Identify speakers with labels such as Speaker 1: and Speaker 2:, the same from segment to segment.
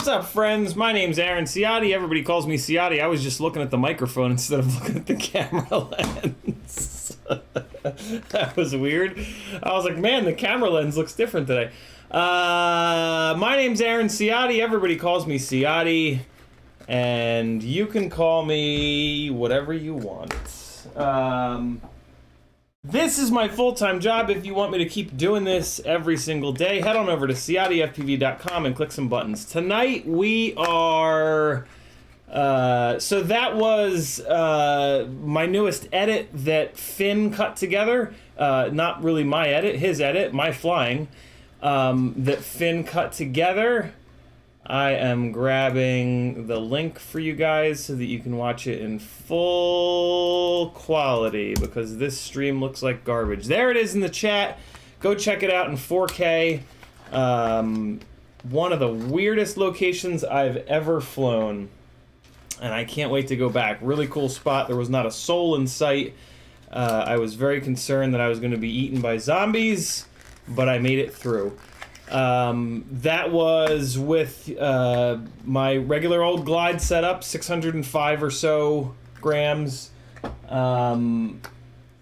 Speaker 1: What's up, friends? My name's Aaron Ciotti. Everybody calls me Ciotti. I was just looking at the microphone instead of looking at the camera lens. That was weird. I was like, man, the camera lens looks different today. My name's Aaron Ciotti. Everybody calls me Ciotti. And you can call me whatever you want. This is my full-time job. If you want me to keep doing this every single day, head on over to CiottiFPV.com and click some buttons. Tonight we are... so that was my newest edit that Finn cut together. Not really my edit, his edit, my flying. That Finn cut together. I am grabbing the link for you guys so that you can watch it in full quality because this stream looks like garbage. There it is in the chat. Go check it out in 4K. One of the weirdest locations I've ever flown. And I can't wait to go back. Really cool spot. There was not a soul in sight. I was very concerned that I was going to be eaten by zombies, but I made it through. That was with my regular old glide setup, 605 or so grams.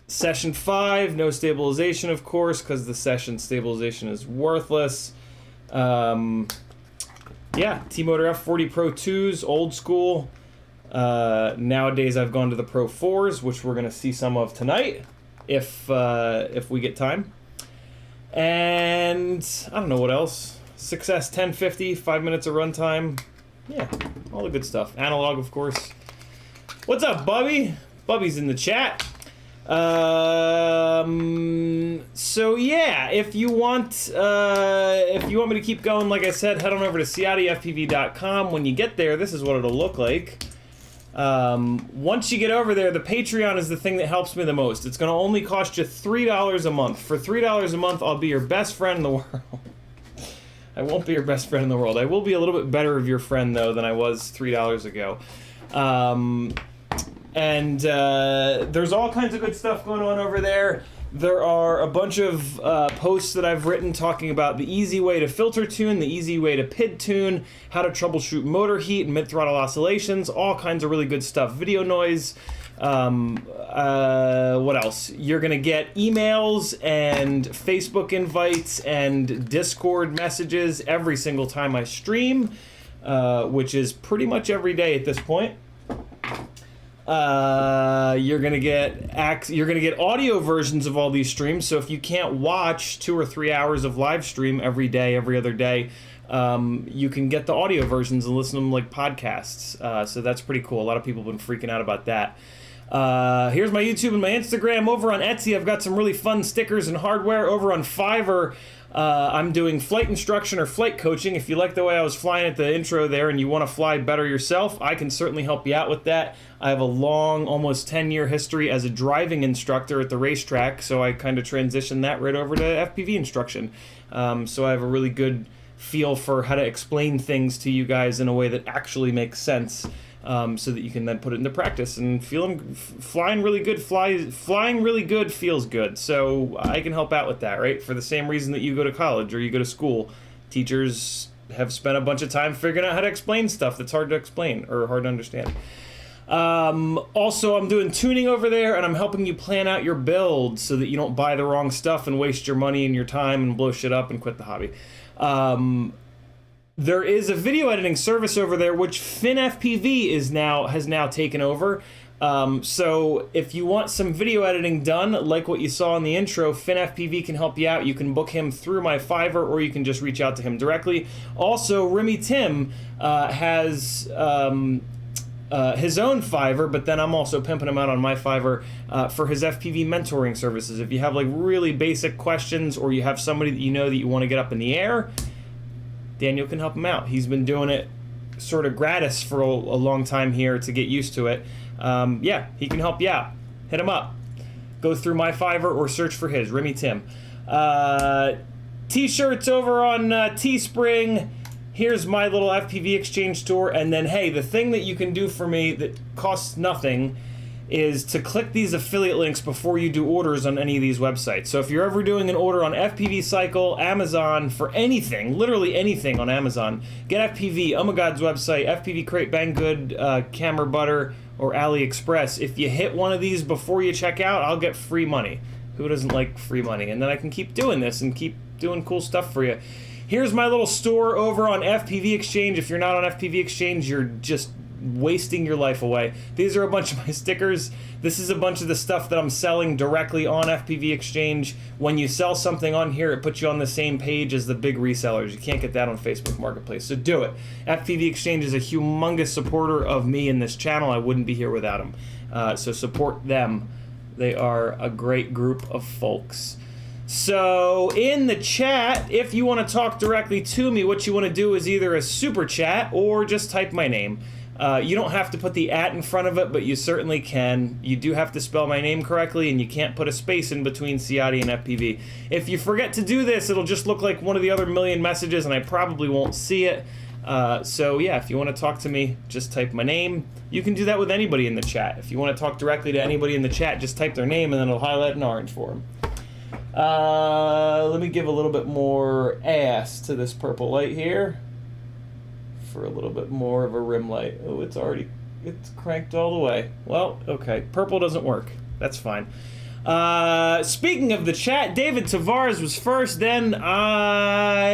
Speaker 1: Session 5, no stabilization, of course, because the session stabilization is worthless. Yeah, T-Motor F40 Pro 2s, old school. Nowadays I've gone to the Pro 4s, which we're going to see some of tonight, if we get time. And I don't know what else. 6S 1050, 5 minutes of runtime. Yeah, all the good stuff. Analog, of course. What's up, Bubby? Bubby's in the chat. So yeah, if you want me to keep going, like I said, head on over to CiottiFPV.com. When you get there, this is what it'll look like. Once you get over there, the Patreon is the thing that helps me the most. It's going to only cost you $3 a month. For $3 a month, I'll be your best friend in the world. I won't be your best friend in the world. I will be a little bit better of your friend, though, than I was $3 ago. And there's all kinds of good stuff going on over there. There are a bunch of posts that I've written talking about the easy way to filter tune, the easy way to PID tune, how to troubleshoot motor heat and mid-throttle oscillations, all kinds of really good stuff. Video noise. What else? You're going to get emails and Facebook invites and Discord messages every single time I stream, which is pretty much every day at this point. You're gonna get audio versions of all these streams. So if you can't watch 2 or 3 hours of live stream every day, every other day, you can get the audio versions and listen to them like podcasts. So that's pretty cool. A lot of people have been freaking out about that. Here's my YouTube and my Instagram. Over on Etsy, I've got some really fun stickers and hardware. Over on Fiverr, I'm doing flight instruction or flight coaching. If you like the way I was flying at the intro there and you want to fly better yourself, I can certainly help you out with that. I have a long, almost 10-year history as a driving instructor at the racetrack, so I kind of transitioned that right over to FPV instruction. So I have a really good feel for how to explain things to you guys in a way that actually makes sense. So that you can then put it into practice and flying really good feels good. So I can help out with that, right? For the same reason that you go to college or you go to school, teachers have spent a bunch of time figuring out how to explain stuff that's hard to explain or hard to understand. Also, I'm doing tuning over there, and I'm helping you plan out your build so that you don't buy the wrong stuff and waste your money and your time and blow shit up and quit the hobby. There is a video editing service over there, which FPV has now taken over. So if you want some video editing done, like what you saw in the intro, FPV can help you out. You can book him through my Fiverr, or you can just reach out to him directly. Also, Remy Tim has his own Fiverr, but then I'm also pimping him out on my Fiverr for his FPV mentoring services. If you have like really basic questions, or you have somebody that you know that you want to get up in the air, Daniel can help him out. He's been doing it sort of gratis for a long time here to get used to it. Yeah, he can help you out. Hit him up. Go through my Fiverr or search for his, Remy Tim. T-shirts over on Teespring. Here's my little FPV exchange store. And then, hey, the thing that you can do for me that costs nothing is to click these affiliate links before you do orders on any of these websites. So if you're ever doing an order on FPV Cycle, Amazon, for anything, literally anything on Amazon, get FPV, Oh My God's website, FPV Crate, Banggood, Camera Butter, or AliExpress. If you hit one of these before you check out, I'll get free money. Who doesn't like free money? And then I can keep doing this and keep doing cool stuff for you. Here's my little store over on FPV Exchange. If you're not on FPV Exchange, you're just wasting your life away. These are a bunch of my stickers. This is a bunch of the stuff that I'm selling directly on FPV Exchange. When you sell something on here, it puts you on the same page as the big resellers. You can't get that on Facebook Marketplace, so do it. FPV Exchange is a humongous supporter of me in this channel. I wouldn't be here without them. So support them. They are a great group of folks. So in the chat, if you want to talk directly to me, what you want to do is either a super chat or just type my name. You don't have to put the @ in front of it, but you certainly can. You do have to spell my name correctly, and you can't put a space in between Ciotti and FPV. If you forget to do this, it'll just look like one of the other million messages, and I probably won't see it. So yeah, if you want to talk to me, just type my name. You can do that with anybody in the chat. If you want to talk directly to anybody in the chat, just type their name, and then it'll highlight in orange for them. Let me give a little bit more ass to this purple light here for a little bit more of a rim light. Oh, it's cranked all the way. Well, okay, purple doesn't work. That's fine. Speaking of the chat, David Tavares was first, then I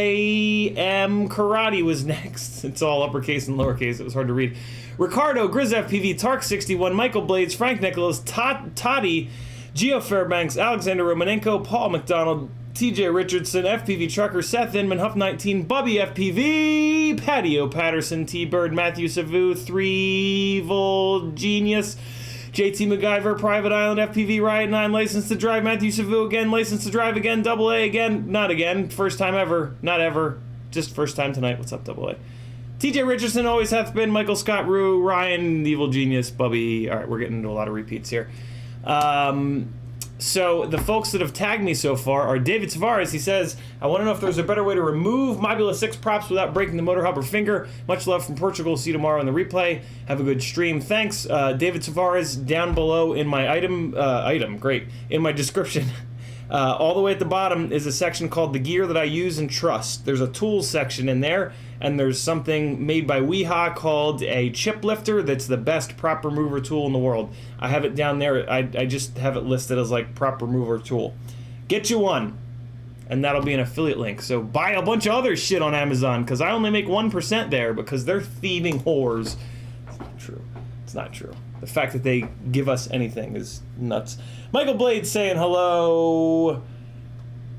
Speaker 1: am Karate was next. It's all uppercase and lowercase. It was hard to read. Ricardo, GrizzFPV, Tark61, Michael Blades, Frank Nicholas, Toddy, Geo Fairbanks, Alexander Romanenko, Paul McDonald, TJ Richardson, FPV Trucker, Seth Inman, Huff19, Bubby FPV, Patio Patterson, T-Bird, Matthew Savu, 3-Vol Genius, JT MacGyver, Private Island, FPV Riot 9, License to Drive, Matthew Savu again, License to Drive again, Double A again, not again, first time ever, not ever, just first time tonight. What's up, Double A? TJ Richardson always hath been, Michael Scott Rue, Ryan, Evil Genius, Bubby. All right, we're getting into a lot of repeats here. So the folks that have tagged me so far are David Tavares. He says, I want to know if there's a better way to remove Mobula 6 props without breaking the motor hub or finger. Much love from Portugal. See you tomorrow in the replay. Have a good stream. Thanks, David Tavares. Down below in my great, in my description. All the way at the bottom is a section called the gear that I use and trust. There's a tools section in there, and there's something made by Weehaw called a chip lifter that's the best prop remover tool in the world. I have it down there. I just have it listed as like prop remover tool. Get you one, and that'll be an affiliate link. So buy a bunch of other shit on Amazon, because I only make 1% there because they're thieving whores. It's not true. It's not true. The fact that they give us anything is nuts. Michael Blade saying hello.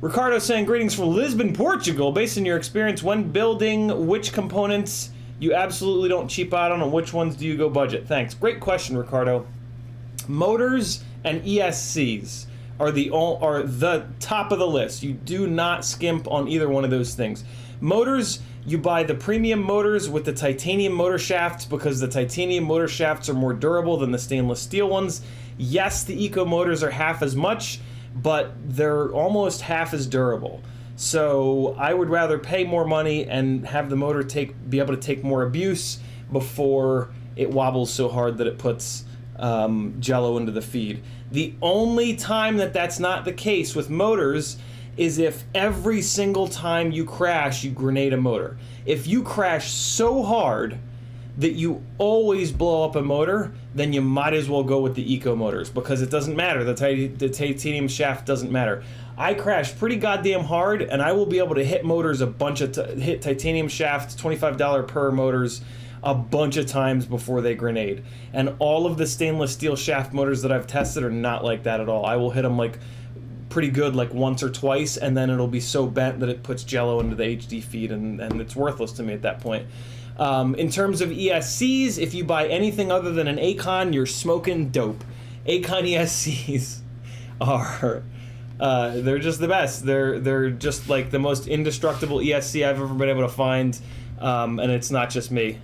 Speaker 1: Ricardo saying greetings from Lisbon, Portugal. Based on your experience when building, which components you absolutely don't cheap out on, and which ones do you go budget? Thanks. Great question, Ricardo. Motors and ESCs are the top of the list. You do not skimp on either one of those things. Motors, you buy the premium motors with the titanium motor shafts because the titanium motor shafts are more durable than the stainless steel ones. Yes, the eco motors are half as much, but they're almost half as durable. So I would rather pay more money and have the motor be able to take more abuse before it wobbles so hard that it puts jello into the feed. The only time that that's not the case with motors is if every single time you crash, you grenade a motor. If you crash so hard that you always blow up a motor, then you might as well go with the eco motors, because it doesn't matter. The titanium shaft doesn't matter. I crash pretty goddamn hard, and I will be able to hit motors hit titanium shafts, $25 per motors, a bunch of times before they grenade. And all of the stainless steel shaft motors that I've tested are not like that at all. I will hit them like pretty good like once or twice, and then it'll be so bent that it puts jello into the HD feed, and it's worthless to me at that point. In terms of ESCs, if you buy anything other than an Acon, you're smoking dope. Acon ESCs are they're just the best. They're just like the most indestructible ESC I've ever been able to find, and it's not just me.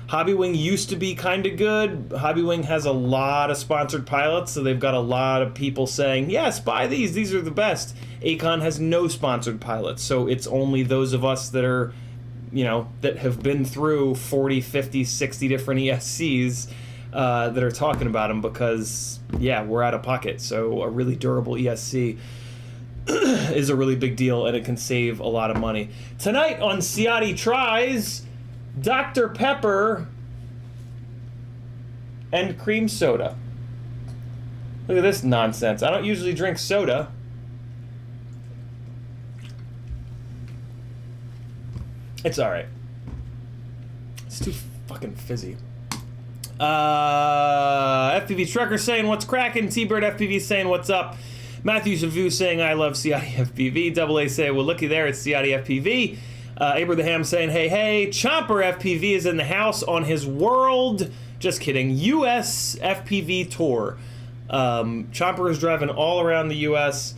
Speaker 1: Hobbywing used to be kind of good. Hobbywing has a lot of sponsored pilots, so they've got a lot of people saying, yes, buy these are the best. Acon has no sponsored pilots, so it's only those of us that are, that have been through 40, 50, 60 different ESCs that are talking about them, because, yeah, we're out of pocket. So a really durable ESC is a really big deal, and it can save a lot of money. Tonight on Ciotti Tries, Dr. Pepper and cream soda. Look at this nonsense. I don't usually drink soda. It's alright. It's too fucking fizzy. FPV Trucker saying what's cracking. T-Bird FPV saying what's up. Matthew Savu saying I love CiottiFPV. Double A say, well, looky there, it's CiottiFPV. Abraham saying, hey, Chomper FPV is in the house on his just kidding, US FPV tour. Chomper is driving all around the US,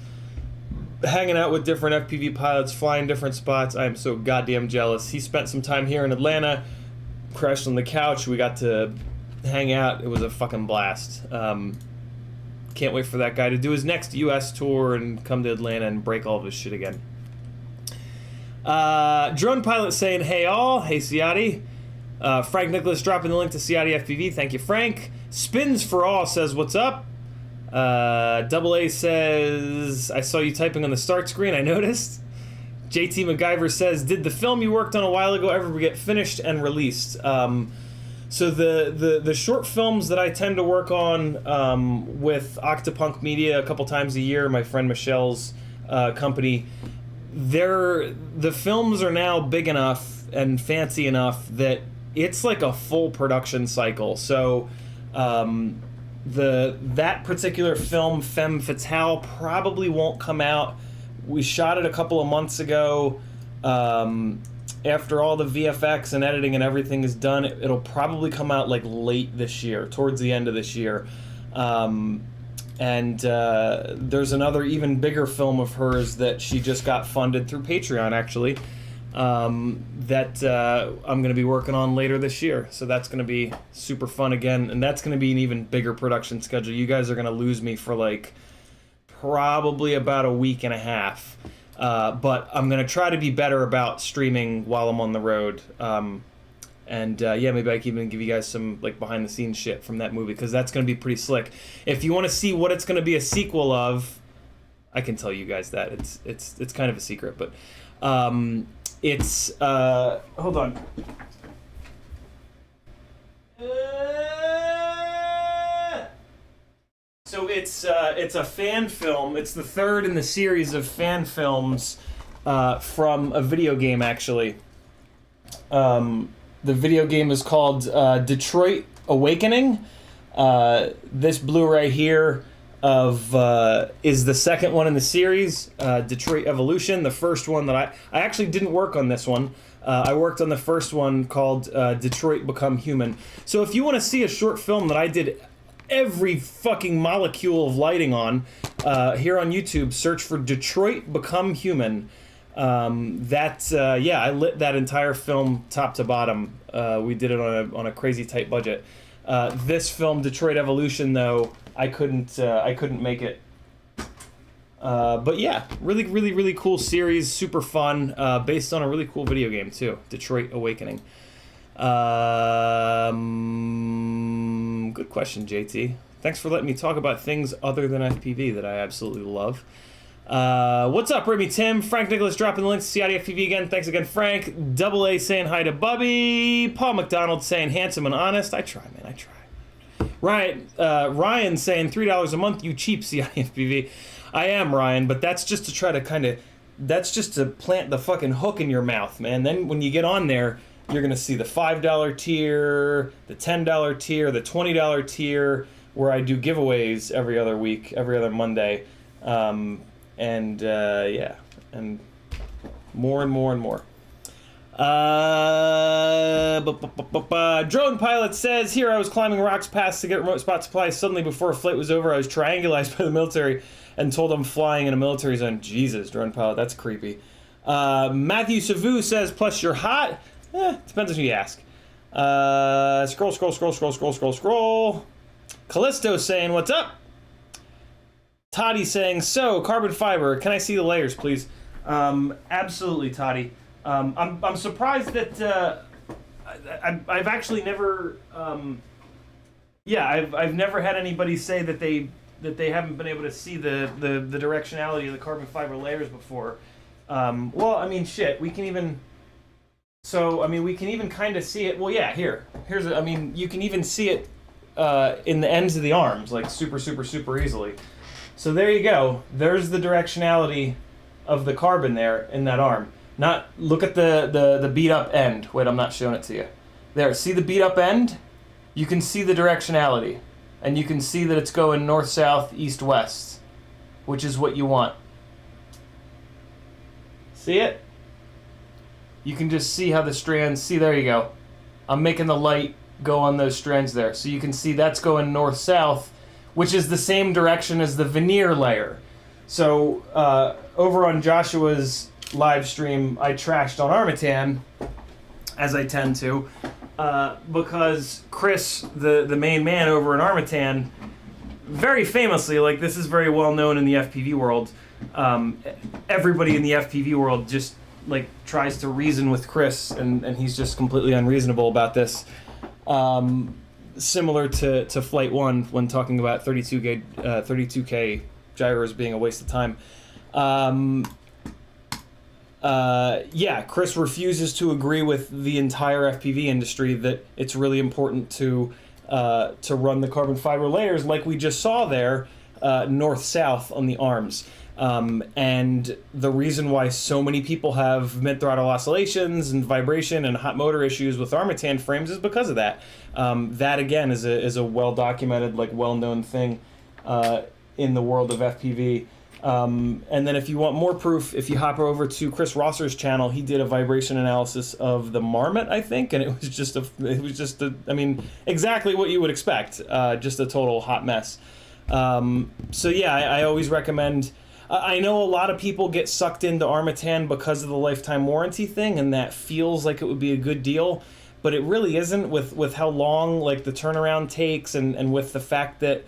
Speaker 1: hanging out with different FPV pilots, flying different spots. I am so goddamn jealous. He spent some time here in Atlanta, crashed on the couch. We got to hang out. It was a fucking blast. Can't wait for that guy to do his next US tour and come to Atlanta and break all of his shit again. Drone Pilot saying, hey all, hey Ciotti. Frank Nicholas dropping the link to CiottiFPV. Thank you, Frank. Spins for All says, what's up? Double A says, I saw you typing on the start screen, I noticed. JT MacGyver says, did the film you worked on a while ago ever get finished and released? So the short films that I tend to work on with Octopunk Media a couple times a year, my friend Michelle's company, the films are now big enough and fancy enough that it's like a full production cycle. So that particular film, Femme Fatale, probably won't come out. We shot it a couple of months ago. After all the VFX and editing and everything is done, it'll probably come out like late this year, towards the end of this year. And there's another even bigger film of hers that she just got funded through Patreon, actually, that I'm going to be working on later this year. So that's going to be super fun again, and that's going to be an even bigger production schedule. You guys are going to lose me for like probably about a week and a half. But I'm going to try to be better about streaming while I'm on the road. Yeah, maybe I can even give you guys some like behind the scenes shit from that movie, because that's going to be pretty slick. If you want to see what it's going to be a sequel of, I can tell you guys that. It's kind of a secret, but hold on. So it's a fan film. It's the third in the series of fan films from a video game, actually. The video game is called Detroit Awakening. This Blu-ray here is the second one in the series, Detroit Evolution. The first one that I actually didn't work on this one. I worked on the first one called Detroit Become Human. So if you want to see a short film that I did every fucking molecule of lighting on, here on YouTube, search for Detroit Become Human. I lit that entire film top to bottom. We did it on a crazy tight budget. This film, Detroit Evolution, though, I couldn't make it. But yeah, really, really, really cool series, super fun, based on a really cool video game too, Detroit Awakening. Good question, JT. Thanks for letting me talk about things other than FPV that I absolutely love. What's up, Remy Tim? Frank Nicholas dropping the links to CiottiFPV again. Thanks again, Frank. Double A saying hi to Bubby. Paul McDonald saying handsome and honest. I try, man, I try. Ryan saying $3 a month, you cheap CiottiFPV. I am, Ryan, but that's just to try to that's just to plant the fucking hook in your mouth, man. Then when you get on there, you're going to see the $5 tier, the $10 tier, the $20 tier, where I do giveaways every other week, every other Monday. And more and more and more. Drone Pilot says, here I was climbing rocks past to get remote spot supplies. Suddenly, before a flight was over, I was triangulized by the military and told I'm flying in a military zone. Jesus, Drone Pilot, that's creepy. Matthew Savu says, plus you're hot. Depends on who you ask. Scroll. Callisto saying, what's up? Toddy saying, so, carbon fiber, can I see the layers, please? Absolutely, Toddy. I'm surprised that I've actually never I've never had anybody say that they haven't been able to see the directionality of the carbon fiber layers before. Well, I mean, shit, we can even kind of see it. Well, yeah, here's you can even see it in the ends of the arms, like super easily. So there you go. There's the directionality of the carbon there in that arm. Look at the beat up end. Wait, I'm not showing it to you. There, see the beat up end? You can see the directionality. And you can see that it's going north, south, east, west, which is what you want. See it? You can just see how the strands, see, there you go. I'm making the light go on those strands there. So you can see that's going north, south, which is the same direction as the veneer layer. So over on Joshua's live stream, I trashed on Armatan, as I tend to, because Chris, the main man over in Armatan, very famously, like this is very well known in the FPV world, everybody in the FPV world just like tries to reason with Chris, and he's just completely unreasonable about this. Similar to Flight 1 when talking about 32K gyros being a waste of time. yeah, Chris refuses to agree with the entire FPV industry that it's really important to run the carbon fiber layers like we just saw there, north-south on the arms. And the reason why so many people have mid-throttle oscillations and vibration and hot motor issues with Armatan frames is because of that. That again is a well-documented, like well-known thing in the world of FPV. And then if you want more proof, if you hop over to Chris Rosser's channel, he did a vibration analysis of the Marmot, I think, and it was just I mean, exactly what you would expect, just a total hot mess. So yeah, I always recommend. I know a lot of people get sucked into Armatan because of the lifetime warranty thing, and that feels like it would be a good deal, but it really isn't with how long like the turnaround takes, and with the fact that,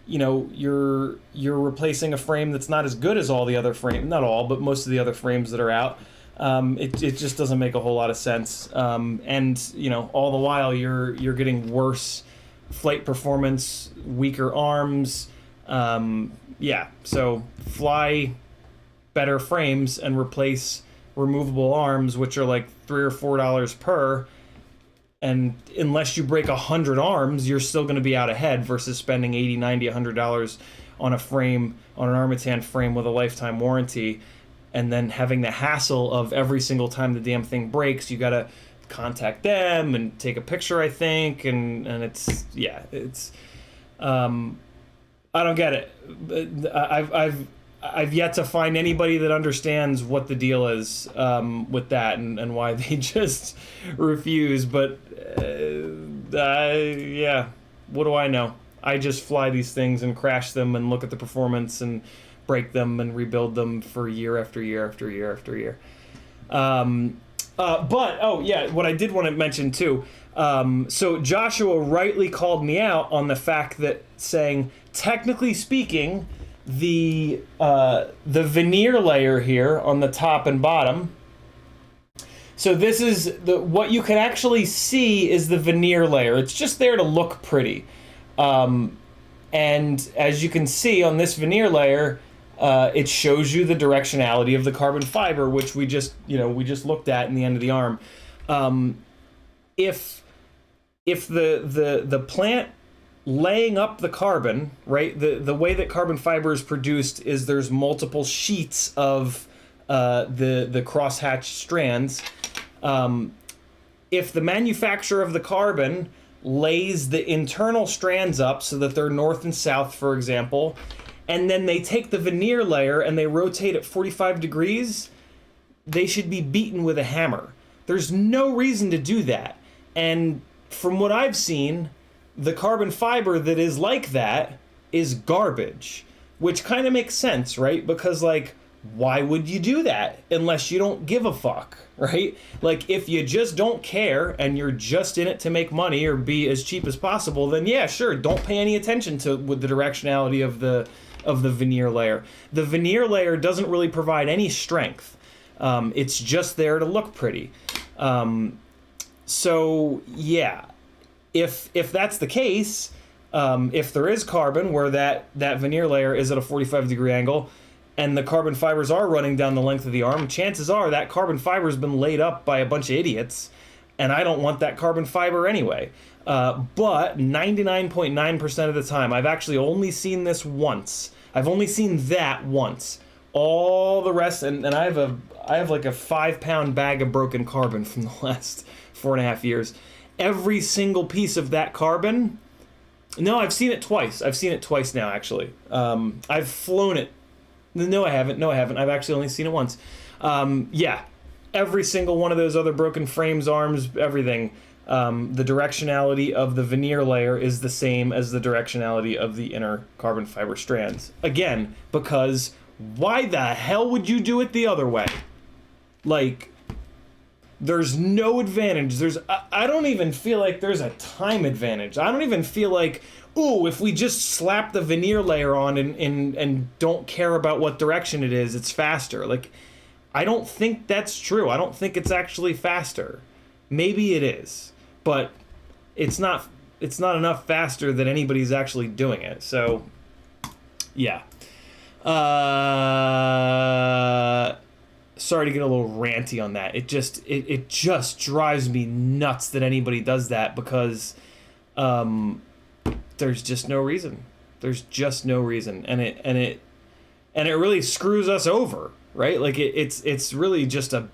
Speaker 1: you know, you're replacing a frame that's not as good as all the other frames, not all, but most of the other frames that are out. It just doesn't make a whole lot of sense. And you know, all the while you're getting worse flight performance, weaker arms. Yeah, so fly better frames and replace removable arms, which are like $3 or $4 per. And unless you break 100 arms, you're still going to be out ahead versus spending $80, $90, $100 on a frame, on an Armatan frame with a lifetime warranty, and then having the hassle of every single time the damn thing breaks, you got to contact them and take a picture, I think, and it's, yeah, it's, I don't get it. I've yet to find anybody that understands what the deal is with that, and why they just refuse. But yeah, what do I know? I just fly these things and crash them and look at the performance and break them and rebuild them for year after year after year after year. But oh yeah, what I did want to mention too. So Joshua rightly called me out on the fact that, saying, technically speaking, the veneer layer here on the top and bottom. So this is what you can actually see is the veneer layer. It's just there to look pretty. And as you can see on this veneer layer, it shows you the directionality of the carbon fiber, which we just looked at in the end of the arm. If the plant laying up the carbon, right, the way that carbon fiber is produced is there's multiple sheets of the crosshatched strands. If the manufacturer of the carbon lays the internal strands up so that they're north and south, for example, and then they take the veneer layer and they rotate at 45 degrees, they should be beaten with a hammer. There's no reason to do that. And from what I've seen, the carbon fiber that is like that is garbage, which kind of makes sense, right? Because, like, why would you do that unless you don't give a fuck, right? Like, if you just don't care and you're just in it to make money or be as cheap as possible, then yeah, sure, don't pay any attention to with the directionality of the veneer layer. The veneer layer doesn't really provide any strength. It's just there to look pretty. So yeah, if that's the case, if there is carbon where that veneer layer is at a 45-degree angle, and the carbon fibers are running down the length of the arm, chances are that carbon fiber has been laid up by a bunch of idiots, and I don't want that carbon fiber anyway. But 99.9% of the time, I've actually only seen this once. I've only seen that once. All the rest, and I have like a 5-pound bag of broken carbon from the last 4.5 years. Every single piece of that carbon. No, I've seen it twice. I've seen it twice now, actually. I've flown it. No, I haven't. I've actually only seen it once. Yeah, every single one of those other broken frames, arms, everything. The directionality of the veneer layer is the same as the directionality of the inner carbon fiber strands. Again, because why the hell would you do it the other way? Like, there's no advantage. I don't even feel like there's a time advantage. I don't even feel like, ooh, if we just slap the veneer layer on and don't care about what direction it is, it's faster. Like, I don't think that's true. I don't think it's actually faster. Maybe it is, but it's not enough faster that anybody's actually doing it. So, yeah. So sorry to get a little ranty on that. It just drives me nuts that anybody does that, because there's just no reason. There's just no reason, and it really screws us over, right? Like it's really just a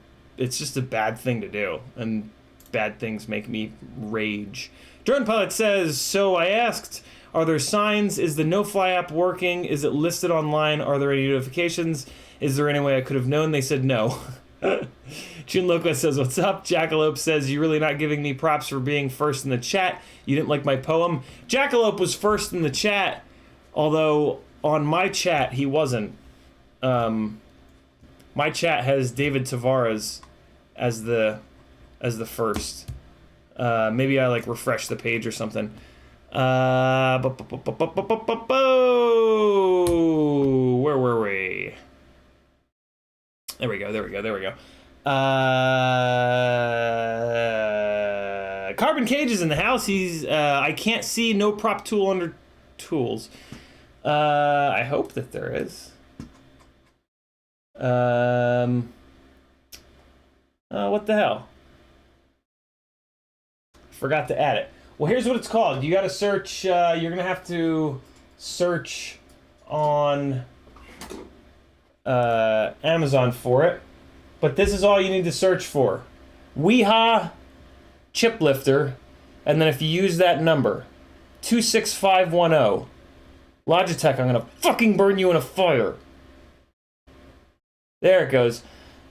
Speaker 1: bad thing to do, and bad things make me rage. Drone Pilot says, so I asked, are there signs? Is the no-fly app working? Is it listed online? Are there any notifications? Is there any way I could have known? They said no. June Loco says, what's up? Jackalope says, you're really not giving me props for being first in the chat. You didn't like my poem. Jackalope was first in the chat, although on my chat he wasn't. My chat has David Tavares as the first. Maybe I like refresh the page or something. Where were we? There we go. Carbon Cage is in the house. He's I can't see no prop tool under tools. I hope that there is. What the hell? Forgot to add it. Well, here's what it's called. You got to search. You're gonna have to search on Amazon for it. But this is all you need to search for: Weeha chip lifter, and then if you use that number, 26510, Logitech, I'm gonna fucking burn you in a fire. There it goes.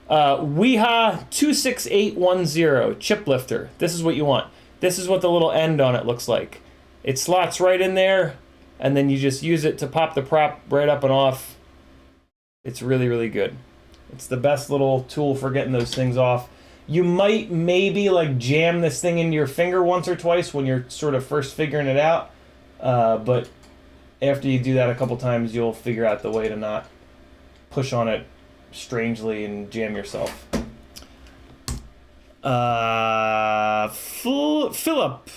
Speaker 1: Weeha 26810 chip lifter. This is what you want. This is what the little end on it looks like. It slots right in there, and then you just use it to pop the prop right up and off. It's really, really good. It's the best little tool for getting those things off. You might maybe like jam this thing into your finger once or twice when you're sort of first figuring it out, but after you do that a couple times, you'll figure out the way to not push on it strangely and jam yourself. Philip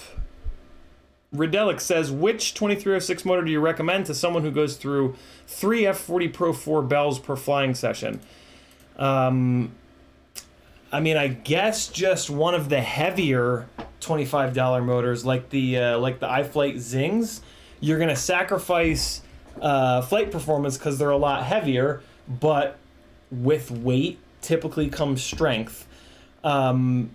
Speaker 1: Redelic says, which 2306 motor do you recommend to someone who goes through 3 F40 Pro 4 bells per flying session? I mean, I guess just one of the heavier $25 motors, like the iFlight Zings. You're gonna sacrifice flight performance because they're a lot heavier, but with weight typically comes strength. Although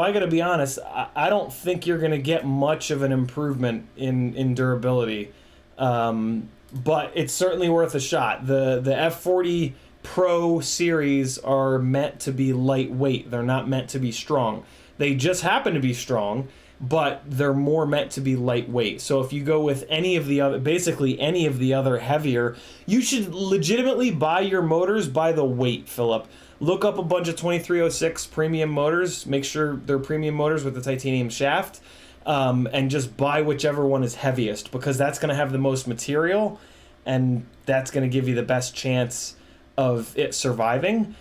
Speaker 1: I gotta be honest, I don't think you're gonna get much of an improvement in durability, but it's certainly worth a shot. The F40 Pro series are meant to be lightweight. They're not meant to be strong. They just happen to be strong, but they're more meant to be lightweight. So if you go with any of the other, basically any of the other heavier, you should legitimately buy your motors by the weight, Philip. Look up a bunch of 2306 premium motors, make sure they're premium motors with the titanium shaft, and just buy whichever one is heaviest, because that's going to have the most material, and that's going to give you the best chance of it surviving.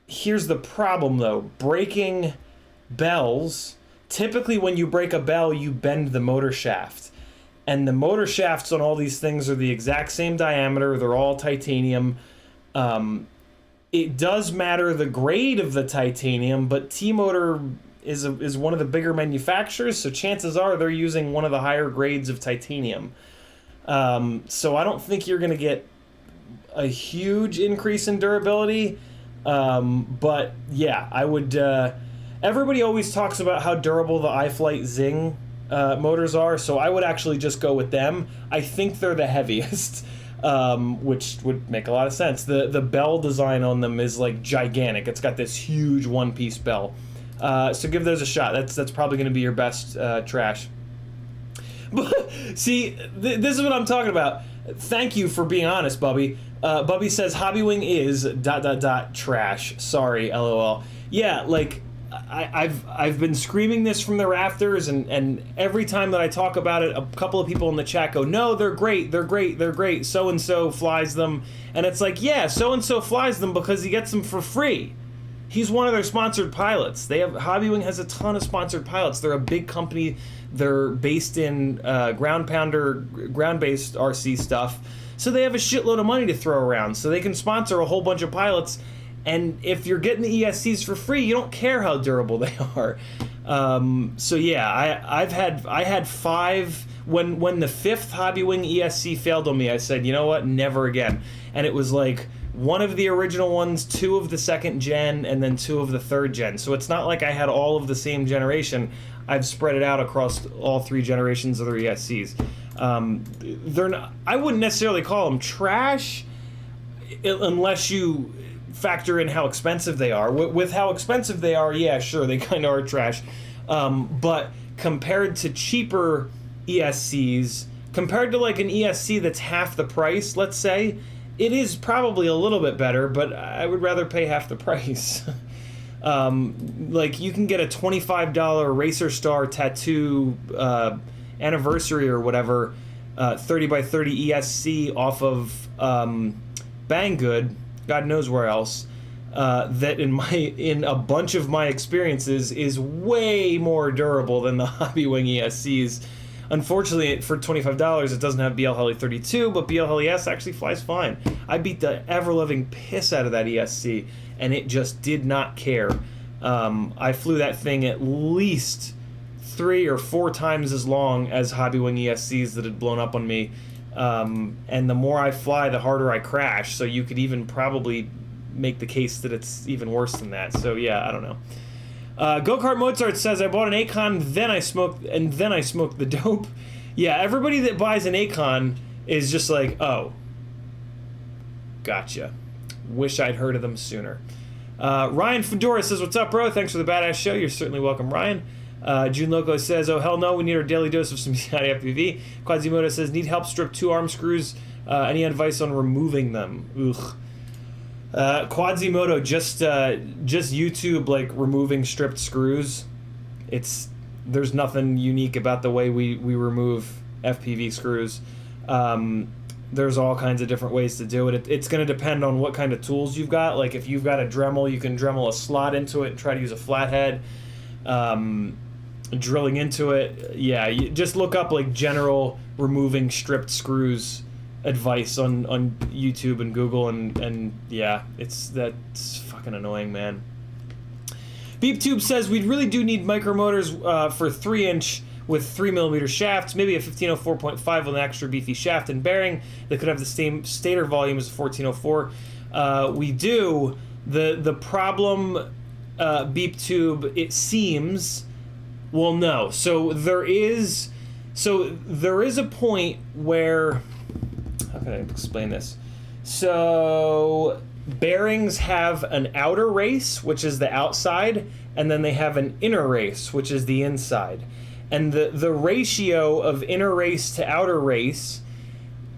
Speaker 1: Here's the problem, though. Breaking bells, typically when you break a bell, you bend the motor shaft. And the motor shafts on all these things are the exact same diameter. They're all titanium. It does matter the grade of the titanium, but T-Motor is one of the bigger manufacturers, so chances are they're using one of the higher grades of titanium. So I don't think you're going to get a huge increase in durability, but yeah, I would... everybody always talks about how durable the iFlight Zing motors are, so I would actually just go with them. I think they're the heaviest. Which would make a lot of sense. The bell design on them is like gigantic. It's got this huge one-piece bell. So give those a shot. That's probably going to be your best trash. See, this is what I'm talking about. Thank you for being honest, Bubby. Bubby says Hobbywing is ... trash. Sorry, LOL. Yeah, like I've been screaming this from the rafters, and every time that I talk about it, a couple of people in the chat go, no, they're great, so-and-so flies them. And it's like, yeah, so-and-so flies them because he gets them for free. He's one of their sponsored pilots. Hobbywing has a ton of sponsored pilots. They're a big company. They're based in ground-based RC stuff. so they have a shitload of money to throw around, so they can sponsor a whole bunch of pilots. And if you're getting the ESCs for free, you don't care how durable they are. So yeah, I had 5. When the 5th Hobbywing ESC failed on me, I said, you know what, never again. And it was like 1 of the original ones, 2 of the 2nd gen, and then 2 of the 3rd gen. So it's not like I had all of the same generation. I've spread it out across all 3 generations of the ESCs. They're not, I wouldn't necessarily call them trash unless you factor in how expensive they are. With how expensive they are, yeah, sure, they kind of are trash. But compared to cheaper ESCs, compared to like an ESC that's half the price, let's say, it is probably a little bit better, but I would rather pay half the price. Like you can get a $25 Racer Star tattoo anniversary or whatever, 30x30 ESC off of Banggood, God knows where else, that in a bunch of my experiences is way more durable than the Hobbywing ESCs. Unfortunately, for $25, it doesn't have BL Heli 32, but BL Heli S actually flies fine. I beat the ever-loving piss out of that ESC, and it just did not care. I flew that thing at least 3 or 4 times as long as Hobbywing ESCs that had blown up on me. And the more I fly, the harder I crash. So you could even probably make the case that it's even worse than that. So yeah, I don't know. Go-Kart Mozart says, I bought an Acon, then I smoked the dope. Yeah, everybody that buys an Acon is just like, oh, gotcha. Wish I'd heard of them sooner. Ryan Fedora says, what's up, bro? Thanks for the badass show. You're certainly welcome, Ryan. June Loco says, oh, hell no, we need our daily dose of some CiottiFPV. Quasimodo says, need help strip 2 arm screws. Any advice on removing them? Ugh. Quasimodo, just YouTube, like, removing stripped screws. There's nothing unique about the way we remove FPV screws. There's all kinds of different ways to do it. It's going to depend on what kind of tools you've got. Like, if you've got a Dremel, you can Dremel a slot into it and try to use a flathead. Drilling into it, yeah, you just look up like general removing stripped screws advice on YouTube and Google, and yeah, that's fucking annoying, man. BeepTube says we really do need micromotors for 3-inch with 3mm shafts, maybe a 1504.5 with an extra beefy shaft and bearing that could have the same stator volume as a 1404. We do. The problem, BeepTube, it seems, well, no. So there is a point where, how can I explain this? So bearings have an outer race, which is the outside, and then they have an inner race, which is the inside. And the ratio of inner race to outer race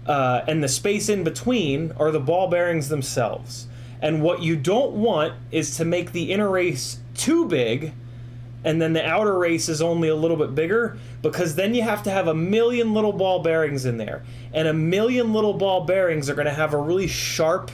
Speaker 1: and the space in between are the ball bearings themselves. And what you don't want is to make the inner race too big and then the outer race is only a little bit bigger, because then you have to have 1,000,000 little ball bearings in there. And 1,000,000 little ball bearings are going to have a really sharp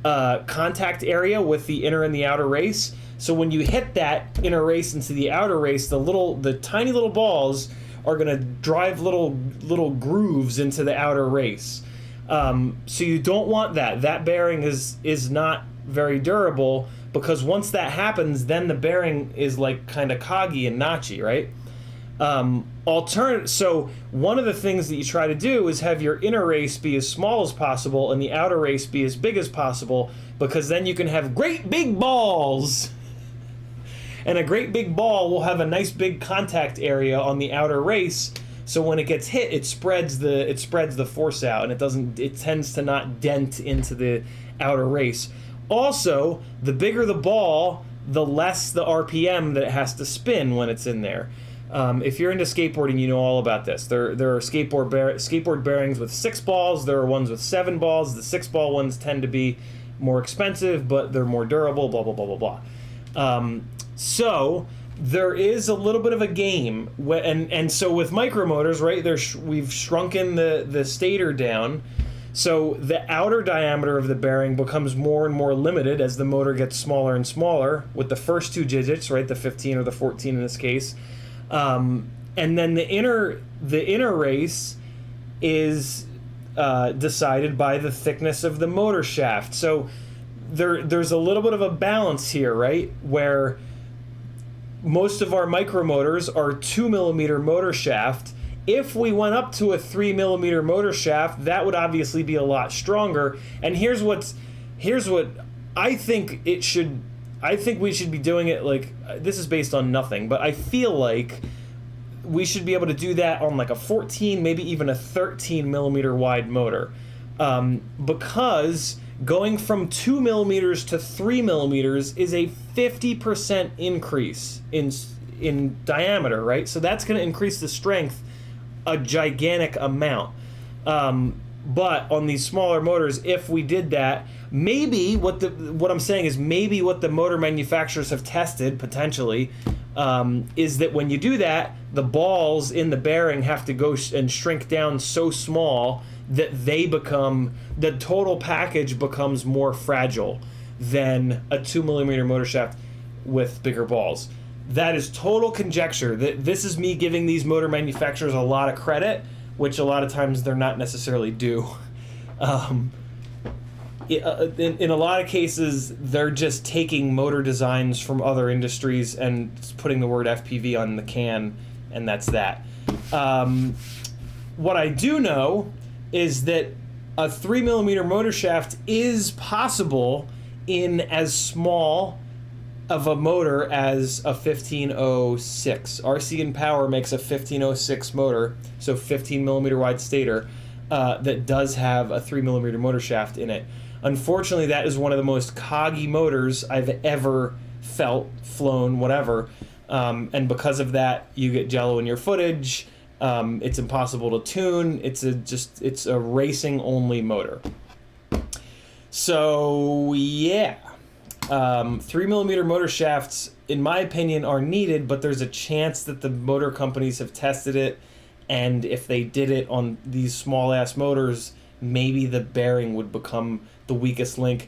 Speaker 1: contact area with the inner and the outer race. So when you hit that inner race into the outer race, the tiny little balls are going to drive little grooves into the outer race. So you don't want that. That bearing is not very durable, because once that happens, then the bearing is like kind of coggy and notchy, right? So one of the things that you try to do is have your inner race be as small as possible and the outer race be as big as possible, because then you can have great big balls. And a great big ball will have a nice big contact area on the outer race, so when it gets hit, it spreads the force out, and it tends to not dent into the outer race. Also, the bigger the ball, the less the RPM that it has to spin when it's in there. If you're into skateboarding, you know all about this. There are skateboard bearings with 6 balls. There are ones with 7 balls. The 6-ball ones tend to be more expensive, but they're more durable, blah, blah, blah, blah, blah. So there is a little bit of a game, and so with micromotors, right, we've shrunken the stator down, so the outer diameter of the bearing becomes more and more limited as the motor gets smaller and smaller with the first 2 digits, right, the 15 or the 14 in this case, and then the inner race is decided by the thickness of the motor shaft. So there's a little bit of a balance here, right? Where most of our micromotors are 2mm motor shaft. If we went up to a 3mm motor shaft, that would obviously be a lot stronger. And here's what I think it should. I think we should be doing it like, this is based on nothing, but I feel like we should be able to do that on like a 14, maybe even a 13mm wide motor, because going from 2mm to 3mm is a 50% increase in diameter, right? So that's going to increase the strength a gigantic amount. But on these smaller motors, if we did that, maybe what I'm saying is maybe what the motor manufacturers have tested potentially is that when you do that, the balls in the bearing have to go and shrink down so small that the total package becomes more fragile than a 2mm motor shaft with bigger balls. That is total conjecture. This is me giving these motor manufacturers a lot of credit, which a lot of times they're not necessarily due. In a lot of cases, they're just taking motor designs from other industries and putting the word FPV on the can, and that's that. What I do know is that a 3mm motor shaft is possible in as small of a motor as a 1506. RC and Power makes a 1506 motor, so 15mm wide stator, that does have a 3mm motor shaft in it. Unfortunately, that is one of the most coggy motors I've ever felt, flown, whatever. And because of that, you get jello in your footage. It's impossible to tune. It's a racing only motor. So yeah, 3mm motor shafts, in my opinion, are needed, but there's a chance that the motor companies have tested it, and if they did it on these small ass motors, maybe the bearing would become the weakest link.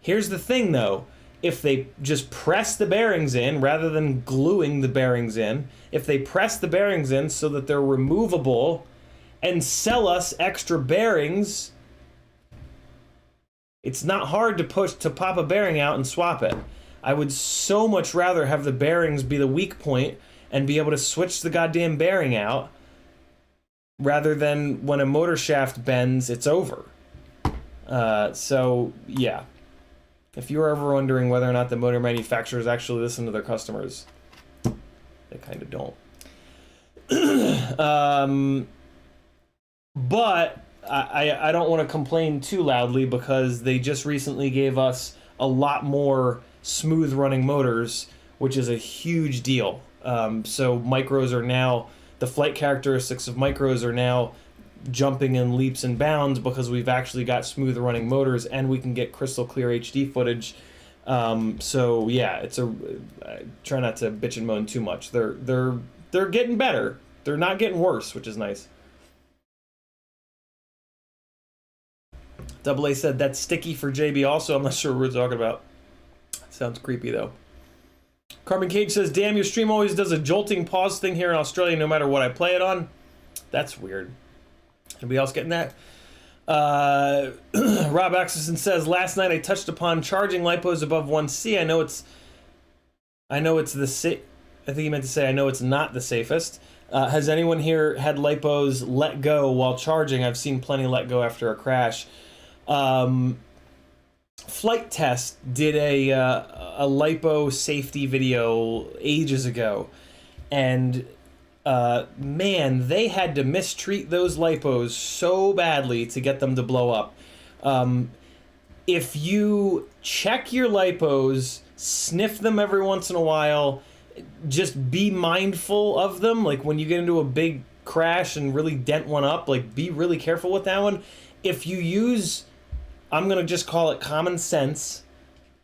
Speaker 1: Here's the thing though, if they just press the bearings in rather than gluing the bearings in, if they press the bearings in so that they're removable and sell us extra bearings, it's not hard to pop a bearing out and swap it. I would so much rather have the bearings be the weak point and be able to switch the goddamn bearing out rather than when a motor shaft bends, it's over. So yeah, if you're ever wondering whether or not the motor manufacturers actually listen to their customers, they kind of don't. But I don't want to complain too loudly because they just recently gave us a lot more smooth running motors, which is a huge deal. So micros are now, the flight characteristics of micros are now jumping in leaps and bounds because we've actually got smooth running motors and we can get crystal clear HD footage. So yeah, I try not to bitch and moan too much. They're getting better. They're not getting worse, which is nice. Double A said that's sticky for JB also. I'm not sure what we're talking about. Sounds creepy though. Carbon Cage says, damn, your stream always does a jolting pause thing here in Australia no matter what I play it on. That's weird. Anybody else getting that? Rob Axelson says, last night I touched upon charging lipos above 1C. I know it's the I think he meant to say I know it's not the safest. Has anyone here had lipos let go while charging? I've seen plenty let go after a crash. Flight Test did a lipo safety video ages ago, and man, they had to mistreat those lipos so badly to get them to blow up. If you check your lipos, sniff them every once in a while, just be mindful of them. Like when you get into a big crash and really dent one up, like be really careful with that one. If you use, I'm gonna just call it common sense,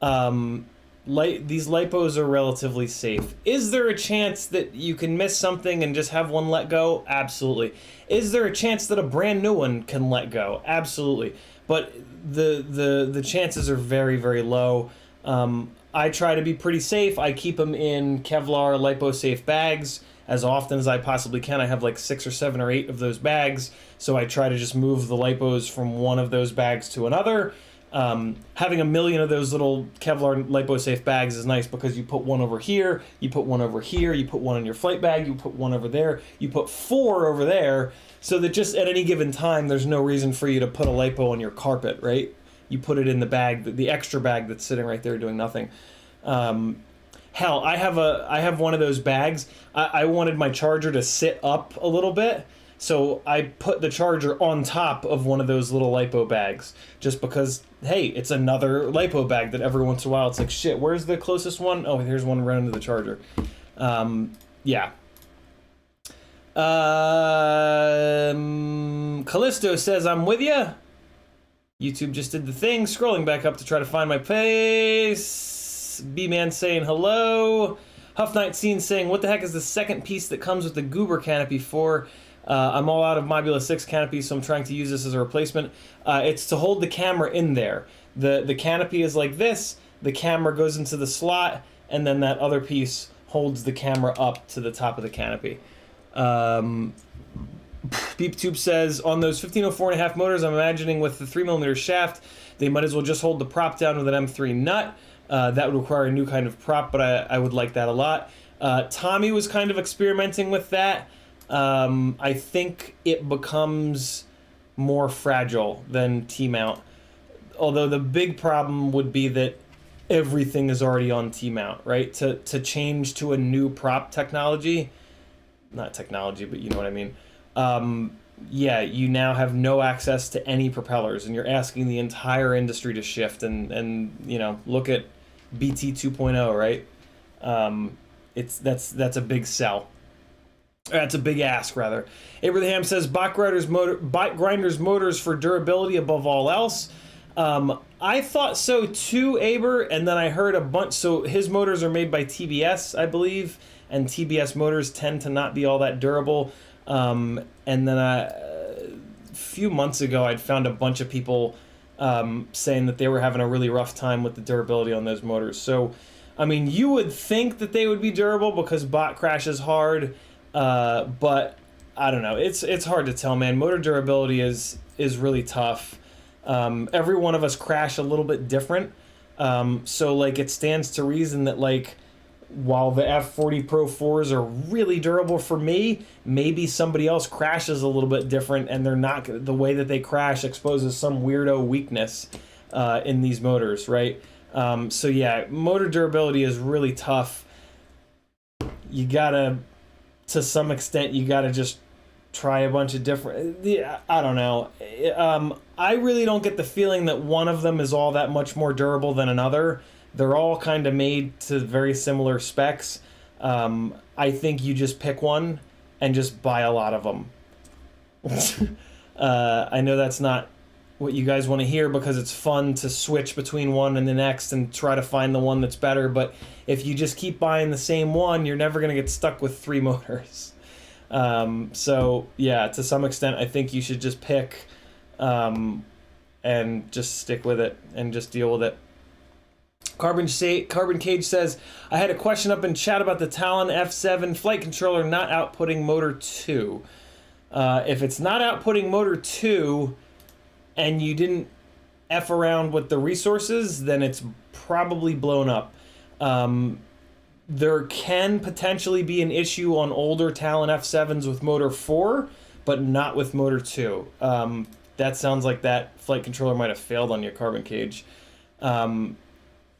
Speaker 1: these lipos are relatively safe. Is there a chance that you can miss something and just have one let go? Absolutely. Is there a chance that a brand new one can let go? Absolutely. But the chances are very, very low. I try to be pretty safe. I keep them in Kevlar lipo-safe bags as often as I possibly can. I have like 6 or 7 or 8 of those bags, so I try to just move the lipos from one of those bags to another. Having a million of those little Kevlar lipo-safe bags is nice because you put one over here, you put one over here, you put one in your flight bag, you put one over there, you put 4 over there, so that just at any given time, there's no reason for you to put a lipo on your carpet, right? You put it in the bag, the extra bag that's sitting right there doing nothing. Hell, I have one of those bags. I wanted my charger to sit up a little bit, so I put the charger on top of one of those little lipo bags, just because, hey, it's another lipo bag that every once in a while it's like, shit, where's the closest one? Oh, here's one running to the charger. Yeah. Callisto says, I'm with ya. YouTube just did the thing, scrolling back up to try to find my face. B-Man saying hello. Huff Night Scene saying, what the heck is the second piece that comes with the Goober canopy for? I'm all out of Mobula 6 canopy, so I'm trying to use this as a replacement. It's to hold the camera in there. The canopy is like this, the camera goes into the slot, and then that other piece holds the camera up to the top of the canopy. BeepTube says, on those 1504.5 motors, I'm imagining with the 3mm shaft, they might as well just hold the prop down with an M3 nut. That would require a new kind of prop, but I would like that a lot. Tommy was kind of experimenting with that. I think it becomes more fragile than T-mount. Although the big problem would be that everything is already on T-mount, right? To change to a new prop technology, not technology, but you know what I mean. Yeah, you now have no access to any propellers, and you're asking the entire industry to shift, and you know, look at BT 2.0, right? That's a big sell. That's a big ask, rather. Abraham says, bike grinders motors for durability above all else. I thought so too, Aber, and then I heard a bunch. So his motors are made by TBS, I believe, and TBS motors tend to not be all that durable. And then a few months ago, I'd found a bunch of people saying that they were having a really rough time with the durability on those motors. So, I mean, you would think that they would be durable because bot crashes hard, but I don't know. It's hard to tell, man. Motor durability is really tough. Every one of us crash a little bit different. So, like, it stands to reason that, like, while the F40 Pro 4s are really durable for me, maybe somebody else crashes a little bit different, and they're not, the way that they crash exposes some weirdo weakness in these motors, right? So yeah, motor durability is really tough. You gotta, to some extent, you gotta just try a bunch of different, I don't know. I really don't get the feeling that one of them is all that much more durable than another. They're all kind of made to very similar specs. I think you just pick one and just buy a lot of them. I know that's not what you guys want to hear because it's fun to switch between one and the next and try to find the one that's better, but if you just keep buying the same one, you're never going to get stuck with 3 motors. So yeah, to some extent, I think you should just pick and just stick with it and just deal with it. Carbon Cage says, I had a question up in chat about the Talon F7 flight controller not outputting motor 2. If it's not outputting motor 2 and you didn't F around with the resources, then it's probably blown up. There can potentially be an issue on older Talon F7s with motor 4, but not with motor 2. That sounds like that flight controller might have failed on your Carbon Cage.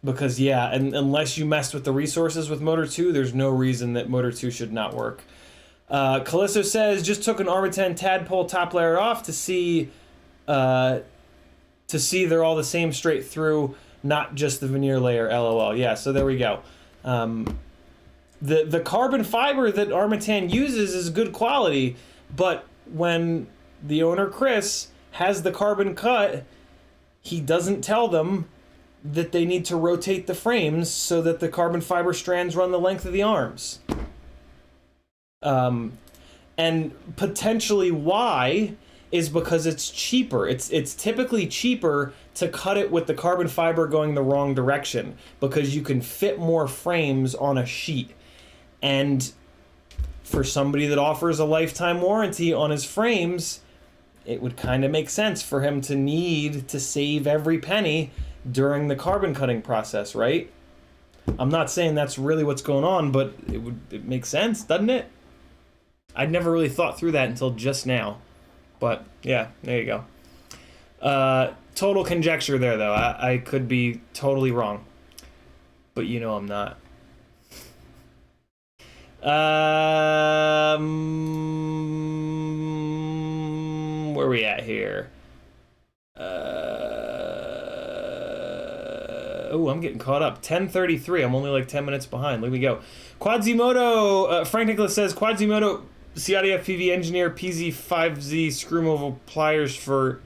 Speaker 1: Because, yeah, and unless you messed with the resources with Motor 2, there's no reason that Motor 2 should not work. Callisto says, just took an Arma 10 tadpole top layer off to see they're all the same straight through, not just the veneer layer, LOL. Yeah, so there we go. The carbon fiber that Arma 10 uses is good quality, but when the owner, Chris, has the carbon cut, he doesn't tell them that they need to rotate the frames so that the carbon fiber strands run the length of the arms. And potentially why is because it's cheaper. It's typically cheaper to cut it with the carbon fiber going the wrong direction because you can fit more frames on a sheet. And for somebody that offers a lifetime warranty on his frames, it would kind of make sense for him to need to save every penny during the carbon cutting process, right? I'm not saying that's really what's going on, but it makes sense, doesn't it? I'd never really thought through that until just now. But yeah, there you go. Total conjecture there, though. I could be totally wrong. But you know I'm not. Where are we at here? Oh, I'm getting caught up. 10:33. I'm only like 10 minutes behind. Let me go. Quadzimoto. Frank Nicholas says Quadzimoto CiottiFPV engineer PZ5Z screw removal pliers for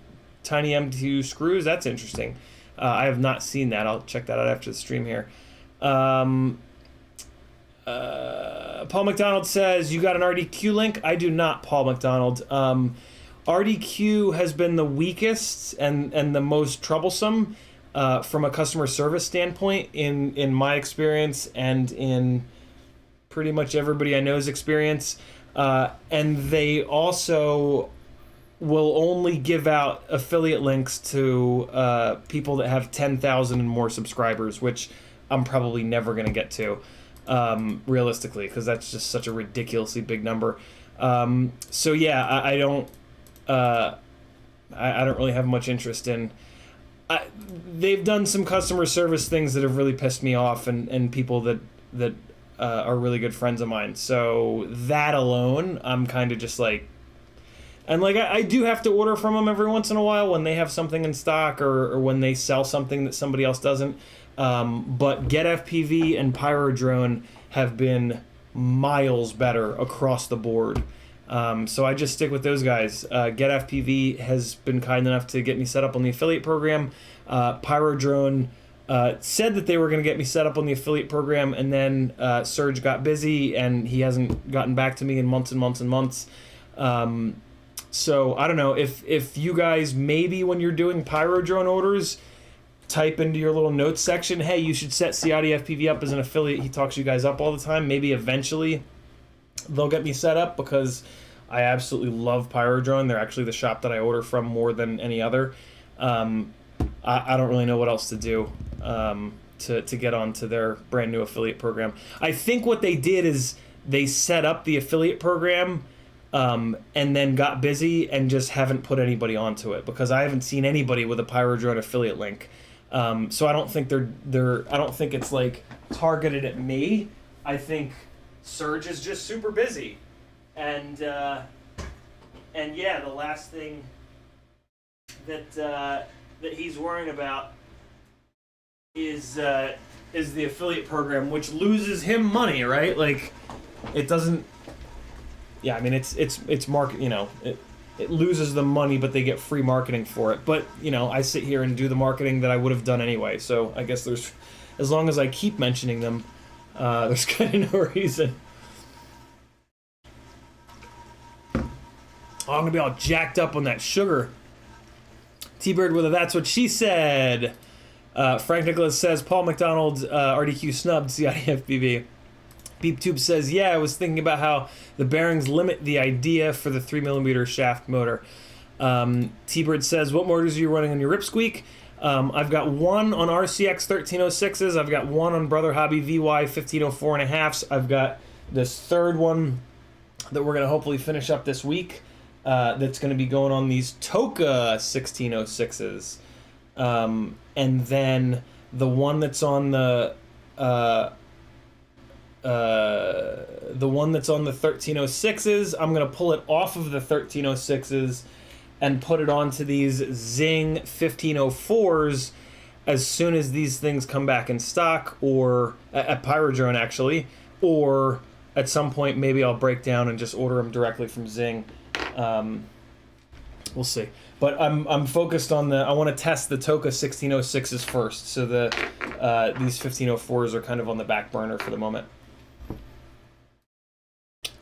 Speaker 1: tiny M2 screws. That's interesting. I have not seen that. I'll check that out after the stream here. Paul McDonald says, you got an RDQ link? I do not, Paul McDonald. RDQ has been the weakest and the most troublesome from a customer service standpoint in my experience and in pretty much everybody I know's experience. And they also will only give out affiliate links to people that have 10,000 and more subscribers, which I'm probably never going to get to, realistically, because that's just such a ridiculously big number. So yeah, I don't really have much interest in. They've done some customer service things that have really pissed me off, and people that are really good friends of mine. So that alone, I'm kind of just like, and like I do have to order from them every once in a while when they have something in stock or when they sell something that somebody else doesn't. But GetFPV and PyroDrone have been miles better across the board. So I just stick with those guys. GetFPV has been kind enough to get me set up on the affiliate program. PyroDrone said that they were going to get me set up on the affiliate program, and then Serge got busy, and he hasn't gotten back to me in months and months and months. So I don't know if you guys, maybe when you're doing PyroDrone orders, type into your little notes section, hey, you should set CiottiFPV up as an affiliate. He talks you guys up all the time. Maybe eventually they'll get me set up, because I absolutely love PyroDrone. They're actually the shop that I order from more than any other. I don't really know what else to do to get onto their brand new affiliate program. I think what they did is they set up the affiliate program and then got busy and just haven't put anybody onto it, because I haven't seen anybody with a PyroDrone affiliate link. So I don't think I don't think it's like targeted at me. I think Serge is just super busy, and yeah, the last thing that he's worrying about is the affiliate program, which loses him money, right? Like, it doesn't. Yeah, I mean, it's market. You know, it loses them money, but they get free marketing for it. But you know, I sit here and do the marketing that I would have done anyway. So I guess there's, as long as I keep mentioning them, there's kind of no reason. Oh, I'm gonna be all jacked up on that sugar. T-Bird with a that's what she said. Frank Nicholas says Paul McDonald RDQ snubbed CiottiFPV. BeepTube says, yeah, I was thinking about how the bearings limit the idea for the 3mm shaft motor. T-Bird says, what motors are you running on your Ripsqueak? I've got one on RCX 1306s. I've got one on Brother Hobby VY 1504.5s. I've got this third one that we're going to hopefully finish up this week. That's going to be going on these Toka 1606s. And then the one that's on the 1306s, I'm going to pull it off of the 1306s and put it onto these Zing 1504s as soon as these things come back in stock, or at PyroDrone actually, or at some point maybe I'll break down and just order them directly from Zing. We'll see. But I'm focused on I want to test the Toka 1606s first, so these 1504s are kind of on the back burner for the moment.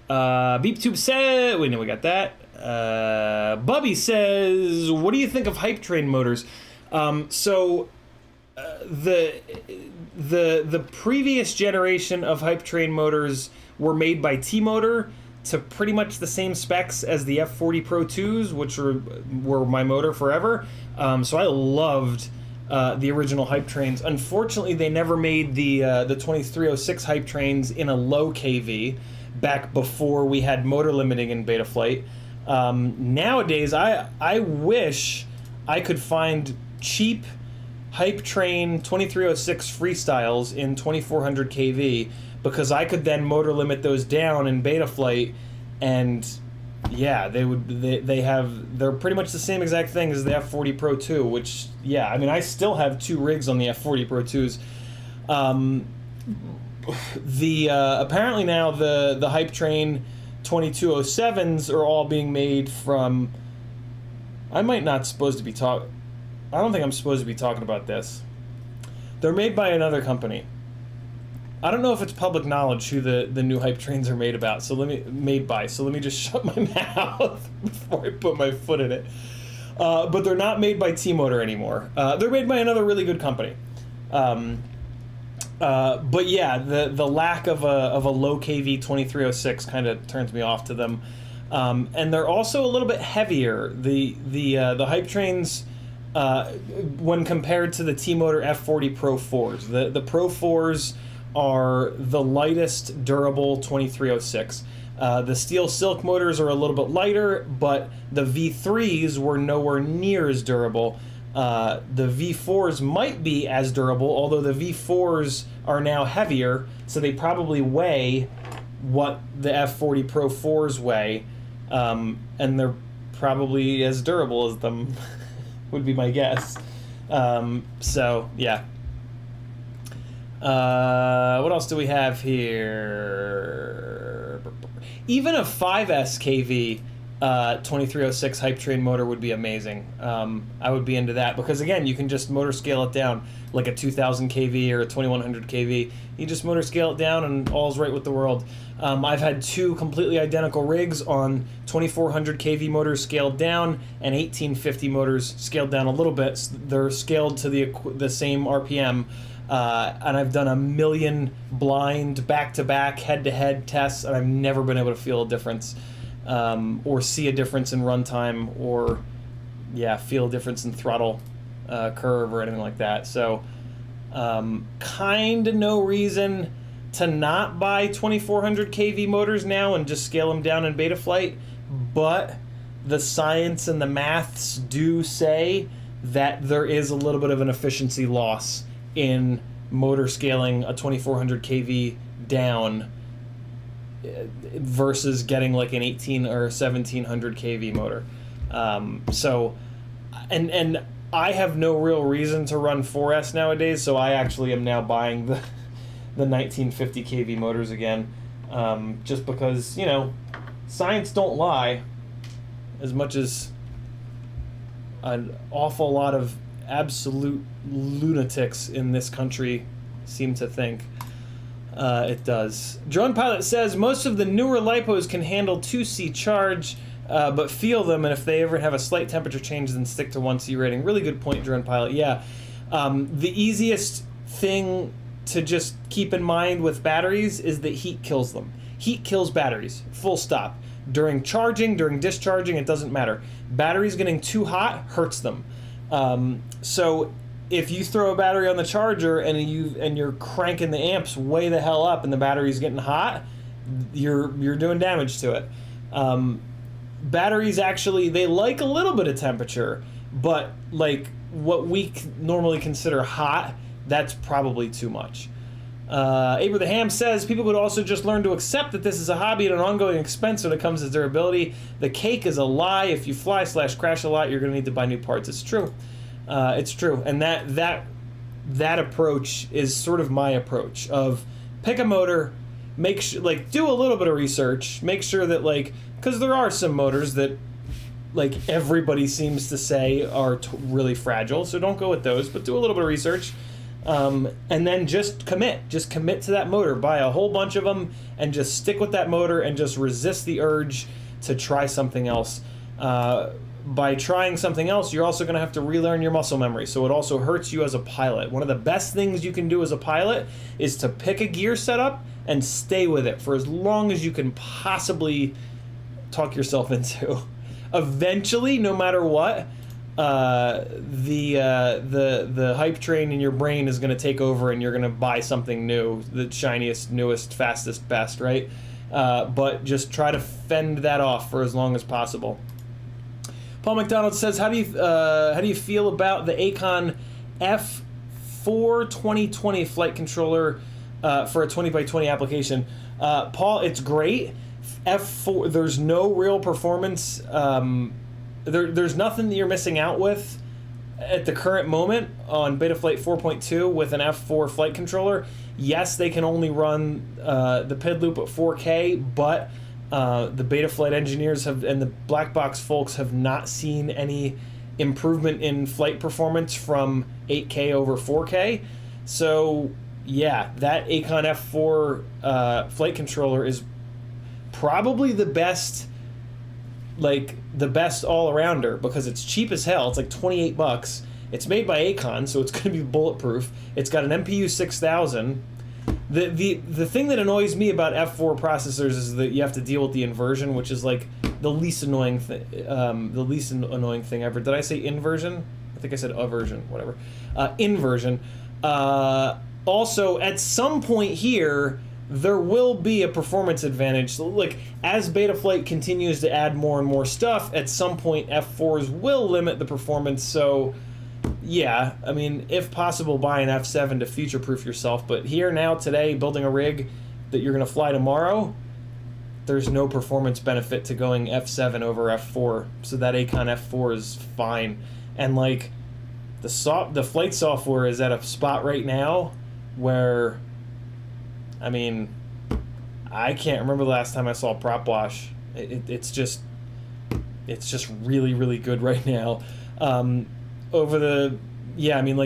Speaker 1: BeepTube said, wait, no, we got that. Bubby says, what do you think of hype train motors? The previous generation of hype train motors were made by T-Motor to pretty much the same specs as the F40 Pro 2s, which were my motor forever. So I loved the original hype trains. Unfortunately, they never made the 2306 hype trains in a low KV back before we had motor limiting in Betaflight. Nowadays, I wish I could find cheap hype train 2306 freestyles in 2400 kV, because I could then motor limit those down in Betaflight, and yeah, they're pretty much the same exact thing as the F40 Pro 2, which, yeah, I mean, I still have 2 rigs on the F40 Pro 2s. Apparently now the hype train 2207s are all being made from, I don't think I'm supposed to be talking about this. They're made by another company. I don't know if it's public knowledge who the new hype trains are made by. So let me just shut my mouth before I put my foot in it. But they're not made by T-Motor anymore. They're made by another really good company. But yeah, the lack of a low KV 2306 kind of turns me off to them. And they're also a little bit heavier. The hype trains, when compared to the T-Motor F40 Pro 4s, the Pro 4s are the lightest durable 2306. The steel silk motors are a little bit lighter, but the V3s were nowhere near as durable. The V4s might be as durable, although the V4s are now heavier, so they probably weigh what the F40 Pro 4s weigh, and they're probably as durable as them, would be my guess. So, yeah. What else do we have here? Even a 5S KV 2306 hype train motor would be amazing. I would be into that, because again, you can just motor scale it down like a 2000 kV or a 2100 kV. You just motor scale it down and all's right with the world. I've had 2 completely identical rigs on 2400 kV motors scaled down and 1850 motors scaled down a little bit. They're scaled to the same RPM. And I've done a million blind back-to-back head-to-head tests, and I've never been able to feel a difference, or see a difference in runtime, or feel a difference in throttle curve or anything like that. So kind of no reason to not buy 2400 kV motors now and just scale them down in Betaflight, but the science and the maths do say that there is a little bit of an efficiency loss in motor scaling a 2400 kV down versus getting like an 18 or 1700 kV motor. So I have no real reason to run 4S nowadays, so I actually am now buying the 1950 kV motors again, just because, science don't lie, as much as an awful lot of absolute lunatics in this country seem to think it does. Drone Pilot says most of the newer lipos can handle 2C charge, but feel them, and if they ever have a slight temperature change, then stick to 1C rating. Really good point, Drone Pilot. Yeah, the easiest thing to just keep in mind with batteries is that heat kills them. Heat kills batteries, full stop. During charging, during discharging, it doesn't matter. Batteries getting too hot hurts them. So if you throw a battery on the charger and you're cranking the amps way the hell up and the battery's getting hot, you're doing damage to it. Batteries actually, they like a little bit of temperature, but like what we normally consider hot, that's probably too much. Abraham says people would also just learn to accept that this is a hobby and an ongoing expense when it comes to durability. The cake is a lie. If you fly/crash a lot, you're going to need to buy new parts. It's true. It's true. And that approach is sort of my approach of pick a motor, make sure, like, do a little bit of research, make sure that, like, because there are some motors that, like, everybody seems to say are really fragile, so don't go with those, but do a little bit of research. And then just commit to that motor. Buy a whole bunch of them and just stick with that motor and just resist the urge to try something else. By trying something else, you're also going to have to relearn your muscle memory, so it also hurts you as a pilot. One of the best things you can do as a pilot is to pick a gear setup and stay with it for as long as you can possibly talk yourself into. Eventually, no matter what, the hype train in your brain is going to take over, and you're going to buy something new, the shiniest, newest, fastest, best, right? But just try to fend that off for as long as possible. Paul McDonald says, how do you feel about the Acon F4 2020 flight controller for a 20x20 application? Paul, it's great. F4, there's no real performance. There's nothing that you're missing out with at the current moment on Betaflight 4.2 with an F4 flight controller. Yes, they can only run the PID loop at 4K, but the Betaflight engineers and the black box folks have not seen any improvement in flight performance from 8K over 4K. So yeah, that Acon F4 flight controller is probably the best all-arounder, because it's cheap as hell. It's like $28. It's made by Acon, so it's going to be bulletproof. It's got an MPU 6000. The thing that annoys me about F4 processors is that you have to deal with the inversion, which is like the least annoying thing. The least annoying thing ever. Did I say inversion? I think I said aversion. Whatever. Inversion. Also, at some point here, there will be a performance advantage. So, like, as Betaflight continues to add more and more stuff, at some point F4s will limit the performance. So yeah, I mean, if possible, buy an F7 to future-proof yourself. But here, now, today, building a rig that you're going to fly tomorrow, there's no performance benefit to going F7 over F4. So that Acon F4 is fine. And, like, the flight software is at a spot right now where, I mean, I can't remember the last time I saw prop wash. It's just really, really good right now. Like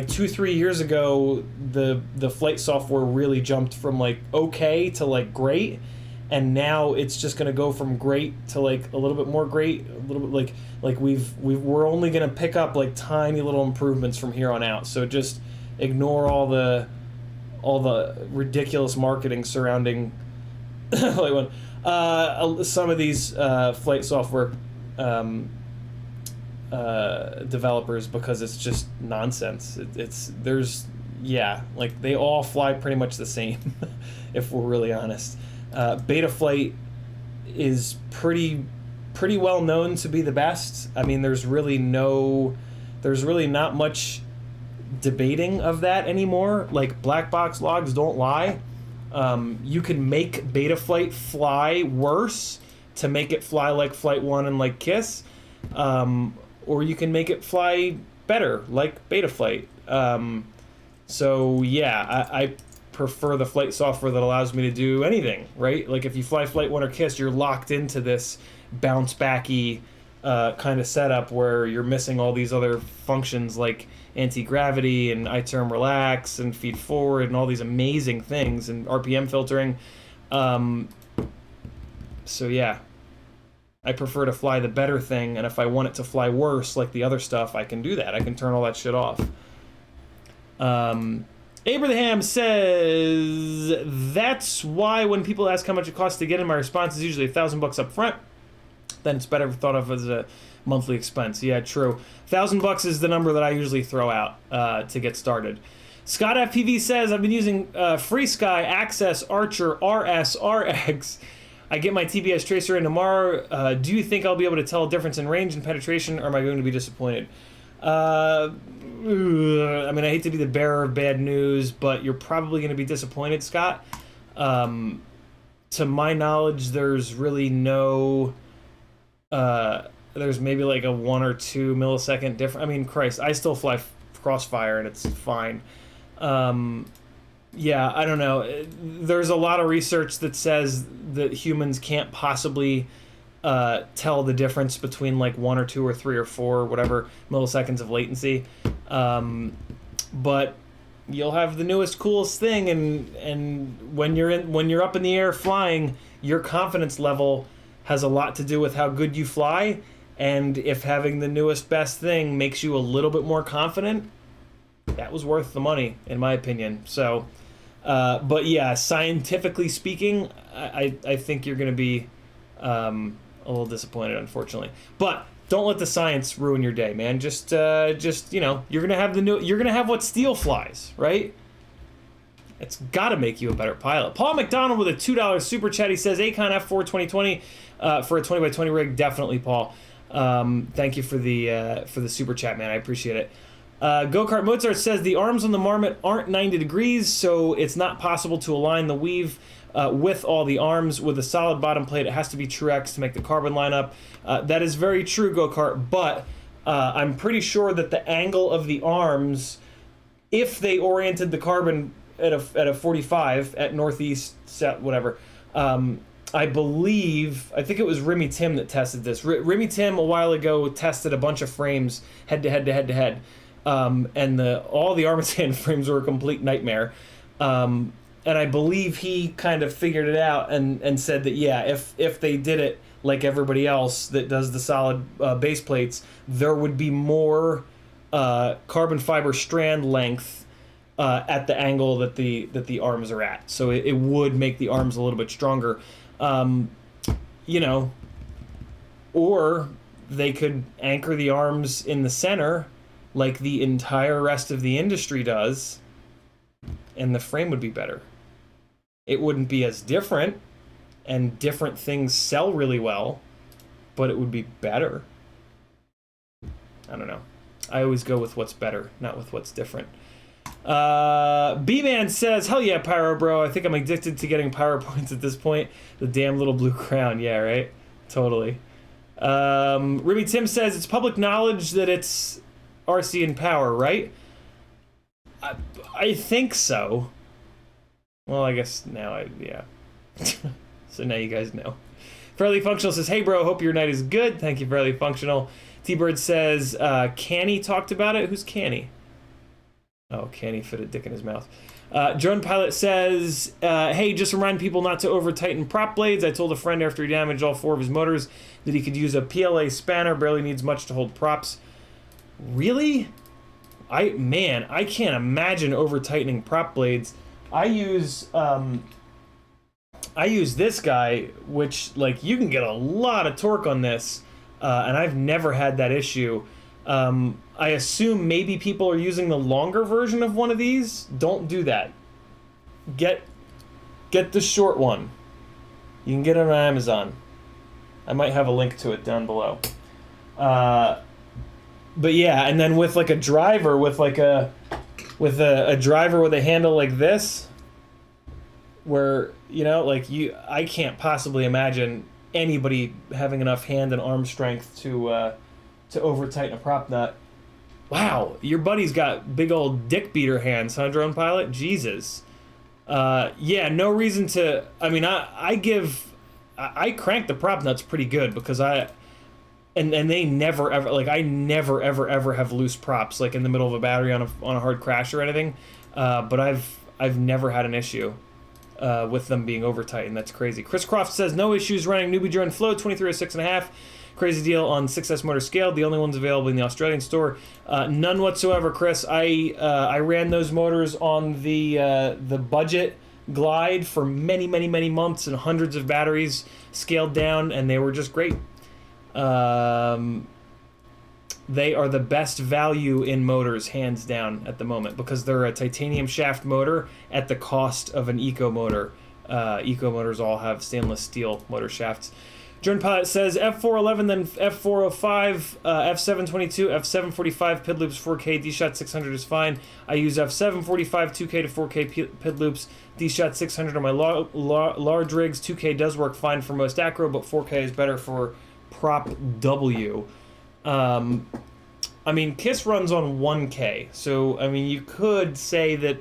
Speaker 1: 2-3 years ago, the flight software really jumped from like okay to like great, and now it's just gonna go from great to like a little bit more great, a little bit like we're only gonna pick up like tiny little improvements from here on out. So just ignore all the ridiculous marketing surrounding like one some of these flight software developers, because it's just nonsense. Like they all fly pretty much the same if we're really honest. Betaflight is pretty well known to be the best. I mean, there's really not much debating of that anymore. Like, black box logs don't lie. You can make Betaflight fly worse to make it fly like Flight 1 and like KISS, or you can make it fly better like Betaflight. So yeah, I prefer the flight software that allows me to do anything, right? Like if you fly Flight 1 or KISS, you're locked into this bounce backy kind of setup where you're missing all these other functions like anti-gravity and iTerm relax and feed forward and all these amazing things and RPM filtering. So yeah, I prefer to fly the better thing, and if I want it to fly worse like the other stuff, I can do that. I can turn all that shit off. Abraham says, that's why when people ask how much it costs to get in, my response is usually $1,000 up front. Then it's better thought of as a monthly expense. Yeah, true. $1,000 is the number that I usually throw out to get started. Scott FPV says, I've been using FreeSky, Access, Archer, RS, RX. I get my TBS tracer in tomorrow. Do you think I'll be able to tell a difference in range and penetration, or am I going to be disappointed? I mean, I hate to be the bearer of bad news, but you're probably going to be disappointed, Scott. To my knowledge, there's really no... there's maybe like a 1 or 2 millisecond difference. I mean, Christ, I still fly Crossfire and it's fine. Yeah, I don't know. There's a lot of research that says that humans can't possibly tell the difference between like 1 or 2 or 3 or 4 or whatever milliseconds of latency. But you'll have the newest, coolest thing, and when you're up in the air flying, your confidence level has a lot to do with how good you fly, and if having the newest best thing makes you a little bit more confident, that was worth the money, in my opinion. So, but yeah, scientifically speaking, I think you're going to be a little disappointed, unfortunately. But don't let the science ruin your day, man. Just you know, you're gonna have what steel flies, right? It's got to make you a better pilot. Paul McDonald with a $2 super chat. He says, Acon F4 2020 for a 20x20 rig. Definitely, Paul. Thank you for the super chat, man. I appreciate it. Go-Kart Mozart says the arms on the Marmot aren't 90 degrees, so it's not possible to align the weave with all the arms. With a solid bottom plate, it has to be true X to make the carbon line up. That is very true, Go-Kart, but I'm pretty sure that the angle of the arms, if they oriented the carbon at a 45 at northeast, south, whatever, I think it was Remy Tim that tested this. Remy Tim a while ago tested a bunch of frames head to head. And all the Armatan frames were a complete nightmare. And I believe he kind of figured it out and said that, yeah, if they did it like everybody else that does the solid base plates, there would be more carbon fiber strand length at the angle that the arms are at. So it would make the arms a little bit stronger. You know, or they could anchor the arms in the center like the entire rest of the industry does, and the frame would be better. It wouldn't be as different, and different things sell really well, but it would be better. I don't know. I always go with what's better, not with what's different. B-Man says, hell yeah, Pyro Bro. I think I'm addicted to getting Pyro points at this point. The damn little blue crown. Yeah, right? Totally. Remy Tim says, it's public knowledge that it's RC and power, right? I think so. Well, I guess now yeah. So now you guys know. Fairly Functional says, hey bro, hope your night is good. Thank you, Fairly Functional. T-Bird says, Canny talked about it. Who's Canny? Oh, Canny fit a dick in his mouth. Drone Pilot says, hey, just remind people not to over-tighten prop blades. I told a friend after he damaged all 4 of his motors that he could use a PLA spanner. Barely needs much to hold props. Really? I can't imagine over-tightening prop blades. I use this guy, which, like, you can get a lot of torque on this, and I've never had that issue. I assume maybe people are using the longer version of one of these. Don't do that. Get the short one. You can get it on Amazon. I might have a link to it down below. But yeah, and then with like a driver, with a driver with a handle like this, where, you know, like I can't possibly imagine anybody having enough hand and arm strength to over tighten a prop nut. Wow, your buddy's got big old dick beater hands, huh, Drone Pilot? Jesus. Yeah, no reason to. I mean, I crank the prop nuts pretty good because and they never ever, like, I never ever have loose props like in the middle of a battery on a hard crash or anything. But I've never had an issue with them being over tightened. That's crazy. Chris Croft says no issues running Newbie Drone Flow 2306.5. Crazy deal on 6S motor scale. The only ones available in the Australian store. None whatsoever, Chris. I ran those motors on the budget glide for many months and hundreds of batteries scaled down, and they were just great. They are the best value in motors, hands down, at the moment, because they're a titanium shaft motor at the cost of an eco motor. Eco motors all have stainless steel motor shafts. Drone Pilot says F411, then F405, F722, F745 PID loops 4K, D-Shot 600 is fine. I use F745 2K to 4K PID loops, D-Shot 600 on my large rigs. 2K does work fine for most acro, but 4K is better for Prop W. I mean, KISS runs on 1K, so I mean, you could say that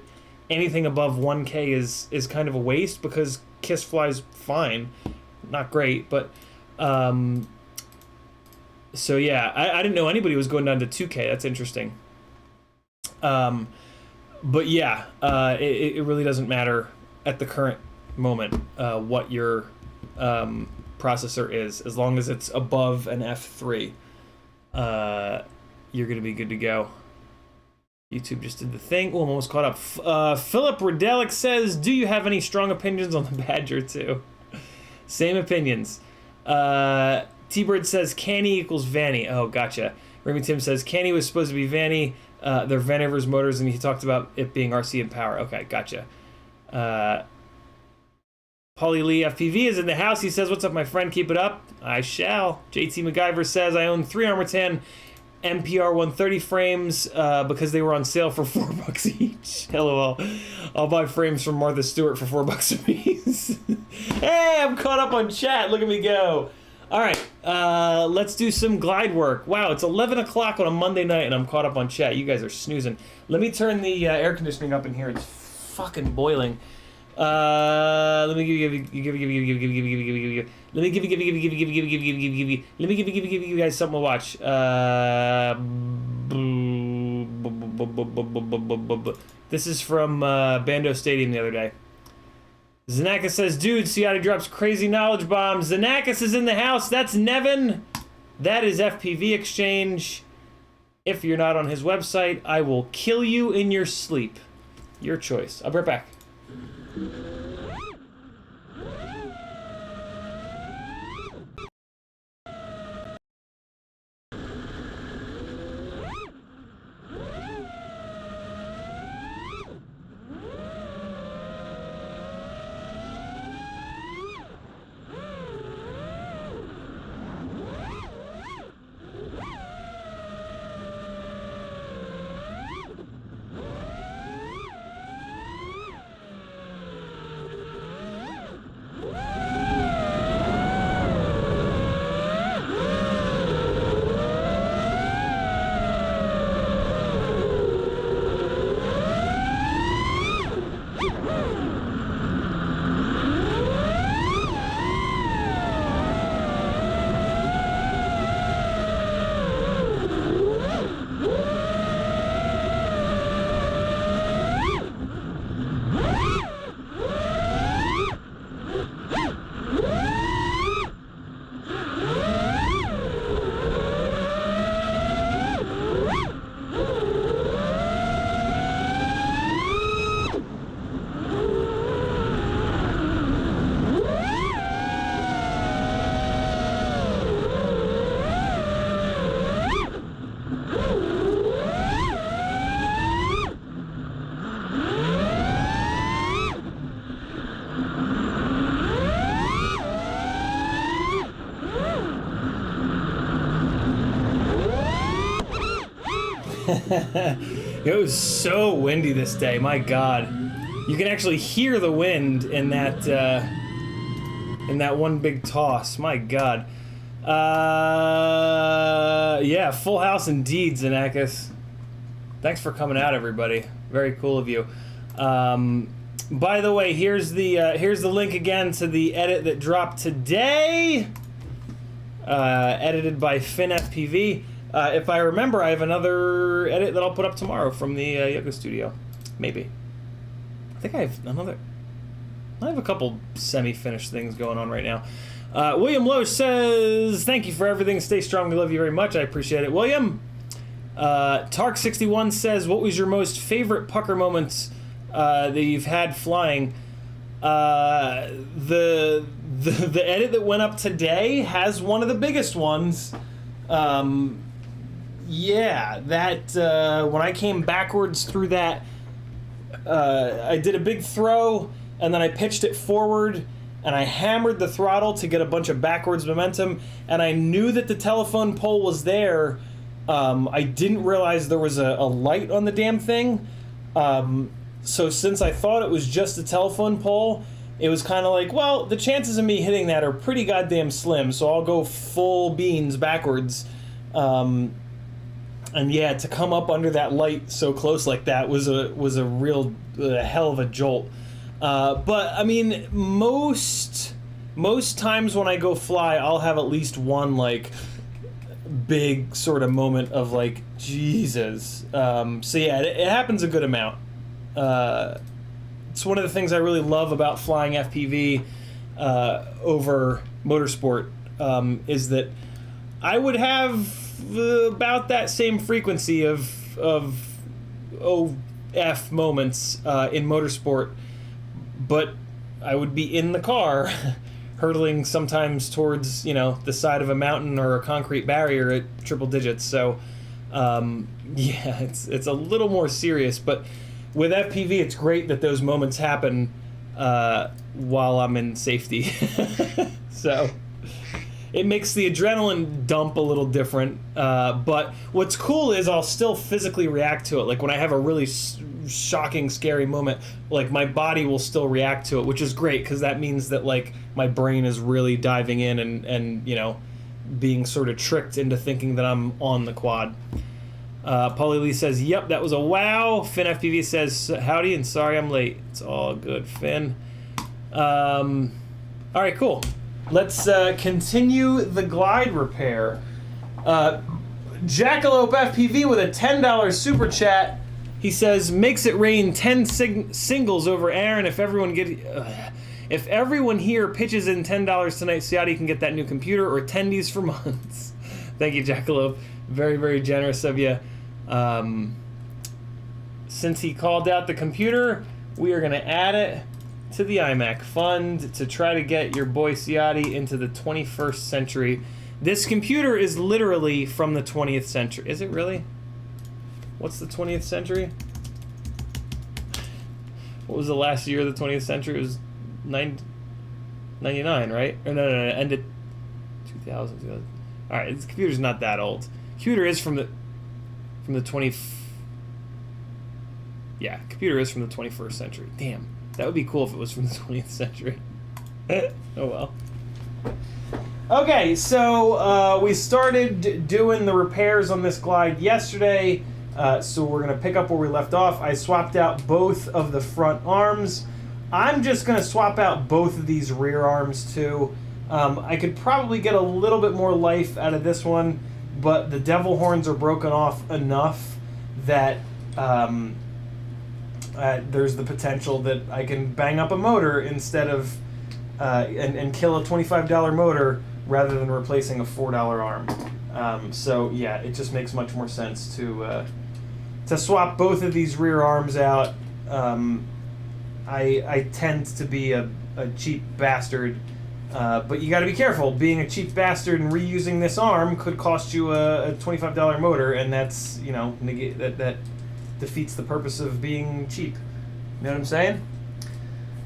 Speaker 1: anything above 1K is kind of a waste because KISS flies fine. Not great, but so yeah, I didn't know anybody was going down to 2K. That's interesting. But yeah, it really doesn't matter at the current moment what your processor is. As long as it's above an F3, you're gonna be good to go. YouTube just did the thing. Oh, I'm almost caught up. Philip Rodelic says, do you have any strong opinions on the Badger 2? Same opinions. T-Bird says, Canny equals Vanny. Oh, gotcha. Remy Tim says, Canny was supposed to be Vanny. They're Vanover's motors, and he talked about it being RC and power. Okay, gotcha. Paulie Lee FPV is in the house. He says, what's up, my friend? Keep it up. I shall. JT MacGyver says, I own 3 Armor 10 MPR 130 frames because they were on sale for $4 each. LOL. I'll buy frames from Martha Stewart for $4 a piece. Hey, I'm caught up on chat. Look at me go. All right, let's do some glide work. Wow, it's 11 o'clock on a Monday night and I'm caught up on chat. You guys are snoozing. Let me turn the air conditioning up in here. It's fucking boiling. Let me give you guys something to watch. This is from Bando Stadium the other day. Zanakis says, dude, Ciotti drops crazy knowledge bombs. Zanakis is in the house. That's Nevin. That is FPV Exchange. If you're not on his website, I will kill you in your sleep. Your choice. I'll be right back. It was so windy this day, my god. You can actually hear the wind in that one big toss, my god. Yeah, full house indeed, Zanakis. Thanks for coming out, everybody. Very cool of you. By the way, here's the link again to the edit that dropped today. Edited by FPV. If I remember, I have another edit that I'll put up tomorrow from the yoga studio. Maybe. I think I have a couple semi-finished things going on right now. William Lowe says, thank you for everything. Stay strong. We love you very much. I appreciate it. William. Tark61 says, what was your most favorite pucker moments that you've had flying? The edit that went up today has one of the biggest ones. Yeah, that when I came backwards through that, I did a big throw and then I pitched it forward and I hammered the throttle to get a bunch of backwards momentum, and I knew that the telephone pole was there. I didn't realize there was a light on the damn thing. So since I thought it was just a telephone pole, it was kind of like, well, the chances of me hitting that are pretty goddamn slim, so I'll go full beans backwards. And yeah, to come up under that light so close like that was a real hell of a jolt. But I mean, most times when I go fly, I'll have at least one like big sort of moment of like, Jesus. So yeah, it happens a good amount. It's one of the things I really love about flying FPV over motorsport is that I would have about that same frequency of OF moments in motorsport, but I would be in the car hurtling sometimes towards, you know, the side of a mountain or a concrete barrier at triple digits. So yeah, it's a little more serious, but with FPV it's great that those moments happen while I'm in safety. So it makes the adrenaline dump a little different, but what's cool is I'll still physically react to it. Like when I have a really shocking, scary moment, like my body will still react to it, which is great because that means that like my brain is really diving in and you know, being sort of tricked into thinking that I'm on the quad. Paulie Lee says, yep, that was a wow. Finn FPV says, howdy and sorry I'm late. It's all good, Finn. All right, cool. Let's continue the glide repair. JakelopeFPV with a $10 super chat. He says, makes it rain 10 singles over Aaron if everyone if everyone here pitches in $10 tonight, Ciotti can get that new computer or attendees for months. Thank you, Jackalope. Very, very generous of you. Since he called out the computer, we are going to add it to the iMac fund to try to get your boy Ciotti into the 21st century. This computer is literally from the 20th century. Is it really? What's the 20th century? What was the last year of the 20th century? It was 99, right? Or no, ended 2000. All right, this computer's not that old. Computer is from the 20. Yeah, computer is from the 21st century. Damn, that would be cool if it was from the 20th century. Oh well. Okay, so we started doing the repairs on this glide yesterday. So we're going to pick up where we left off. I swapped out both of the front arms. I'm just going to swap out both of these rear arms too. I could probably get a little bit more life out of this one, but the devil horns are broken off enough that there's the potential that I can bang up a motor instead of and kill a $25 motor rather than replacing a $4 arm. So yeah, it just makes much more sense to swap both of these rear arms out. I tend to be a cheap bastard, but you got to be careful. Being a cheap bastard and reusing this arm could cost you a $25 motor, and that's, you know, that defeats the purpose of being cheap. You know what I'm saying?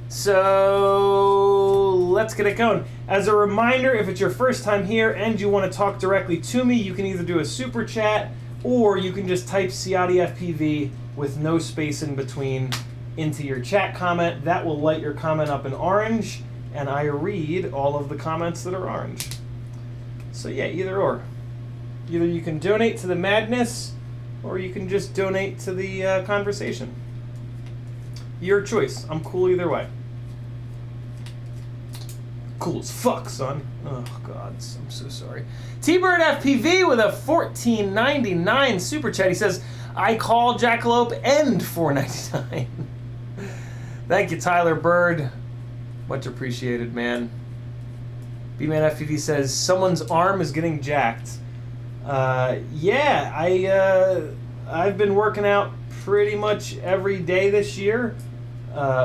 Speaker 1: So let's get it going. As a reminder, if it's your first time here and you want to talk directly to me, you can either do a super chat or you can just type CiottiFPV with no space in between into your chat comment. That will light your comment up in orange, and I read all of the comments that are orange. So yeah, either or. Either you can donate to the madness or you can just donate to the conversation. Your choice. I'm cool either way. Cool as fuck, son. Oh, God, I'm so sorry. T-Bird FPV with a $14.99 super chat. He says, I call Jackalope and $4.99. Thank you, Tyler Bird. Much appreciated, man. B-Man FPV says, someone's arm is getting jacked. Yeah, I've been working out pretty much every day this year.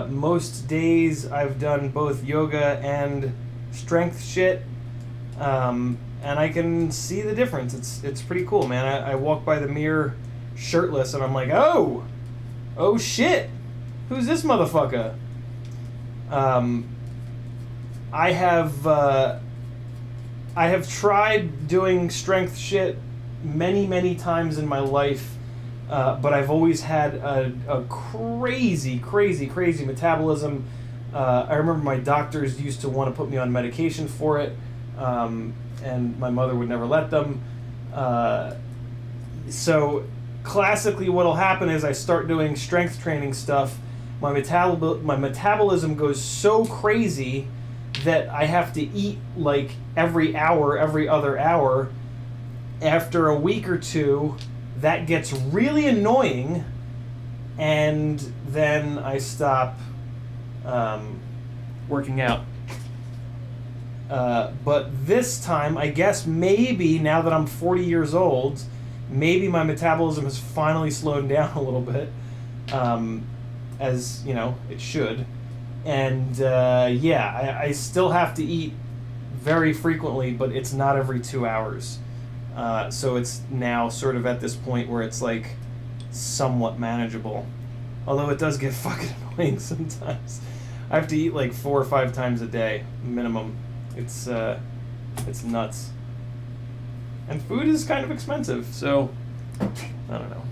Speaker 1: Most days I've done both yoga and strength shit, and I can see the difference. It's pretty cool, man. I walk by the mirror shirtless and I'm like, oh shit, who's this motherfucker? I have tried doing strength shit many times in my life. But I've always had a crazy metabolism. I remember my doctors used to want to put me on medication for it, and my mother would never let them. So classically what'll happen is I start doing strength training stuff. My metabolism goes so crazy that I have to eat like every hour, every other hour. After a week or two, that gets really annoying, and then I stop working out. But this time, I guess maybe now that I'm 40 years old, maybe my metabolism has finally slowed down a little bit, as you know it should. And yeah, I still have to eat very frequently, but it's not every 2 hours. So it's now sort of at this point where it's like somewhat manageable. Although it does get fucking annoying sometimes. I have to eat like 4 or 5 times a day minimum. It's nuts. And food is kind of expensive, so I don't know.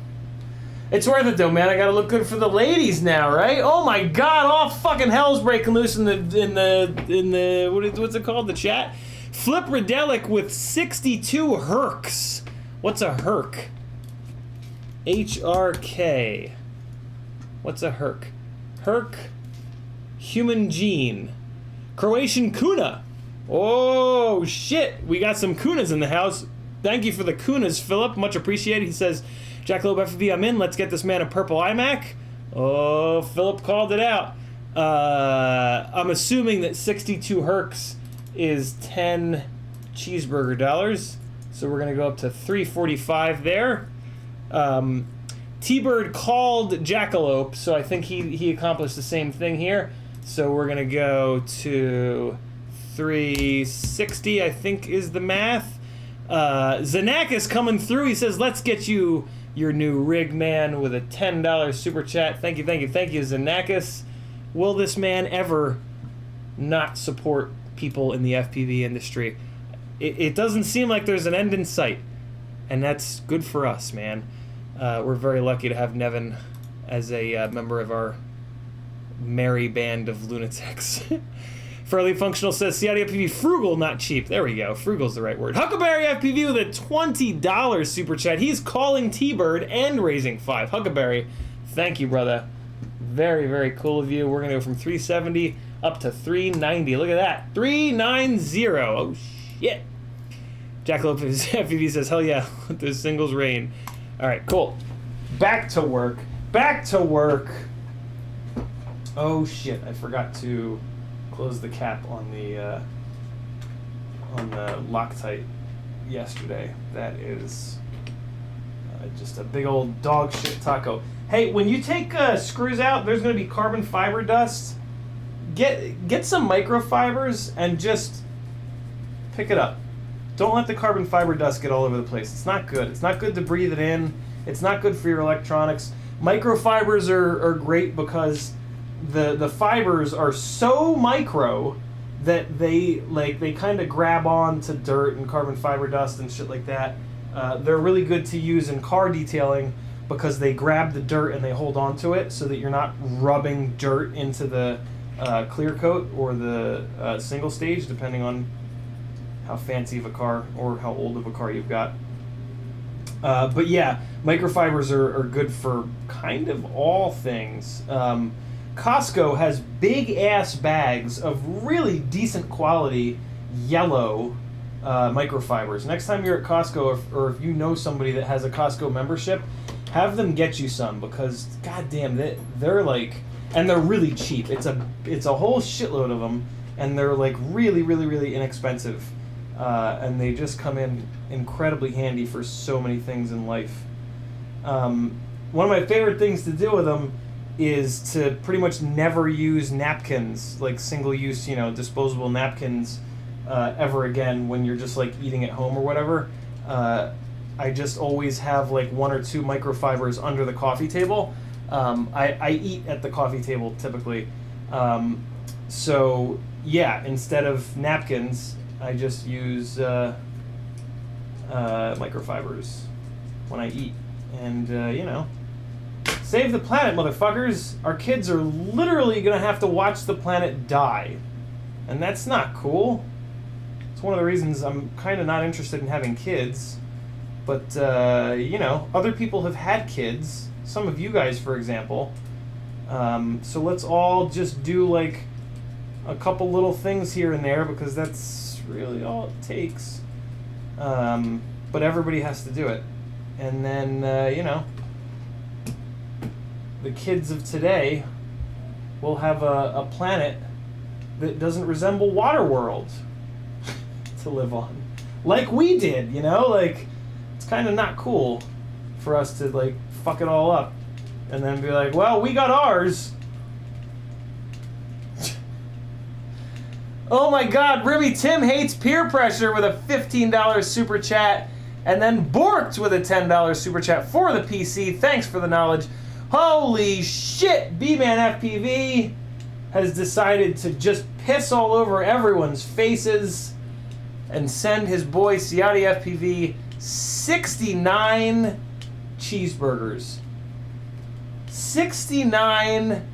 Speaker 1: It's worth it though, man. I gotta look good for the ladies now, right? Oh my god, all fucking hell's breaking loose in the what's it called? The chat? Flip Redelic with 62 herks. What's a herk? HRK. What's a herk? Herk. Human gene. Croatian kuna. Oh shit, we got some kunas in the house. Thank you for the kunas, Philip. Much appreciated. He says, JakelopeFPV, I'm in. Let's get this man a purple iMac. Oh, Philip called it out. I'm assuming that 62 herks is 10 cheeseburger dollars. So we're going to go up to $3.45 there. T-Bird called Jackalope, so I think he accomplished the same thing here. So we're going to go to $3.60, I think is the math. Zanak is coming through. He says, let's get you your new rig, man, with a $10 super chat. Thank you, Zanakis. Will this man ever not support people in the FPV industry? It doesn't seem like there's an end in sight, and that's good for us, man. We're very lucky to have Nevin as a member of our merry band of lunatics. Fairly Functional says, CiottiFPV frugal, not cheap. There we go. Frugal's the right word. Huckleberry FPV with a $20 super chat. He's calling T-Bird and raising 5. Huckleberry, thank you, brother. Very, very cool of you. We're going to go from 370 up to 390. Look at that. 390. Oh, shit. JakelopeFPV says, hell yeah, let those singles rain. All right, cool. Back to work. Oh, shit. I forgot to close the cap on the Loctite yesterday. That is just a big old dog shit taco. Hey, when you take screws out, there's going to be carbon fiber dust. Get some microfibers and just pick it up. Don't let the carbon fiber dust get all over the place. It's not good. It's not good to breathe it in. It's not good for your electronics. Microfibers are great because the fibers are so micro that they kind of grab on to dirt and carbon fiber dust and shit like that. They're really good to use in car detailing because they grab the dirt and they hold on to it so that you're not rubbing dirt into the clear coat or the single stage, depending on how fancy of a car or how old of a car you've got. But yeah, microfibers are good for kind of all things. Costco has big ass bags of really decent quality yellow microfibers. Next time you're at Costco, or if you know somebody that has a Costco membership, have them get you some, because goddamn, they're like, and they're really cheap. It's a whole shitload of them, and they're like really, really, really inexpensive, and they just come in incredibly handy for so many things in life. One of my favorite things to do with them is to pretty much never use napkins, like single-use, disposable napkins, ever again when you're just like eating at home or whatever. I just always have like 1 or 2 microfibers under the coffee table. I eat at the coffee table typically. So yeah, instead of napkins, I just use microfibers when I eat. And, save the planet, motherfuckers. Our kids are literally going to have to watch the planet die. And that's not cool. It's one of the reasons I'm kind of not interested in having kids. But, other people have had kids. Some of you guys, for example. So let's all just do, like, a couple little things here and there, because that's really all it takes. But everybody has to do it. And then, the kids of today will have a planet that doesn't resemble Waterworld. to live on. Like we did, you know? Like, it's kind of not cool for us to, like, fuck it all up and then be like, well, we got ours. Oh my God, Ribby Tim hates peer pressure with a $15 super chat, and then Borked with a $10 super chat for the PC. Thanks for the knowledge. Holy shit, B-Man FPV has decided to just piss all over everyone's faces and send his boy CiottiFPV 69 cheeseburgers. 69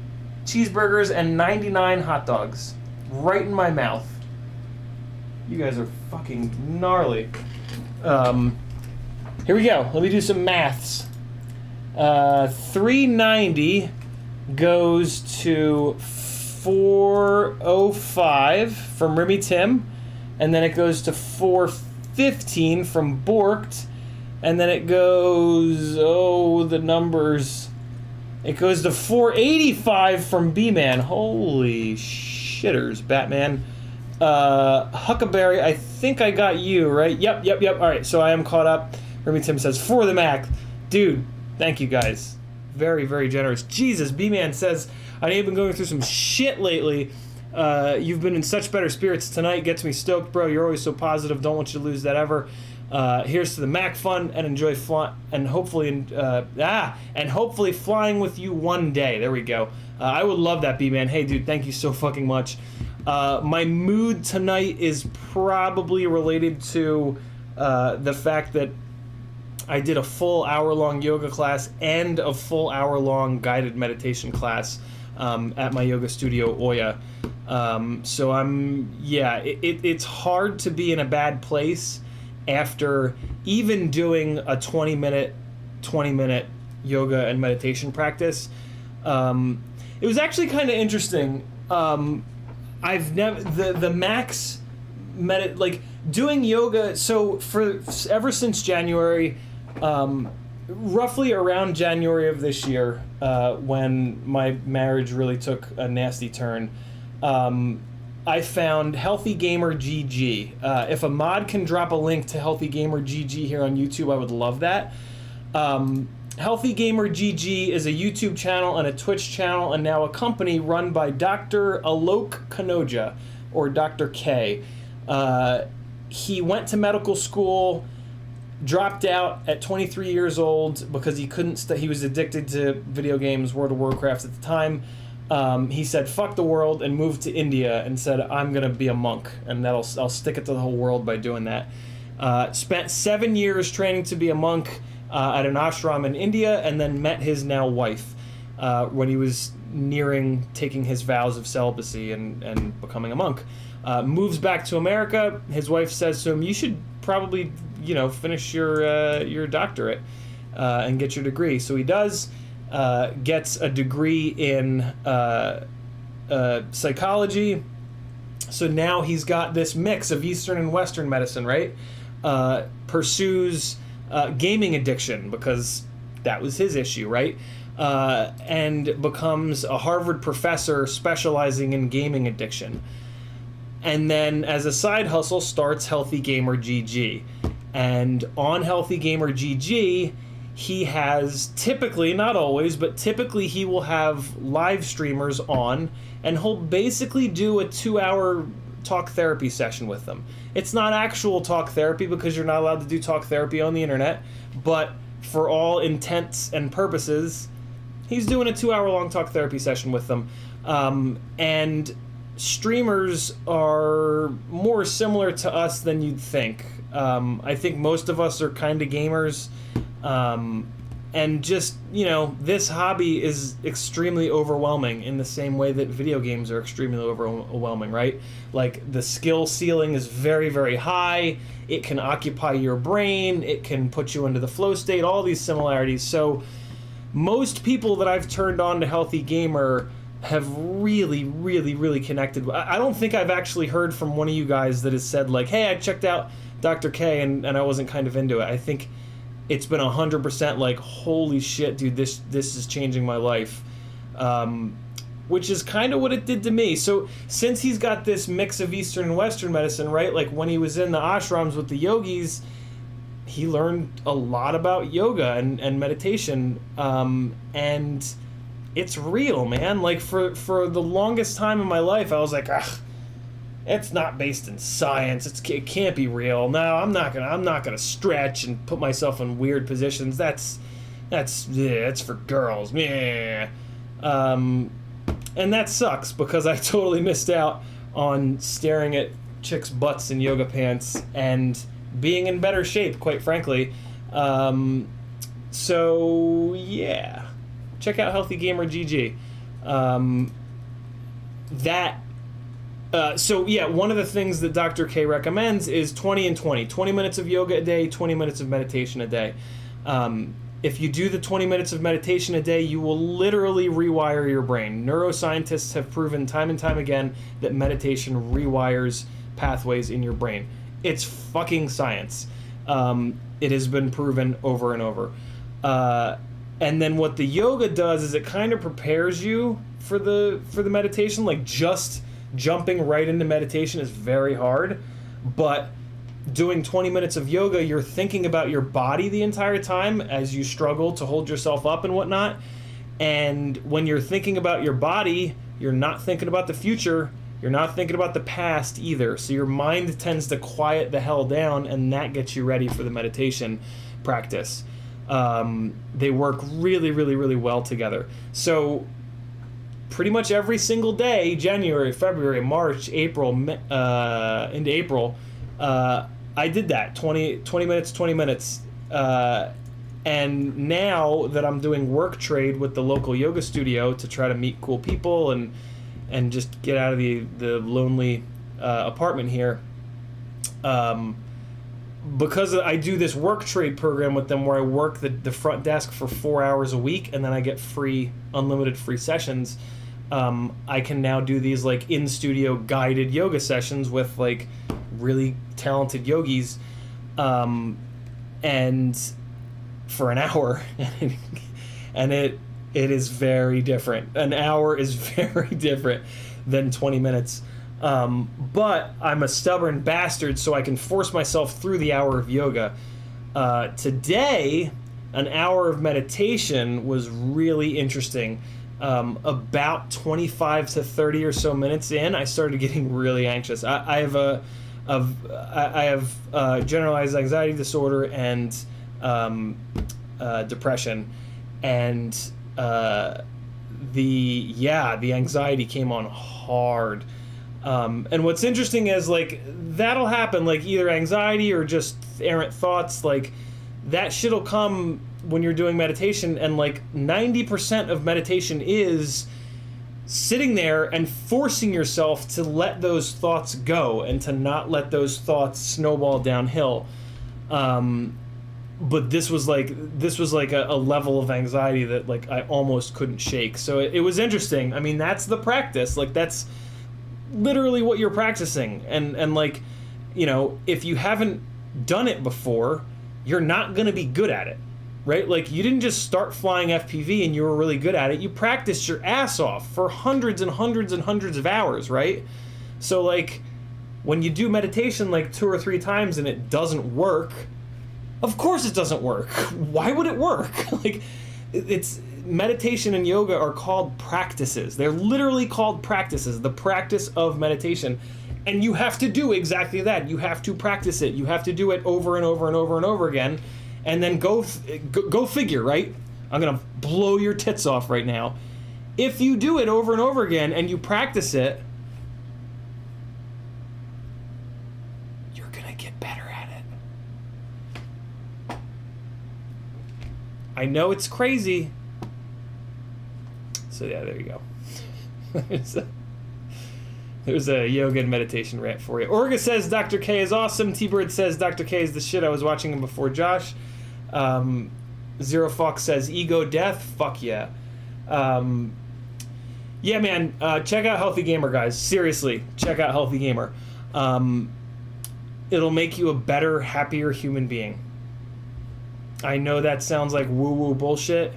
Speaker 1: cheeseburgers and 99 hot dogs. Right in my mouth. You guys are fucking gnarly. Here we go. Let me do some maths. 390 goes to 405 from Remy Tim, and then it goes to 415 from Borked, and then it goes, oh, the numbers. It goes to 485 from B-Man. Holy shitters, Batman. Huckleberry, I think I got you, right? Yep. All right, so I am caught up. Remy Tim says, for the Mac. Dude, thank you guys. Very, very generous. Jesus, B-Man says, I know you've been going through some shit lately. You've been in such better spirits tonight. Gets me stoked, bro. You're always so positive. Don't want you to lose that ever. Here's to the Mac fun and enjoy and hopefully flying with you one day. There we go. I would love that, B-Man. Hey, dude, thank you so fucking much. My mood tonight is probably related to the fact that I did a full hour-long yoga class and a full hour-long guided meditation class at my yoga studio, Oya. So it's hard to be in a bad place after even doing a 20-minute yoga and meditation practice. It was actually kind of interesting. I've never the max doing yoga. So ever since January, roughly around January of this year, when my marriage really took a nasty turn, I found Healthy Gamer GG. If a mod can drop a link to Healthy Gamer GG here on YouTube, I would love that. Healthy Gamer GG is a YouTube channel and a Twitch channel and now a company run by Dr. Alok Kanoja, or Dr. K. He went to medical school, dropped out at 23 years old because he couldn't he was addicted to video games, World of Warcraft at the time. He said fuck the world and moved to India and said I'm gonna be a monk and I'll stick it to the whole world by doing that. Spent 7 years training to be a monk at an ashram in India, and then met his now wife when he was nearing taking his vows of celibacy and becoming a monk. Moves back to America. His wife says to him, you should probably finish your doctorate and get your degree. So he does. Gets a degree in psychology. So now he's got this mix of Eastern and Western medicine, right? Pursues gaming addiction because that was his issue, right? And becomes a Harvard professor specializing in gaming addiction. And then as a side hustle starts Healthy Gamer GG. And on Healthy Gamer GG, he has typically, not always, but typically he will have live streamers on and he'll basically do a 2-hour talk therapy session with them. It's not actual talk therapy because you're not allowed to do talk therapy on the internet, but for all intents and purposes, he's doing a 2-hour long talk therapy session with them. And streamers are more similar to us than you'd think. I think most of us are kind of gamers. And just, this hobby is extremely overwhelming in the same way that video games are extremely overwhelming, right? Like, the skill ceiling is very, very high. It can occupy your brain. It can put you into the flow state, all these similarities. So most people that I've turned on to Healthy Gamer have really, really, really connected. I don't think I've actually heard from one of you guys that has said, like, hey, I checked out Dr. K and I wasn't kind of into it. I think it's been 100% like, holy shit, dude, this is changing my life. which is kind of what it did to me. So since he's got this mix of Eastern and Western medicine, right? Like when he was in the ashrams with the yogis, he learned a lot about yoga and meditation, and it's real, man. Like for the longest time in my life, I was like, it's not based in science. It can't be real. No, I'm not gonna stretch and put myself in weird positions. That's for girls. Yeah. And that sucks because I totally missed out on staring at chicks' butts in yoga pants and being in better shape, quite frankly. So yeah, check out Healthy Gamer GG. So yeah, one of the things that Dr. K recommends is 20 and 20. 20 minutes of yoga a day, 20 minutes of meditation a day. If you do the 20 minutes of meditation a day, you will literally rewire your brain. Neuroscientists have proven time and time again that meditation rewires pathways in your brain. It's fucking science. It has been proven over and over. And then what the yoga does is it kind of prepares you for the meditation. Like just jumping right into meditation is very hard, but doing 20 minutes of yoga, you're thinking about your body the entire time as you struggle to hold yourself up and whatnot. And when you're thinking about your body, you're not thinking about the future. You're not thinking about the past either. So your mind tends to quiet the hell down, and that gets you ready for the meditation practice. They work really, really, really well together. So pretty much every single day, January, February, March, April, into April, I did that, 20 minutes, 20 minutes. And now that I'm doing work trade with the local yoga studio to try to meet cool people and just get out of the lonely apartment here, because I do this work trade program with them where I work the front desk for 4 hours a week and then I get unlimited free sessions, I can now do these like in-studio guided yoga sessions with like really talented yogis, and for an hour, and it is very different. An hour is very different than 20 minutes. But I'm a stubborn bastard, so I can force myself through the hour of yoga. Today, an hour of meditation was really interesting. About 25 to 30 or so minutes in, I started getting really anxious. I have generalized anxiety disorder and depression, and the anxiety came on hard. And what's interesting is like that'll happen, like either anxiety or just errant thoughts, like that shit'll come when you're doing meditation, and like 90% of meditation is sitting there and forcing yourself to let those thoughts go and to not let those thoughts snowball downhill. But this was like a level of anxiety that like I almost couldn't shake. So it was interesting. I mean, that's the practice. Like that's literally what you're practicing. And like, you know, if you haven't done it before, you're not going to be good at it. Right? Like you didn't just start flying FPV and you were really good at it. You practiced your ass off for hundreds and hundreds and hundreds of hours, right? So like when you do meditation like 2 or 3 times and it doesn't work, of course it doesn't work. Why would it work? Like it's meditation and yoga are called practices. They're literally called practices, the practice of meditation. And you have to do exactly that. You have to practice it. You have to do it over and over and over and over again. And then go figure, right? I'm going to blow your tits off right now. If you do it over and over again and you practice it, you're going to get better at it. I know it's crazy. So yeah, there you go. There's a yoga and meditation rant for you. Orga says Dr. K is awesome. T-Bird says Dr. K is the shit. I was watching him before Josh. Zero Fox says ego death. Fuck yeah. Yeah, man. Check out Healthy Gamer, guys. Seriously, check out Healthy Gamer. It'll make you a better, happier human being. I know that sounds like woo-woo bullshit,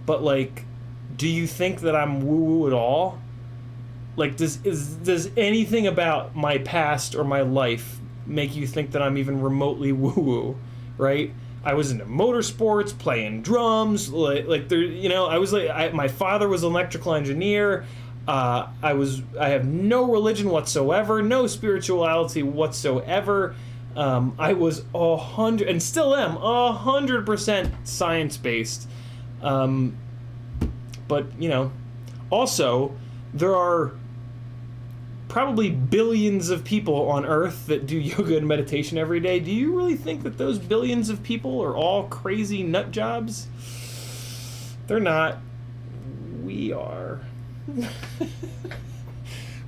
Speaker 1: but like, do you think that I'm woo-woo at all? Like, does anything about my past or my life make you think that I'm even remotely woo-woo, right? I was into motorsports, playing drums, like there, you know, I was like, my father was an electrical engineer. I have no religion whatsoever, no spirituality whatsoever. I was 100, and still am 100% science-based. But, you know, also, there are probably billions of people on Earth that do yoga and meditation every day. Do you really think that those billions of people are all crazy nut jobs? They're not. We are.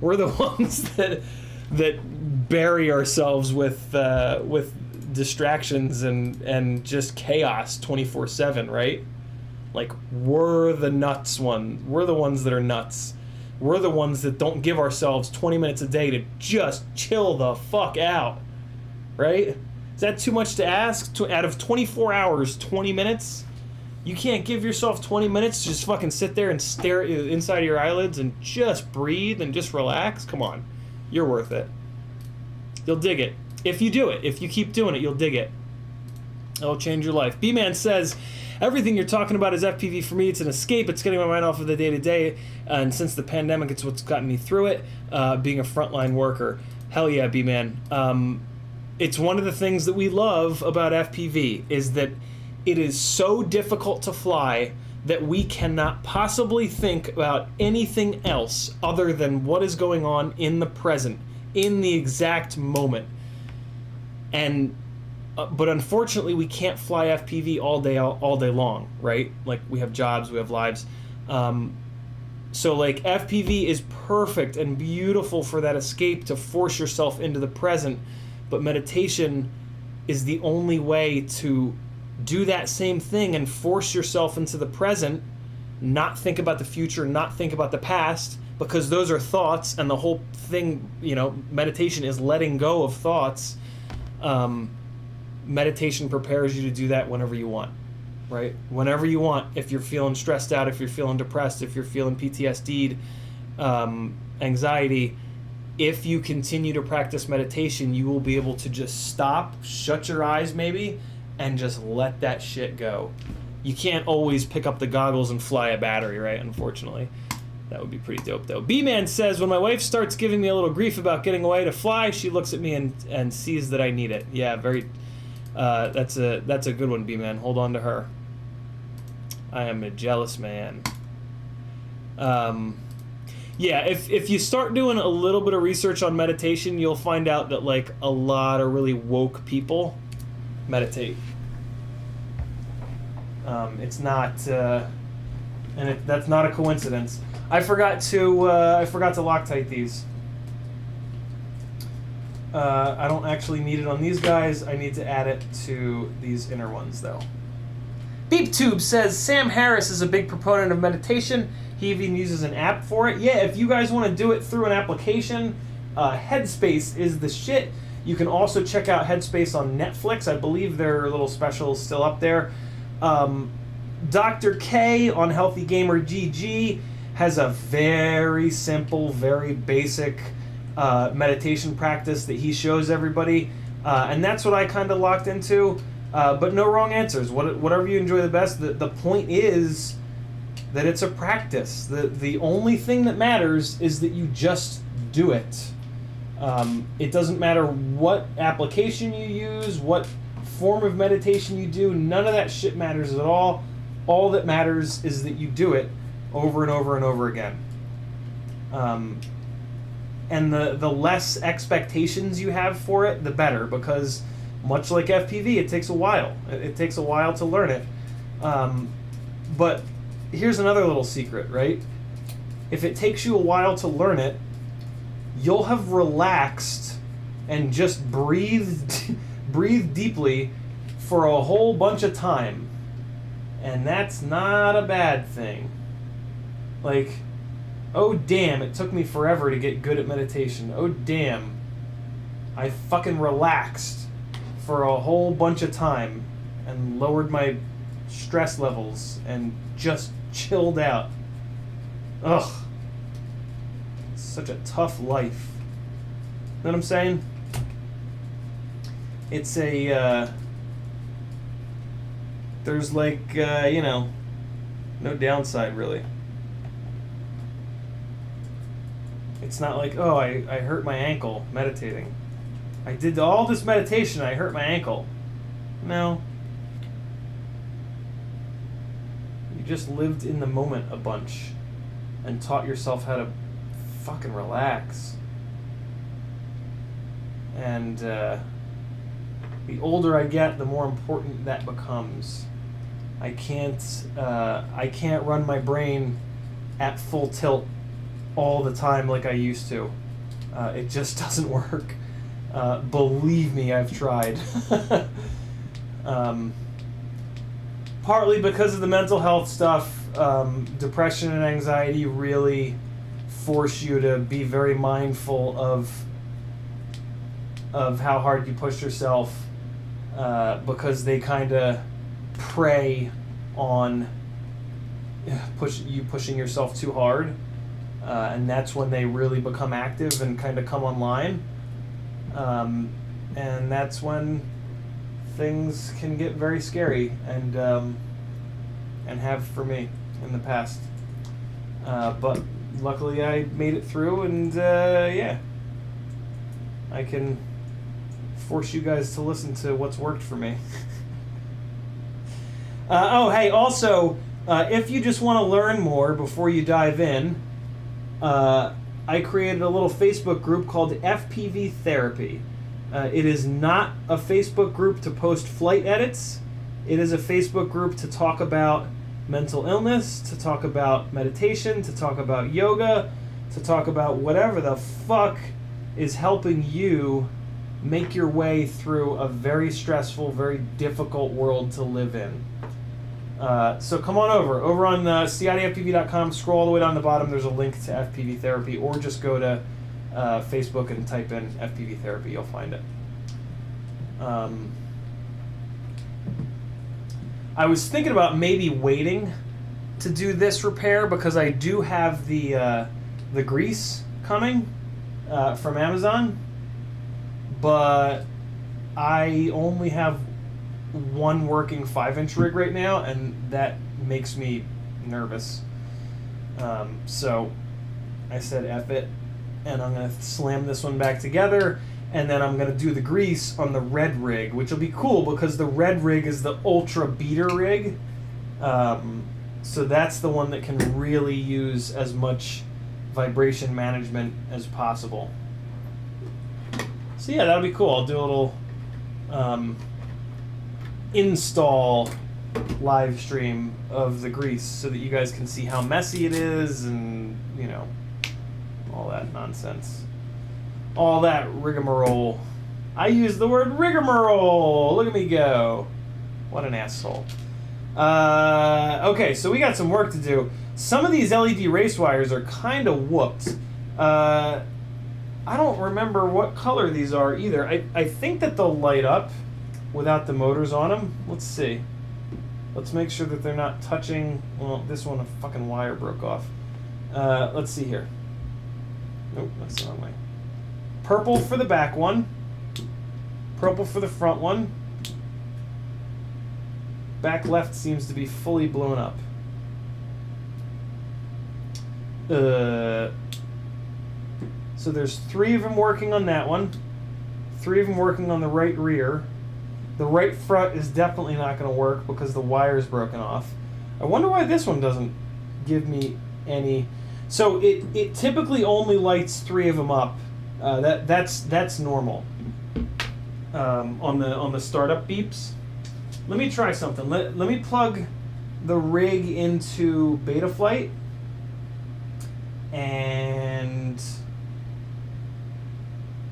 Speaker 1: We're the ones that bury ourselves with distractions and just chaos 24/7, right? Like, we're the nuts one. We're the ones that are nuts. We're the ones that don't give ourselves 20 minutes a day to just chill the fuck out, right? Is that too much to ask? Out of 24 hours, 20 minutes? You can't give yourself 20 minutes to just fucking sit there and stare inside of your eyelids and just breathe and just relax? Come on. You're worth it. You'll dig it. If you do it, if you keep doing it, you'll dig it. It'll change your life. B-Man says, everything you're talking about is FPV for me. It's an escape. It's getting my mind off of the day-to-day. And since the pandemic, it's what's gotten me through it, being a frontline worker. Hell yeah, B-Man. It's one of the things that we love about FPV is that it is so difficult to fly that we cannot possibly think about anything else other than what is going on in the present, in the exact moment. And but unfortunately, we can't fly FPV all day long, right? Like, we have jobs, we have lives. So, like, FPV is perfect and beautiful for that escape to force yourself into the present. But meditation is the only way to do that same thing and force yourself into the present, not think about the future, not think about the past, because those are thoughts, and the whole thing, you know, meditation is letting go of thoughts. Meditation prepares you to do that whenever you want, right? Whenever you want. If you're feeling stressed out, if you're feeling depressed, if you're feeling PTSD'd, anxiety, if you continue to practice meditation, you will be able to just stop, shut your eyes maybe, and just let that shit go. You can't always pick up the goggles and fly a battery, right? Unfortunately. That would be pretty dope, though. B-Man says, when my wife starts giving me a little grief about getting away to fly, she looks at me and sees that I need it. Yeah, very... that's a good one, B-Man. Hold on to her. I am a jealous man. Yeah, if you start doing a little bit of research on meditation, you'll find out that, like, a lot of really woke people meditate. It's not, that's not a coincidence. I forgot to Loctite these. I don't actually need it on these guys. I need to add it to these inner ones, though. BeepTube says, Sam Harris is a big proponent of meditation. He even uses an app for it. Yeah, if you guys want to do it through an application, Headspace is the shit. You can also check out Headspace on Netflix. I believe their little special is still up there. Dr. K on Healthy Gamer GG has a very simple, very basic meditation practice that he shows everybody, and that's what I kind of locked into, but no wrong answers. Whatever you enjoy the best. The point is that it's a practice. The only thing that matters is that you just do it. It doesn't matter what application you use, what form of meditation you do. None of that shit matters at all. All that matters is that you do it over and over and over again. And the less expectations you have for it, the better, because much like FPV, it takes a while. It takes a while to learn it. But here's another little secret, right? If it takes you a while to learn it, you'll have relaxed and just breathed deeply for a whole bunch of time. And that's not a bad thing. Like, oh damn, it took me forever to get good at meditation. Oh damn, I fucking relaxed for a whole bunch of time and lowered my stress levels and just chilled out. Ugh. such a tough life. Know what I'm saying? It's a, there's like, you know, no downside really. It's not like, oh, I hurt my ankle meditating. I did all this meditation, I hurt my ankle. No. You just lived in the moment a bunch and taught yourself how to fucking relax. And the older I get, the more important that becomes. I can't run my brain at full tilt all the time like I used to. It just doesn't work. Believe me, I've tried. Partly because of the mental health stuff, depression and anxiety really force you to be very mindful of how hard you push yourself, because they kind of prey on pushing yourself too hard, and that's when they really become active and kind of come online, and that's when things can get very scary, and have for me in the past, but luckily I made it through, and yeah, I can force you guys to listen to what's worked for me. Oh, hey, also, if you just want to learn more before you dive in, I created a little Facebook group called FPV Therapy. It is not a Facebook group to post flight edits. It is a Facebook group to talk about mental illness, to talk about meditation, to talk about yoga, to talk about whatever the fuck is helping you make your way through a very stressful, very difficult world to live in. So come on over on CiottiFPV.com, scroll all the way down the bottom, there's a link to FPV Therapy, or just go to Facebook and type in FPV Therapy, you'll find it. I was thinking about maybe waiting to do this repair because I do have the grease coming from Amazon, but I only have one working 5-inch rig right now, and that makes me nervous. So I said F it, and I'm going to slam this one back together, and then I'm going to do the grease on the red rig, which will be cool because the red rig is the ultra beater rig. So that's the one that can really use as much vibration management as possible. So yeah, that'll be cool. I'll do a little install live stream of the grease so that you guys can see how messy it is, and you know, all that nonsense, all that rigmarole. I use the word rigmarole. Look at me go. What an asshole. Okay, so we got some work to do. Some of these LED race wires are kind of whooped. I don't remember what color these are either. I think that they'll light up without the motors on them. Let's see. Let's make sure that they're not touching. Well, this one, a fucking wire broke off. Let's see here. Nope, that's the wrong way. Purple for the back one. Purple for the front one. Back left seems to be fully blown up. So there's 3 of them working on that one. 3 of them working on the right rear. The right front is definitely not going to work because the wire's broken off. I wonder why this one doesn't give me any. So it typically only lights 3 of them up. That's normal on the startup beeps. Let me try something. Let me plug the rig into Betaflight, and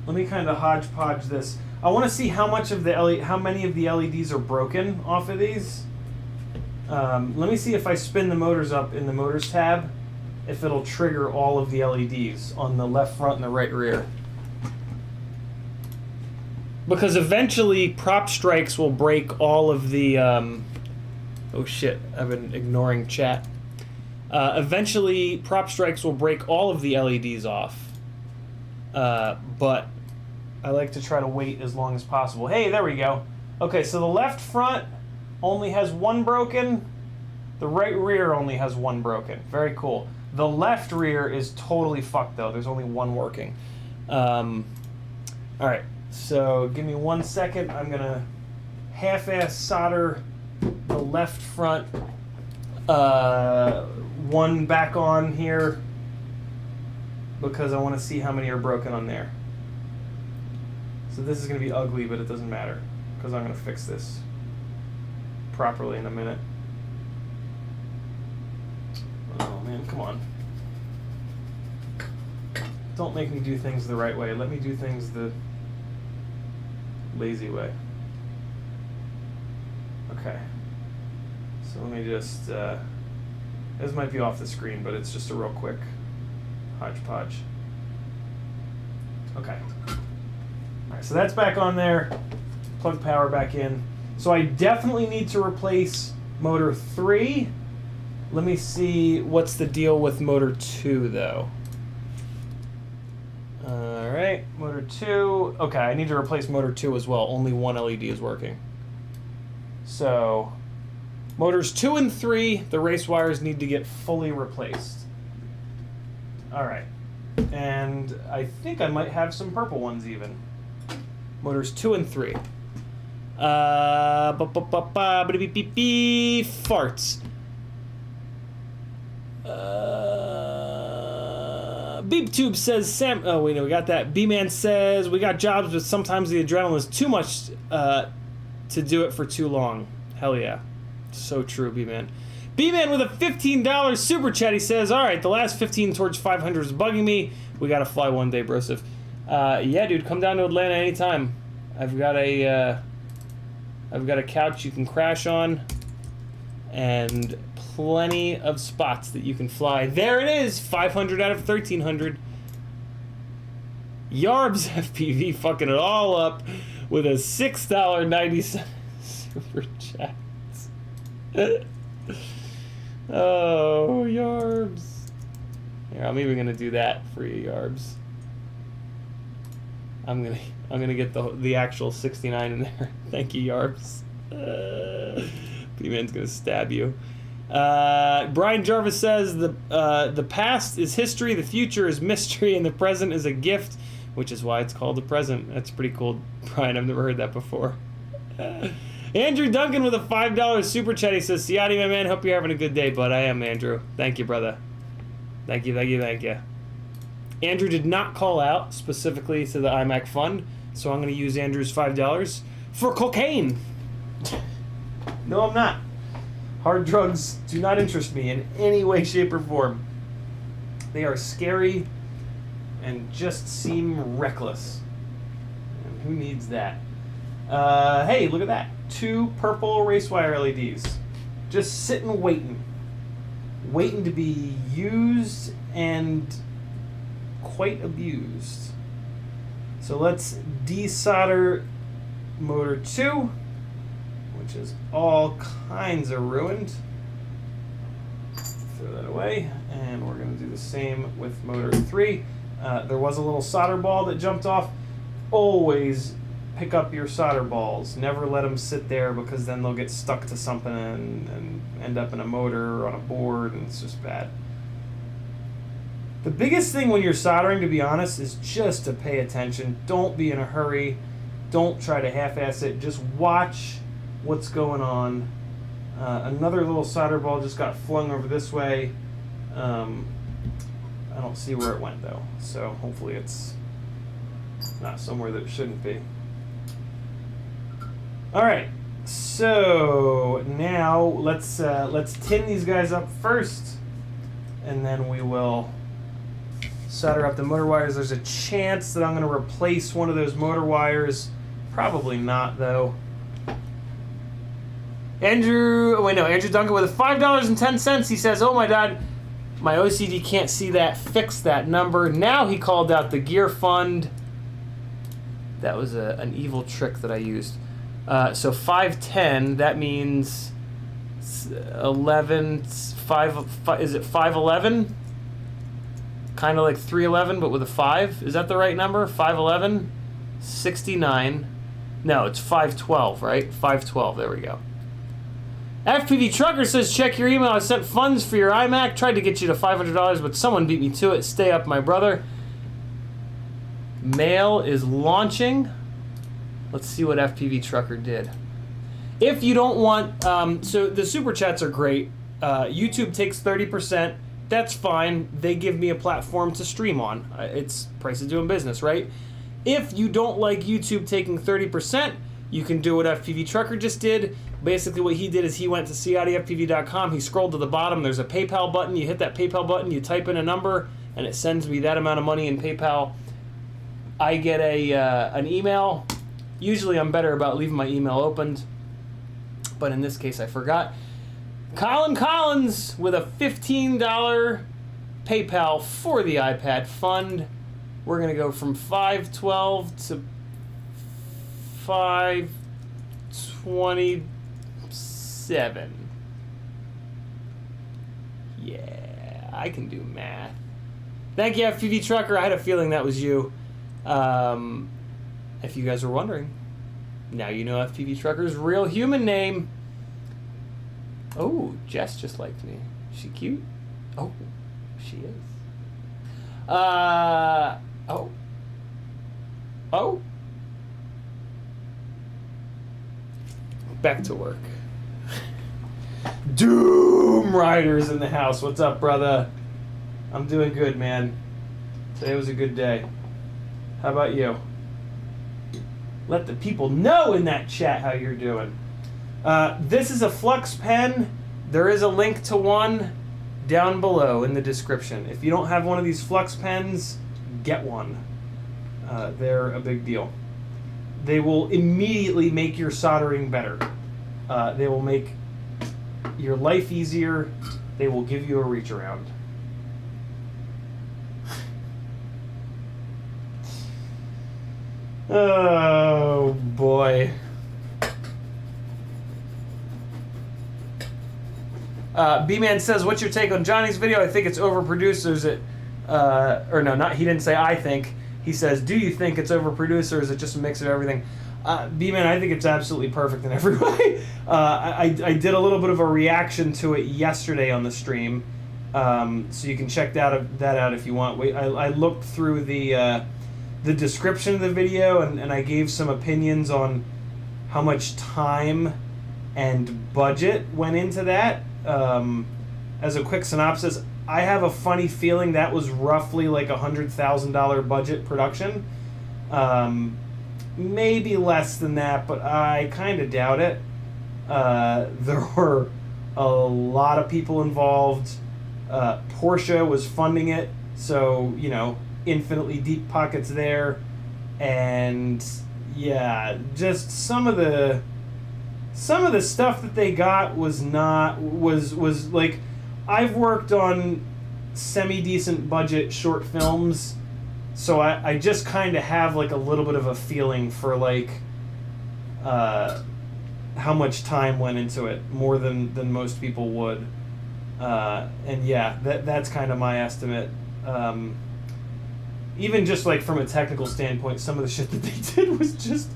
Speaker 1: let me kind of hodgepodge this. I want to see how much of how many of the LEDs are broken off of these. Let me see if I spin the motors up in the motors tab, if it'll trigger all of the LEDs on the left front and the right rear. Because eventually prop strikes will break all of the, oh shit, I've been ignoring chat. Eventually, prop strikes will break all of the LEDs off, but I like to try to wait as long as possible. Hey, there we go. Okay, so the left front only has one broken. The right rear only has one broken. Very cool. The left rear is totally fucked, though. There's only one working. All right, so give me 1 second. I'm going to half-ass solder the left front one back on here because I want to see how many are broken on there. So this is going to be ugly, but it doesn't matter because I'm going to fix this properly in a minute. Oh man, come on. Don't make me do things the right way. Let me do things the lazy way. Okay. So let me just, this might be off the screen, but it's just a real quick hodgepodge. Okay. Alright, so that's back on there. Plug power back in. So I definitely need to replace motor 3. Let me see what's the deal with motor 2, though. Alright, motor 2. Okay, I need to replace motor 2 as well. Only one LED is working. So, motors 2 and 3, the race wires need to get fully replaced. Alright. And I think I might have some purple ones even. Motors 2 and 3. Farts. BeepTube says, Sam. Oh, wait, no, we got that. B-Man says, we got jobs, but sometimes the adrenaline is too much to do it for too long. Hell yeah. So true, B-Man. B-Man with a $15 super chat. He says, all right, the last 15 towards 500 is bugging me. We got to fly one day, Broseph. Yeah, dude, come down to Atlanta anytime. I've got a couch you can crash on and plenty of spots that you can fly. There it is, 500 out of 1,300. Yarbs FPV fucking it all up with a $6.90 super chat. Oh, Yarbs. Here, I'm even gonna do that for you, Yarbs. I'm gonna get the actual 69 in there. Thank you, Yarbs. B-Man's gonna stab you. Brian Jarvis says the past is history, the future is mystery, and the present is a gift, which is why it's called the present. That's pretty cool, Brian. I've never heard that before. Andrew Duncan with a $5 super chat. He says, Ciotti, my man, hope you're having a good day, bud. I am, Andrew. Thank you, brother. Thank you, thank you, thank you. Andrew did not call out specifically to the iMac fund, so I'm going to use Andrew's $5 for cocaine. No, I'm not. Hard drugs do not interest me in any way, shape, or form. They are scary and just seem reckless. And who needs that? Hey, look at that. 2 purple race wire LEDs. Just sitting waiting. Waiting to be used and quite abused. So let's desolder motor 2, which is all kinds of ruined. Throw that away, and we're going to do the same with motor 3. There was a little solder ball that jumped off. Always pick up your solder balls. Never let them sit there because then they'll get stuck to something and end up in a motor or on a board, and it's just bad. The biggest thing when you're soldering, to be honest, is just to pay attention. Don't be in a hurry. Don't try to half-ass it. Just watch what's going on. Another little solder ball just got flung over this way. I don't see where it went, though. So hopefully it's not somewhere that it shouldn't be. All right. So now let's tin these guys up first, and then we will solder up the motor wires. There's a chance that I'm going to replace one of those motor wires. Probably not, though. Andrew Duncan with a $5.10. He says, oh my God, my OCD can't see that. Fix that number. Now he called out the gear fund. That was an evil trick that I used. So 510, that means 11, 5, is it 511? Kind of like 311, but with a 5. Is that the right number? 511, 69. No, it's 512, right? 512, there we go. FPV Trucker says, check your email. I sent funds for your iMac. Tried to get you to $500, but someone beat me to it. Stay up, my brother. Mail is launching. Let's see what FPV Trucker did. If you don't want, so the super chats are great. YouTube takes 30%. That's fine. They give me a platform to stream on. It's price of doing business, right? If you don't like YouTube taking 30%, you can do what FPV Trucker just did. Basically what he did is he went to CiottiFPV.com. He scrolled to the bottom. There's a PayPal button. You hit that PayPal button. You type in a number, and it sends me that amount of money in PayPal. I get an email. Usually I'm better about leaving my email opened, but in this case I forgot. Colin Collins with a $15 PayPal for the iPad fund. We're going to go from 512 to 527. Yeah, I can do math. Thank you, FPV Trucker. I had a feeling that was you. If you guys were wondering, now you know FPV Trucker's real human name. Oh, Jess just liked me. Is she cute? Oh, she is. Oh. Back to work. Doom Riders in the house. What's up, brother? I'm doing good, man. Today was a good day. How about you? Let the people know in that chat how you're doing. This is a Flux pen. There is a link to one down below in the description. If you don't have one of these Flux pens, get one. They're a big deal. They will immediately make your soldering better. They will make your life easier. They will give you a reach around. Oh boy. B-Man says, what's your take on Johnny's video? I think it's overproduced. Or is it, or no, not, he didn't say I think. He says, do you think it's overproduced, or is it just a mix of everything? B-Man, I think it's absolutely perfect in every way. I did a little bit of a reaction to it yesterday on the stream, so you can check that out if you want. I looked through the description of the video, and I gave some opinions on how much time and budget went into that. As a quick synopsis, I have a funny feeling that was roughly like $100,000 budget production. Maybe less than that, but I kind of doubt it. There were a lot of people involved. Porsche was funding it, so, you know, infinitely deep pockets there. And yeah, just some of the stuff that they got was like, I've worked on semi-decent budget short films, so I just kind of have like a little bit of a feeling for like how much time went into it, more than most people would. And yeah, that's kind of my estimate. Even just like from a technical standpoint, some of the shit that they did was just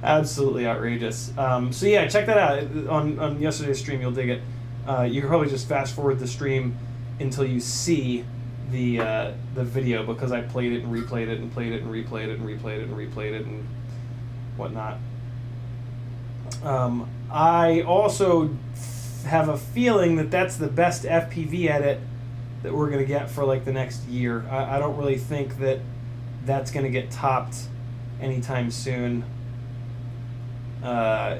Speaker 1: absolutely outrageous. So yeah, check that out on yesterday's stream. You'll dig it. You can probably just fast forward the stream until you see the video, because I played it and replayed it and played it and replayed it and replayed it and replayed it and whatnot. I also have a feeling that that's the best FPV edit that we're going to get for like the next year. I don't really think that that's going to get topped anytime soon. I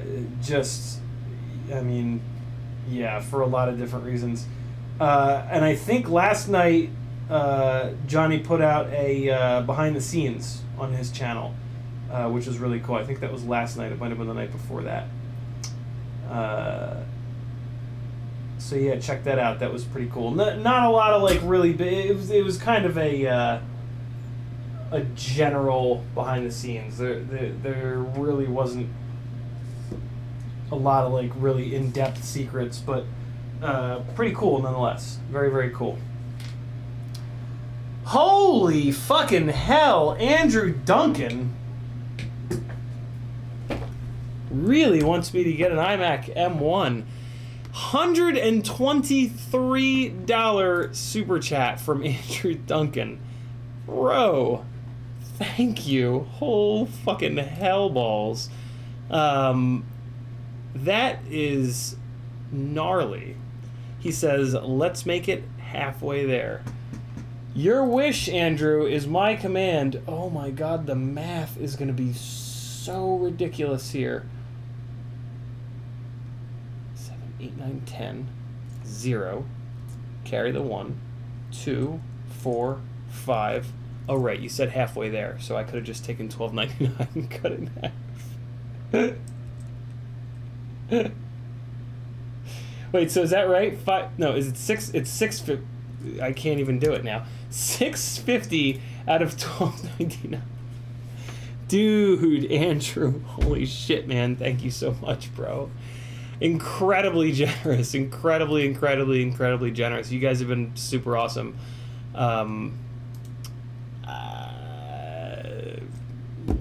Speaker 1: mean, yeah, for a lot of different reasons. And I think last night Johnny put out a behind the scenes on his channel, which was really cool. I think that was last night. It might have been the night before that. So yeah, check that out. That was pretty cool. Not a lot of like really big. It was kind of a general behind the scenes. There really wasn't a lot of like really in-depth secrets, but pretty cool nonetheless. Very, very cool. Holy fucking hell, Andrew Duncan really wants me to get an iMac M1. $123 super chat from Andrew Duncan. Bro, thank you. Whole fucking hell balls. That is gnarly. He says, let's make it halfway there. Your wish, Andrew, is my command. Oh my god, the math is going to be so ridiculous here. 7, 8, 9, 10. 0. Carry the 1. 2, 4, 5. Oh, right, you said halfway there, so I could have just taken $12.99 and cut it in half. Wait, so is that right? 5? No, is it 6? It's 6. I can't even do it now. $6.50 out of $12.99. Dude, Andrew, holy shit, man! Thank you so much, bro. Incredibly generous, incredibly generous. You guys have been super awesome.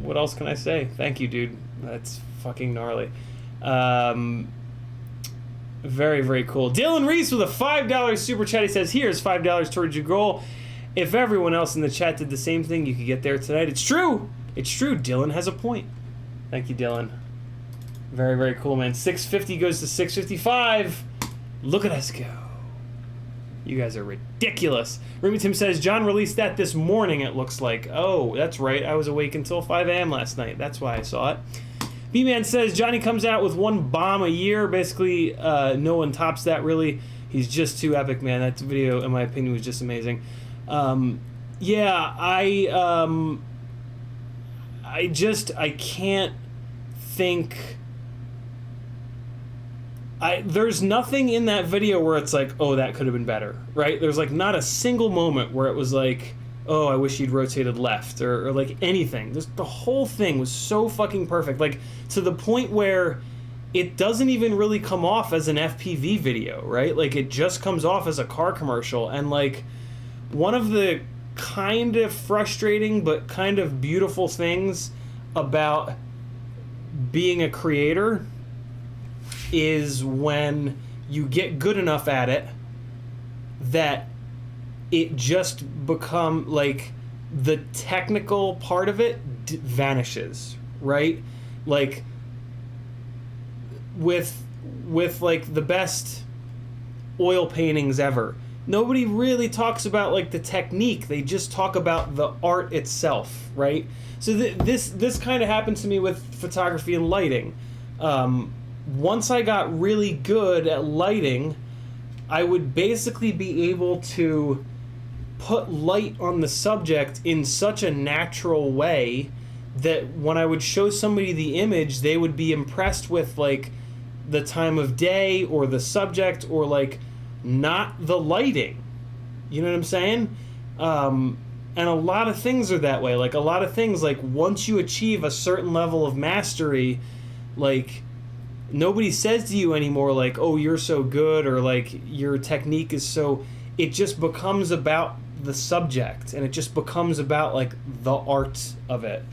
Speaker 1: What else can I say? Thank you, dude. That's fucking gnarly. Very, very cool. Dylan Reese with a $5 super chat. He says, here's $5 towards your goal. If everyone else in the chat did the same thing, you could get there tonight. It's true. It's true. Dylan has a point. Thank you, Dylan. Very, very cool, man. 650 goes to 655. Look at us go. You guys are ridiculous. Remy Tim says, John released that this morning, it looks like. Oh, that's right. I was awake until 5 a.m. last night. That's why I saw it. B-Man says, Johnny comes out with one bomb a year. Basically, no one tops that, really. He's just too epic, man. That video, in my opinion, was just amazing. Yeah, I can't think... There's nothing in that video where it's like, oh, that could have been better, right? There's like not a single moment where it was like, oh, I wish you'd rotated left, or like anything. The whole thing was so fucking perfect, like to the point where it doesn't even really come off as an FPV video, right? Like it just comes off as a car commercial. And like one of the kind of frustrating but kind of beautiful things about being a creator is when you get good enough at it that it just become like the technical part of it vanishes, right? Like with like the best oil paintings ever, nobody really talks about like the technique. They just talk about the art itself, right? So this kind of happened to me with photography and lighting. Once I got really good at lighting, I would basically be able to put light on the subject in such a natural way that when I would show somebody the image, they would be impressed with like the time of day or the subject or like not the lighting. You know what I'm saying? And a lot of things are that way. Like a lot of things, like once you achieve a certain level of mastery, like nobody says to you anymore like, oh, you're so good, or like your technique is so... It just becomes about the subject, and it just becomes about like the art of it.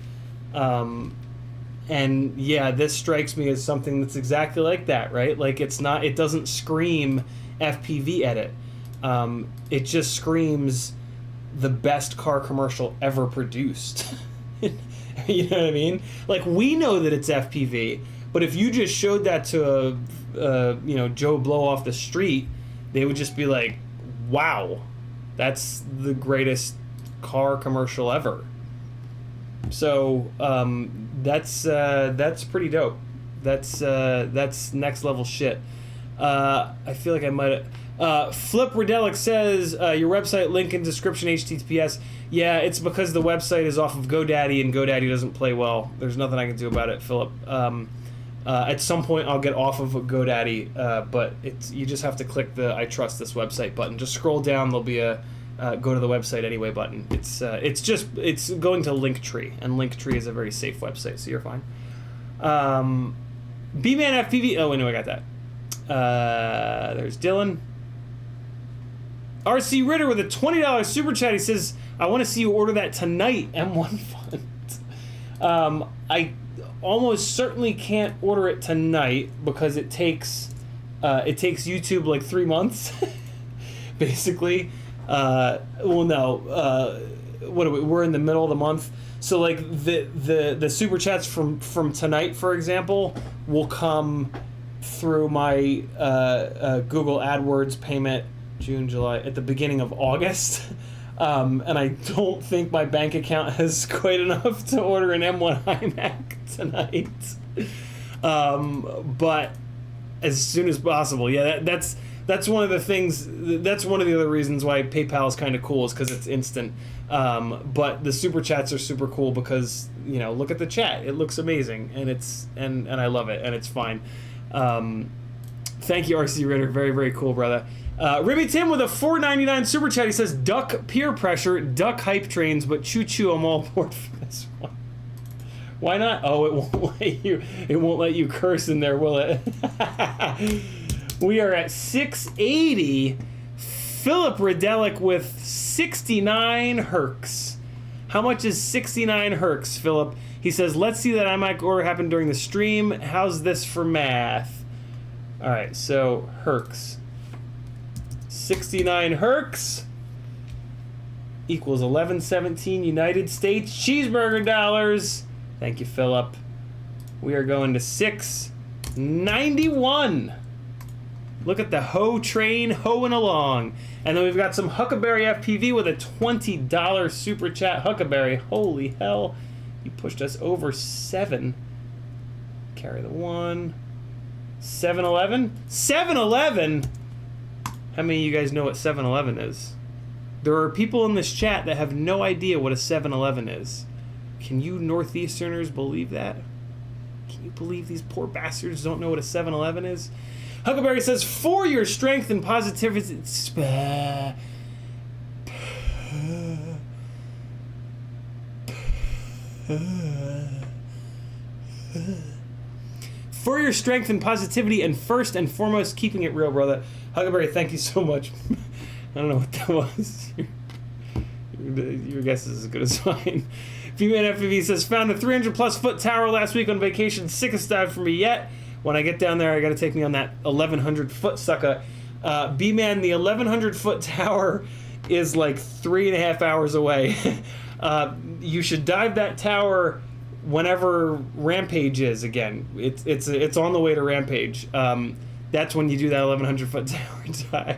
Speaker 1: And yeah, this strikes me as something that's exactly like that, right? Like it doesn't scream FPV edit. It just screams the best car commercial ever produced. You know what I mean? Like we know that it's FPV, but if you just showed that to a Joe Blow off the street, they would just be like, wow, that's the greatest car commercial ever. So that's pretty dope. That's next level shit. I feel like I might have... Flip Redelic says, your website link in description, HTTPS. Yeah, it's because the website is off of GoDaddy, and GoDaddy doesn't play well. There's nothing I can do about it, Philip. At some point I'll get off of GoDaddy, but you just have to click the I trust this website button. Just scroll down, there'll be a go to the website anyway button. It's going to Linktree, and Linktree is a very safe website, so you're fine. B-Man FPV. Oh, wait, no, I got that. There's Dylan. RC Ritter with a $20 super chat. He says, I want to see you order that tonight, M1 Fund. I almost certainly can't order it tonight because it takes YouTube like 3 months, basically. Well, no. What are we? We're in the middle of the month. So like the super chats from tonight, for example, will come through my Google AdWords payment June, July, at the beginning of August. And I don't think my bank account has quite enough to order an M1 iMac tonight. But as soon as possible. Yeah, that's one of the things. That's one of the other reasons why PayPal is kind of cool, is because it's instant. But the super chats are super cool because, you know, look at the chat. It looks amazing, and and I love it, and it's fine. Thank you, RC Ritter. Very, very cool, brother. Ribby Tim with a $4.99 super chat. He says, duck peer pressure, duck hype trains, but choo-choo, I'm all aboard for this one. Why not? Oh, it won't let you curse in there, will it? We are at 680. Philip Redelic with 69 herks. How much is 69 herks, Philip? He says, let's see that iMac order happened during the stream. How's this for math? All right, so herks. 69 herks equals 1117 United States cheeseburger dollars. Thank you, Philip. We are going to 691. Look at the hoe train hoeing along. And then we've got some Huckleberry FPV with a $20 super chat. Huckleberry, holy hell. You pushed us over 7. Carry the 1. 7-Eleven? 7-Eleven? How many of you guys know what 7-Eleven is? There are people in this chat that have no idea what a 7-Eleven is. Can you Northeasterners believe that? Can you believe these poor bastards don't know what a 7-Eleven is? Huckleberry says, for your strength and positivity... For your strength and positivity, and first and foremost, keeping it real, brother. Huckleberry, thank you so much. I don't know what that was. Your guess is as good as mine. B-Man FPV says, found a 300-plus foot tower last week on vacation. Sickest dive for me yet. When I get down there, I got to take me on that 1,100-foot sucker. B-Man, the 1,100-foot tower is like 3.5 hours away. You should dive that tower whenever Rampage is again. It's on the way to Rampage. That's when you do that 1,100-foot tower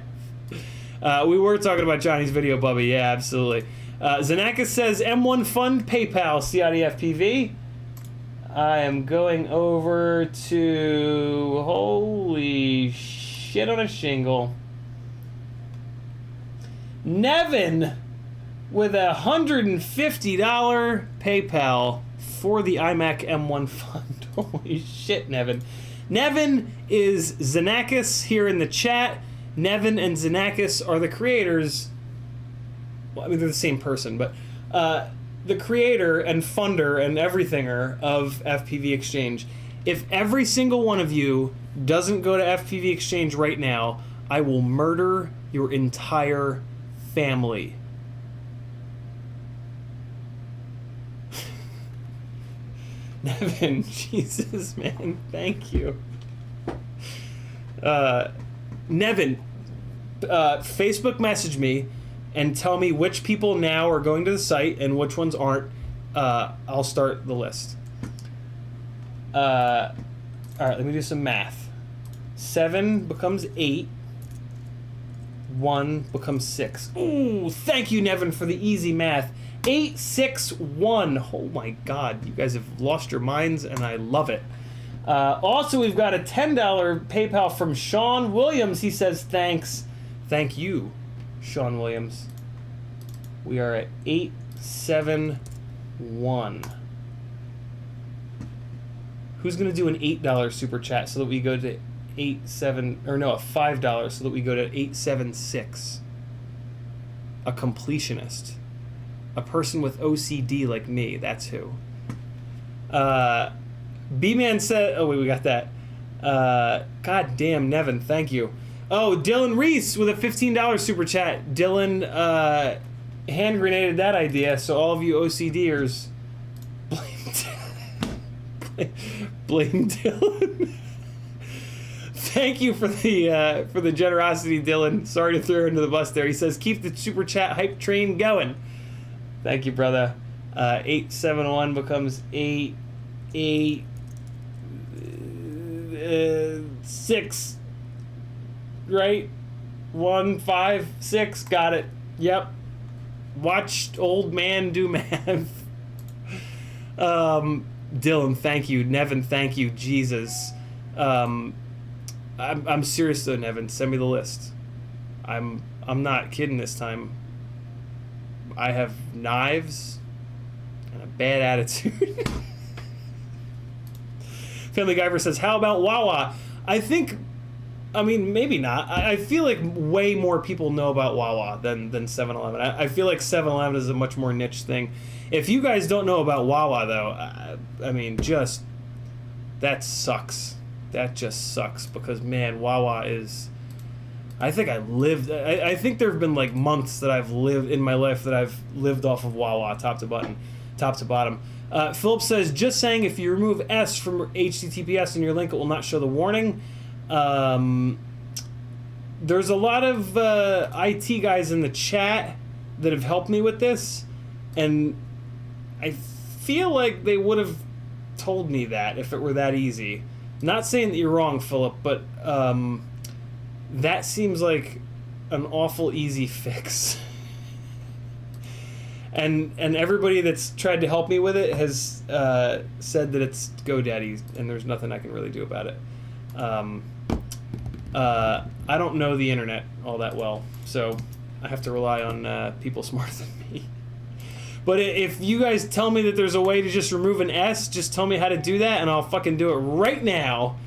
Speaker 1: dive. We were talking about Johnny's video, Bubby. Yeah, absolutely. Zanakis says, M1 Fund, PayPal, CiottiFPV. I am going over to... Holy shit on a shingle. Nevin with a $150 PayPal for the iMac M1 Fund. Holy shit, Nevin. Nevin is Zanakis here in the chat. Nevin and Zanakis are the creators. Well, I mean, they're the same person, but the creator and funder and everythinger of FPV Exchange. If every single one of you doesn't go to FPV Exchange right now, I will murder your entire family. Nevin, Jesus, man, thank you. Nevin, Facebook message me and tell me which people now are going to the site and which ones aren't. I'll start the list. All right, let me do some math. 7 becomes 8. 1 becomes 6. Ooh, thank you, Nevin, for the easy math. 8, 6, 1. Oh my God, you guys have lost your minds, and I love it. Also, we've got a $10 PayPal from Sean Williams. He says, thanks. Thank you, Sean Williams. We are at 871. Who's going to do an $8 super chat so that we go to a $5 so that we go to 876? A completionist. A person with OCD like me, that's who. B-Man said, oh wait, we got that. God damn, Nevin, thank you. Oh, Dylan Reese with a $15 super chat. Dylan hand grenaded that idea, so all of you OCDers blame Dylan. Thank you for the generosity, Dylan. Sorry to throw you under the bus there. He says, keep the super chat hype train going. Thank you, brother. 871 becomes 886, right? 156, got it. Yep. Watched old man do math. Dylan, thank you. Nevin, thank you. Jesus. I'm serious though, Nevin. Send me the list. I'm not kidding this time. I have knives and a bad attitude. Family Guyver says, how about Wawa? I mean, maybe not. I feel like way more people know about Wawa than 7-Eleven. I feel like 7-Eleven is a much more niche thing. If you guys don't know about Wawa, though, I mean, just, that sucks. That just sucks because, man, Wawa is... I think I think there have been, like, months that I've lived in my life that I've lived off of Wawa, top to bottom. Philip says, just saying, if you remove S from HTTPS in your link, it will not show the warning. There's a lot of IT guys in the chat that have helped me with this, and I feel like they would have told me that if it were that easy. Not saying that you're wrong, Philip, but that seems like an awful easy fix. And everybody that's tried to help me with it has said that it's GoDaddy, and there's nothing I can really do about it. I don't know the internet all that well, so I have to rely on people smarter than me. But if you guys tell me that there's a way to just remove an S, just tell me how to do that, and I'll fucking do it right now.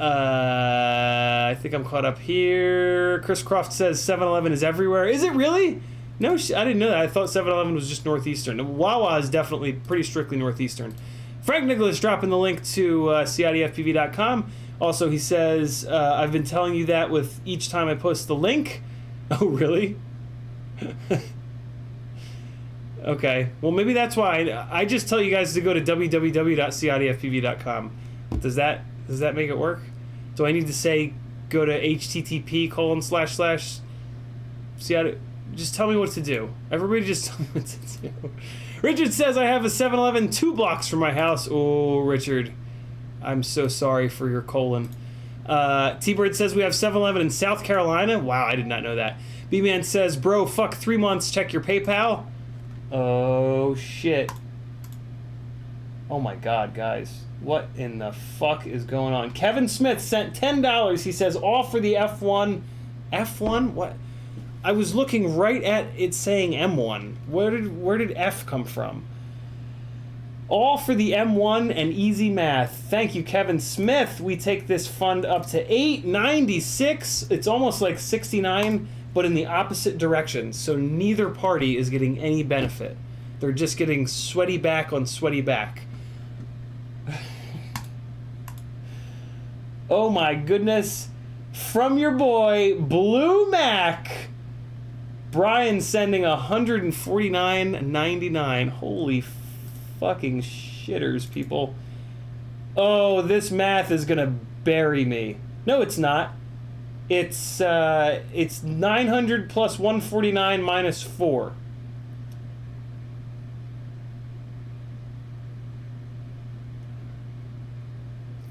Speaker 1: I think I'm caught up here. Chris Croft says 7-Eleven is everywhere. Is it really? No, I didn't know that. I thought 7-Eleven was just Northeastern. Wawa is definitely pretty strictly Northeastern. Frank Nicholas dropping the link to CiottiFPV.com. Also, he says, I've been telling you that with each time I post the link. Oh, really? Okay. Well, maybe that's why. I just tell you guys to go to www.CiottiFPV.com. Does that make it work? Do I need to say go to http:// Just tell me what to do. Everybody just tell me what to do. Richard says I have a 7-Eleven 2 blocks from my house. Oh, Richard. I'm so sorry for your colon. T-Bird says we have 7-Eleven in South Carolina. Wow, I did not know that. B-Man says, bro, fuck 3 months. Check your PayPal. Oh, shit. Oh, my God, guys. What in the fuck is going on? Kevin Smith sent $10. He says, all for the F1. F1? What? I was looking right at it saying M1. Where did F come from? All for the M1 and easy math. Thank you, Kevin Smith. We take this fund up to 896. It's almost like 69, but in the opposite direction. So neither party is getting any benefit. They're just getting sweaty back on sweaty back. Oh my goodness. From your boy, Blue Mac. Brian sending $149.99. Holy fucking shitters, people. Oh, this math is gonna bury me. No, it's not. It's 900 plus 149 minus 4.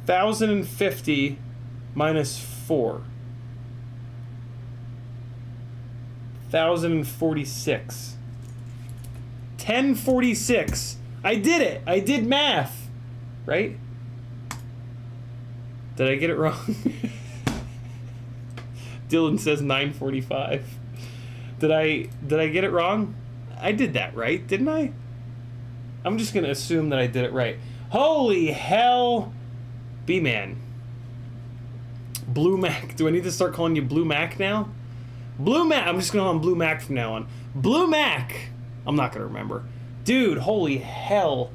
Speaker 1: $1,050 minus 4. 1,046. 1046. I did it. I did math. Right? Did I get it wrong? Dylan says 945. Did I get it wrong? I did that right, didn't I? I'm just gonna assume that I did it right. Holy hell, B-Man. Blue Mac. Do I need to start calling you Blue Mac now? Blue Mac. I'm just gonna call him Blue Mac from now on. Blue Mac. I'm not gonna remember. Dude, holy hell.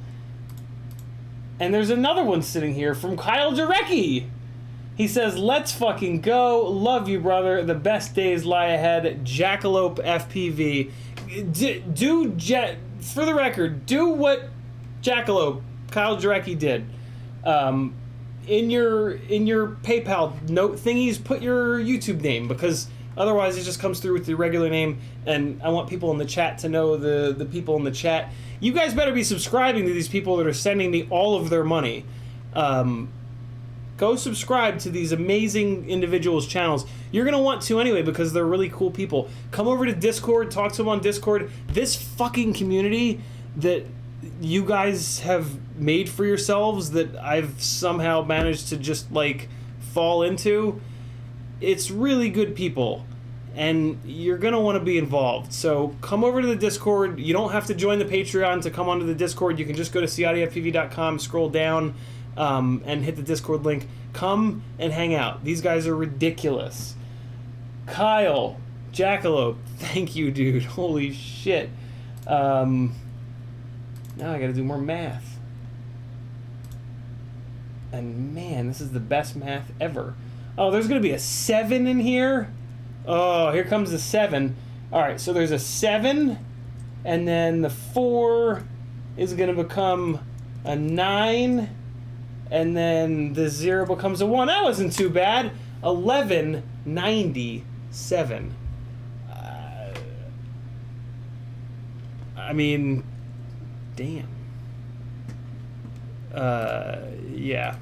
Speaker 1: And there's another one sitting here from Kyle Jarecki. He says, let's fucking go. Love you, brother. The best days lie ahead. JakelopeFPV. For the record, do what Jackalope, Kyle Jarecki, did. In your PayPal note thingies, put your YouTube name, because otherwise it just comes through with your regular name, and I want people in the chat to know the people in the chat. You guys better be subscribing to these people that are sending me all of their money. Go subscribe to these amazing individuals' channels. You're going to want to anyway, because they're really cool people. Come over to Discord, talk to them on Discord. This fucking community that you guys have made for yourselves, that I've somehow managed to just, like, fall into, it's really good people. And you're going to want to be involved. So come over to the Discord. You don't have to join the Patreon to come onto the Discord. You can just go to CiottiFPV.com, scroll down, and hit the Discord link. Come and hang out. These guys are ridiculous. Kyle, Jackalope, thank you, dude. Holy shit. Now I gotta do more math. And man, this is the best math ever. Oh, there's gonna be a 7 in here. Oh, here comes the 7. Alright, so there's a 7, and then the 4 is gonna become a 9. And then the 0 becomes a 1. That wasn't too bad. 1197. I mean, damn. Yeah.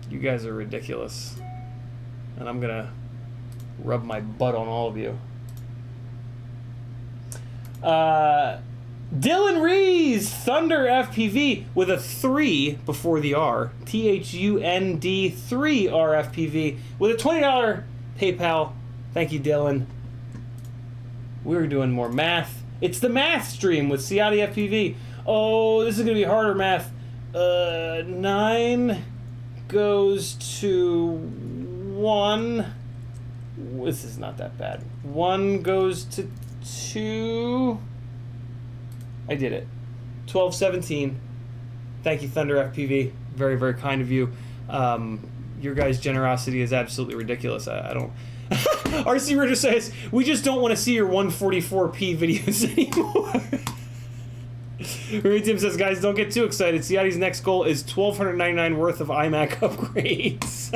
Speaker 1: You guys are ridiculous. And I'm gonna rub my butt on all of you. Dylan Rees, Thunder FPV, with a 3 before the R. THUND 3 RFPV, with a $20 PayPal. Thank you, Dylan. We're doing more math. It's the math stream with CiottiFPV. Oh, this is going to be harder math. 9 goes to 1. This is not that bad. 1 goes to 2. I did it. 1217. Thank you, Thunder FPV. Very, very kind of you. Your guys' generosity is absolutely ridiculous. I don't... RC Ritter says, we just don't want to see your 144p videos anymore. Ruby Tim says, guys, don't get too excited. Ciotti's next goal is $1,299 worth of iMac upgrades.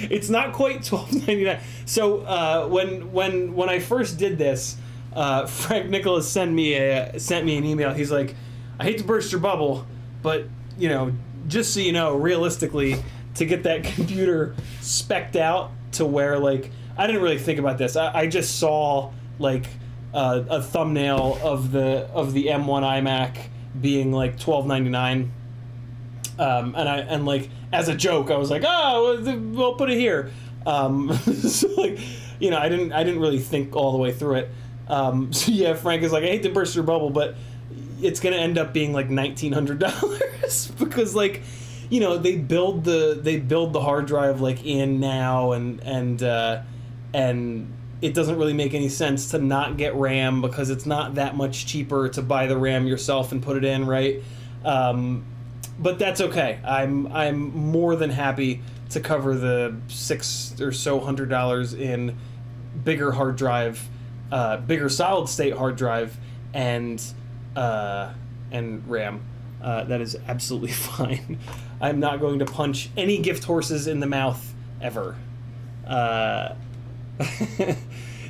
Speaker 1: It's not quite $1,299. So when I first did this, Frank Nicholas sent me an email. He's like, I hate to burst your bubble, but you know, just so you know, realistically, to get that computer spec'd out to where, like, I didn't really think about this. I just saw like a thumbnail of the M1 iMac being like $1,299, and like as a joke, I was like, oh, we'll put it here. So like, you know, I didn't really think all the way through it. So yeah, Frank is like, I hate to burst your bubble, but it's gonna end up being like $1,900 because, like, you know, they build the hard drive like in now, and it doesn't really make any sense to not get RAM because it's not that much cheaper to buy the RAM yourself and put it in, right? But that's okay. I'm more than happy to cover the $600 or so in bigger hard drive, bigger solid state hard drive, and RAM. That is absolutely fine. I'm not going to punch any gift horses in the mouth ever.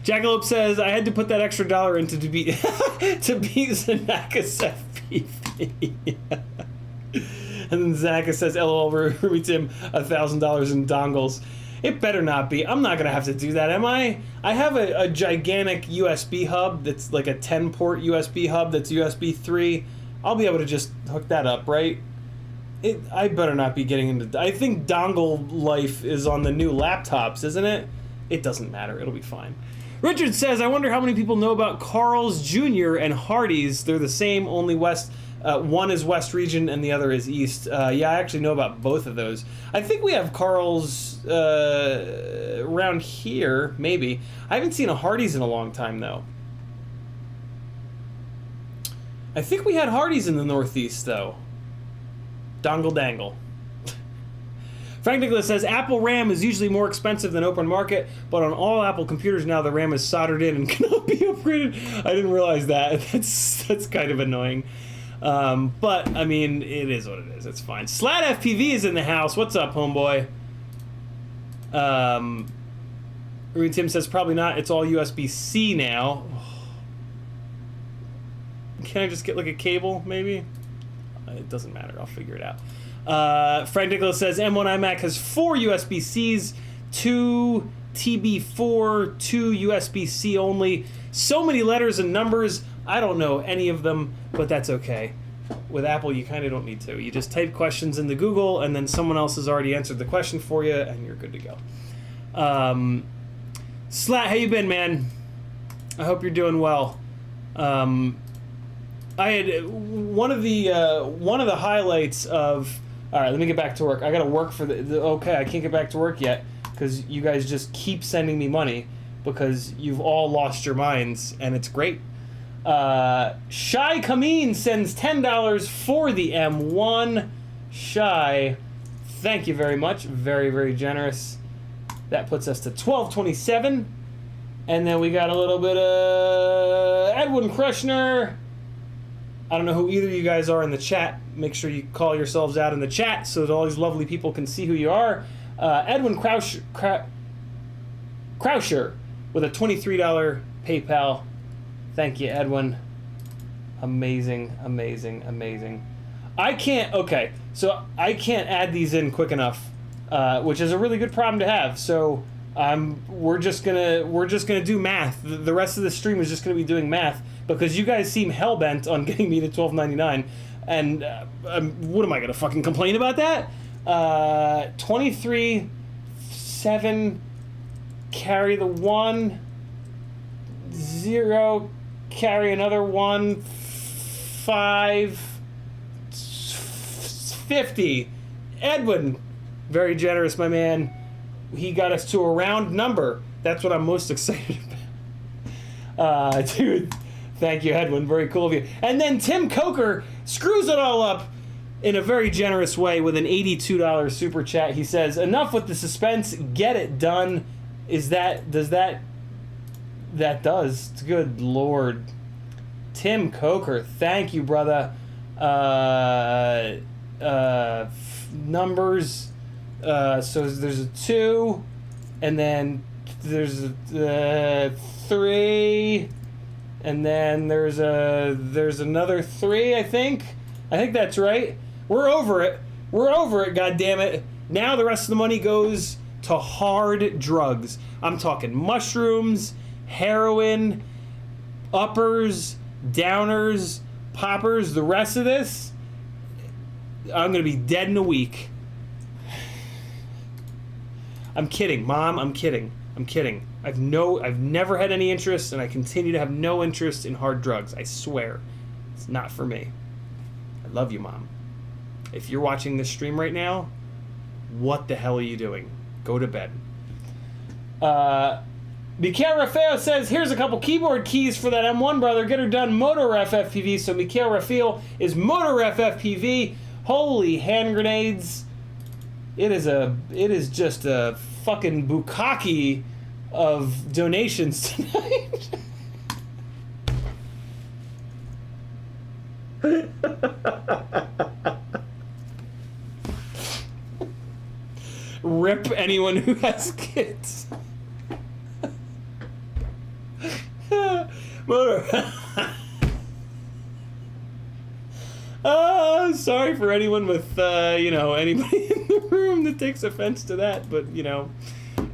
Speaker 1: Jackalope says, I had to put that extra $1 into to beat Zanaka's FPV. And then Zanaka says, LOL, Ruby Tim, $1,000 in dongles. It better not be. I'm not going to have to do that, am I? I have a gigantic USB hub that's like a 10-port USB hub that's USB 3. I'll be able to just hook that up, right? I better not be getting into... I think dongle life is on the new laptops, isn't it? It doesn't matter. It'll be fine. Richard says, I wonder how many people know about Carl's Jr. and Hardee's. They're the same, only West. One is West region and the other is East. Yeah, I actually know about both of those. I think we have Carl's around here, maybe. I haven't seen a Hardee's in a long time, though. I think we had Hardee's in the Northeast, though. Dongle dangle. Frank Nicholas says, Apple RAM is usually more expensive than open market, but on all Apple computers now the RAM is soldered in and cannot be upgraded. I didn't realize that. That's kind of annoying. But, I mean, it is what it is. It's fine. Slat FPV is in the house. What's up, homeboy? Tim says, probably not. It's all USB-C now. Can I just get, like, a cable, maybe? It doesn't matter. I'll figure it out. Frank Nicholas says M1 iMac has 4 USB-Cs, 2 TB4, 2 USB-C only. So many letters and numbers. I don't know any of them, but that's okay. With Apple, you kind of don't need to. You just type questions into Google, and then someone else has already answered the question for you, and you're good to go. Slat, how you been, man? I hope you're doing well. I had one of the highlights of. All right, let me get back to work. I gotta work for okay, I can't get back to work yet because you guys just keep sending me money because you've all lost your minds, and it's great. Shy Kameen sends $10 for the M1. Shy, thank you very much. Very, very generous. That puts us to $12.27. And then we got a little bit of Edwin Krushner. I don't know who either of you guys are in the chat. Make sure you call yourselves out in the chat so that all these lovely people can see who you are. Edwin Krauscher with a $23 PayPal. Thank you, Edwin. Amazing, amazing, amazing. I can't add these in quick enough, which is a really good problem to have. So we're just gonna do math. The rest of the stream is just gonna be doing math because you guys seem hell-bent on getting me to $12.99, and what am I gonna fucking complain about that? 23.7 carry the 1 0 carry another 1 5 50. Edwin, very generous, my man. He got us to a round number. That's what I'm most excited about. Dude, thank you, Edwin. Very cool of you. And then Tim Coker screws it all up in a very generous way with an $82 super chat. He says, enough with the suspense. Get it done. Does. Good Lord. Tim Coker, thank you, brother. Numbers. So there's a 2, and then there's a 3, and then there's another 3. I think that's right. We're over it. God damn it! Now the rest of the money goes to hard drugs. I'm talking mushrooms, heroin, uppers, downers, poppers. The rest of this, I'm gonna be dead in a week. I'm kidding, Mom. I'm kidding. I've never had any interest, and I continue to have no interest in hard drugs. I swear, it's not for me. I love you, Mom. If you're watching this stream right now, what the hell are you doing? Go to bed. Mikhail Rafael says, here's a couple keyboard keys for that M1, brother. Get her done, MotorFFPV. So Mikhail Rafael is MotorFFPV. Holy hand grenades. It is just a fucking bukkake of donations tonight. Rip anyone who has kids. Sorry for anyone with, anybody in the room that takes offense to that, but,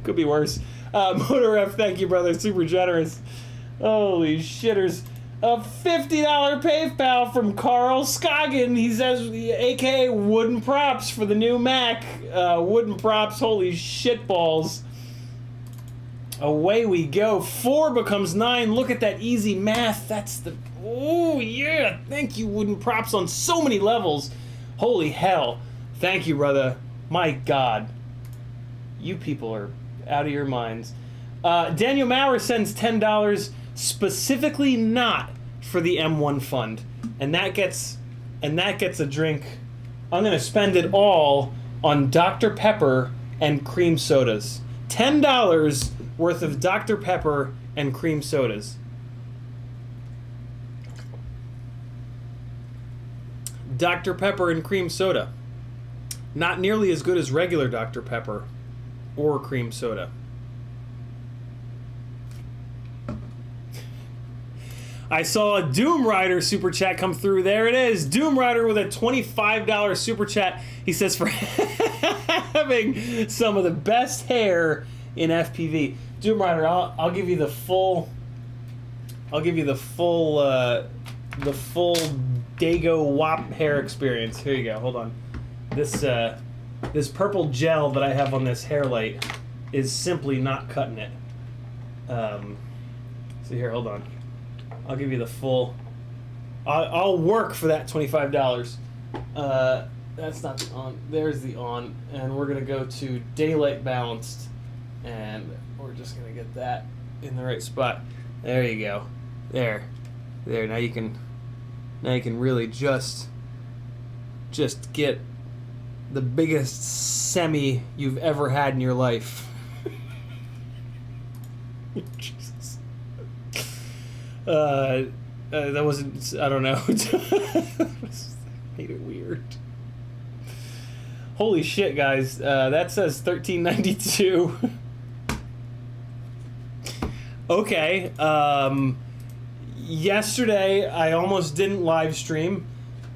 Speaker 1: could be worse. Motor F, thank you, brother. Super generous. Holy shitters. A $50 PayPal from Carl Scoggin. He says, a.k.a. wooden props for the new Mac. Wooden props, holy shitballs. Away we go. 4 becomes 9. Look at that easy math. Oh, yeah. Thank you, wooden props on so many levels. Holy hell. Thank you, brother. My God. You people are out of your minds. Daniel Maurer sends $10 specifically not for the M1 fund. And that gets a drink I'm going to spend it all on Dr. Pepper and cream sodas. $10 worth of Dr. Pepper and cream sodas. Dr. Pepper and cream soda. Not nearly as good as regular Dr. Pepper or cream soda. I saw a Doom Rider super chat come through. There it is. Doom Rider with a $25 super chat. He says for having some of the best hair in FPV. Doom Rider, I'll give you the full. I'll give you the full Dago WAP hair experience. Here you go. Hold on. This purple gel that I have on this hair light is simply not cutting it. So here, hold on. I'll give you the full. I'll work for that $25. That's not the on. There's the on, and we're gonna go to daylight balanced, and we're just gonna get that in the right spot. There you go. There. Now you can really just get the biggest semi you've ever had in your life. Jesus. That wasn't. I don't know. Made it weird. Holy shit, guys! That says 1392. Okay. Yesterday I almost didn't live stream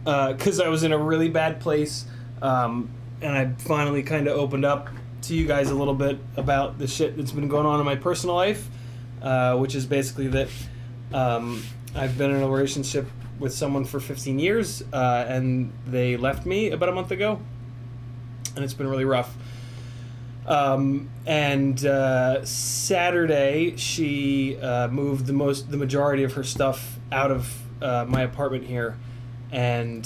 Speaker 1: because I was in a really bad place, and I finally kind of opened up to you guys a little bit about the shit that's been going on in my personal life, which is basically that I've been in a relationship with someone for 15 years, and they left me about a month ago, and it's been really rough. And Saturday she moved the majority of her stuff out of my apartment here, and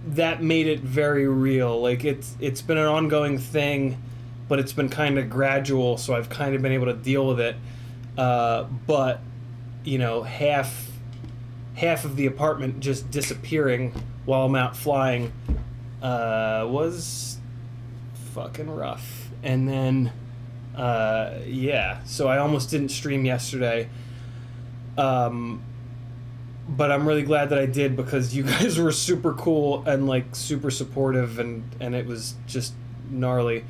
Speaker 1: that made it very real. Like it's been an ongoing thing, but it's been kind of gradual, so I've kind of been able to deal with it. But you know, half of the apartment just disappearing while I'm out flying was fucking rough. And then yeah, so I almost didn't stream yesterday, but I'm really glad that I did, because you guys were super cool and like super supportive, and it was just gnarly.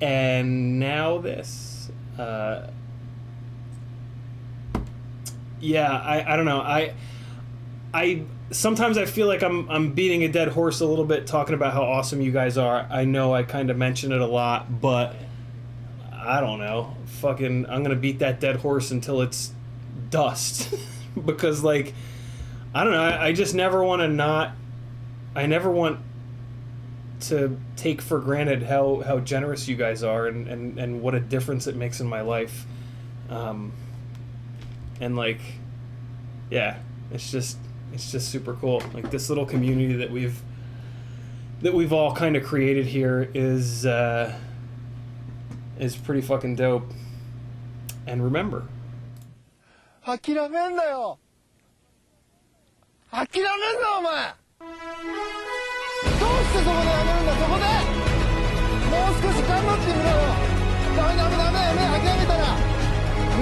Speaker 1: And now this yeah, I don't know. I sometimes I feel like I'm beating a dead horse a little bit, talking about how awesome you guys are. I know I kind of mention it a lot, but I don't know. Fucking, I'm gonna beat that dead horse until it's dust. Because like, I don't know. I just never want to not. I never want to take for granted how generous you guys are, and what a difference it makes in my life. And like, yeah, it's just super cool. Like, this little community that we've all kind of created here is pretty fucking dope. And remember,
Speaker 2: 諦めんなよ。諦めんなお前。どうしてそこでやめるんだ。そこでもう少し頑張ってみろよ。ダメ目諦めたら周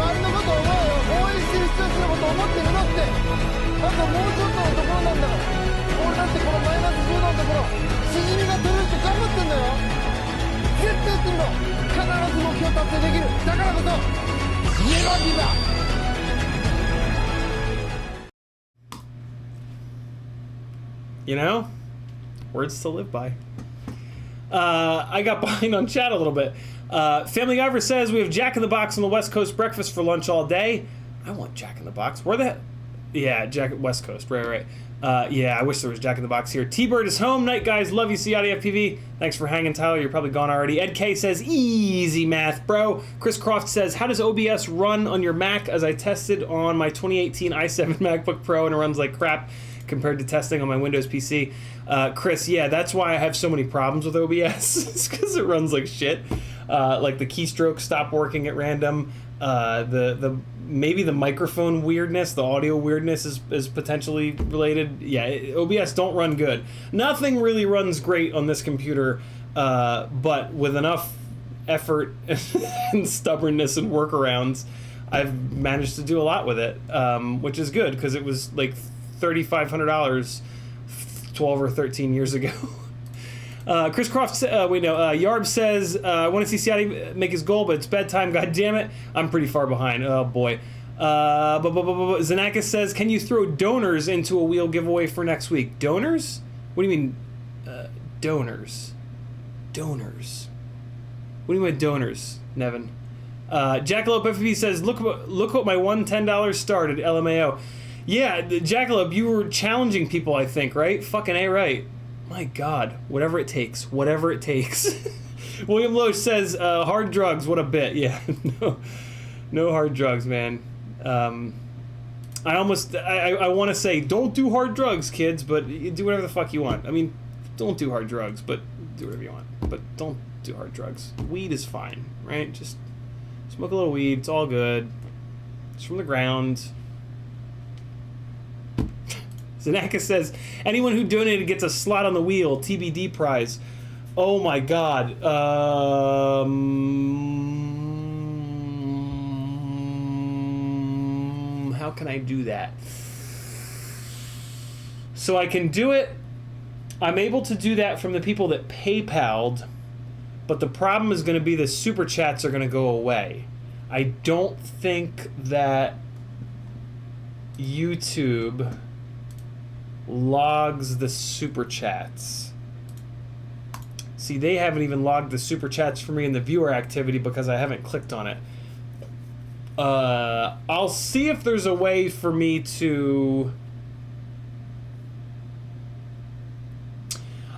Speaker 2: りのことを思うよ。応援してる人たちのことを思ってみろって。あともうちょっとのところなんだから。俺だってこのマイナス10度のところしじみが取れるって頑張ってんだよ。絶対やってみろ。必ず目標達成できる。だからこそネバギブアップ。
Speaker 1: You know, words to live by. I got behind on chat a little bit. Family Guyver says we have Jack in the Box on the West Coast breakfast for lunch all day. I want Jack in the Box. Where the? Yeah, Jack at West Coast. Right. Yeah, I wish there was Jack in the Box here. T-Bird is home. Night, guys. Love you, CiottiFPV. Thanks for hanging, Tyler. You're probably gone already. Ed K says, easy math, bro. Chris Croft says, how does OBS run on your Mac? As I tested on my 2018 i7 MacBook Pro, and it runs like crap compared to testing on my Windows PC. Chris, yeah, that's why I have so many problems with OBS. It's because it runs like shit. Like the keystrokes stop working at random. The maybe the microphone weirdness, the audio weirdness is potentially related. Yeah, OBS don't run good. Nothing really runs great on this computer, but with enough effort and stubbornness and workarounds, I've managed to do a lot with it, which is good because it was like $3,500 12 or 13 years ago. Chris Croft, Yarb says, I want to see Ciotti make his goal, but it's bedtime, god damn it. I'm pretty far behind, oh boy. Zanakis says, can you throw donors into a wheel giveaway for next week? Donors? What do you mean, donors? Donors. What do you mean by donors, Nevin? JakelopeFPV says, look what my $110 started, LMAO. Yeah, Jackalope, you were challenging people, I think, right? Fucking A right. My God, whatever it takes, whatever it takes. William Loesch says, hard drugs, what a bit. Yeah, no hard drugs, man. I want to say, don't do hard drugs, kids, but you do whatever the fuck you want. I mean, don't do hard drugs, but do whatever you want. But don't do hard drugs. Weed is fine, right? Just smoke a little weed, it's all good. It's from the ground. Zanaka says, anyone who donated gets a slot on the wheel, TBD prize. Oh my God. How can I do that? So I can do it. I'm able to do that from the people that PayPal'd, but the problem is going to be the super chats are going to go away. I don't think that YouTube logs the super chats. See, they haven't even logged the super chats for me in the viewer activity because I haven't clicked on it. I'll see if there's a way for me to...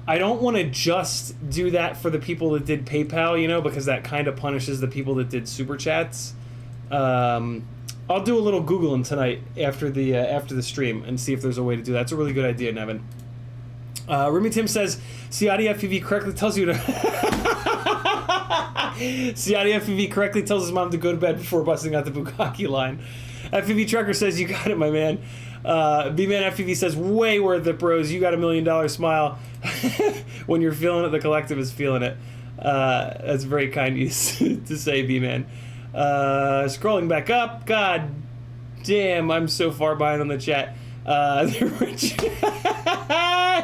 Speaker 1: I don't want to just do that for the people that did PayPal, you know, because that kind of punishes the people that did super chats. I'll do a little Googling tonight after the stream and see if there's a way to do that. It's a really good idea, Nevin. Remy Tim says, CiottiFPV correctly tells you to... CiottiFPV correctly tells his mom to go to bed before busting out the bukkake line. FPV Trucker says, you got it, my man. B-Man FPV says, way worth it, bros. You got $1 million smile. When you're feeling it, the collective is feeling it. That's very kind of you to say, B-Man. Scrolling back up. God damn, I'm so far behind on the chat.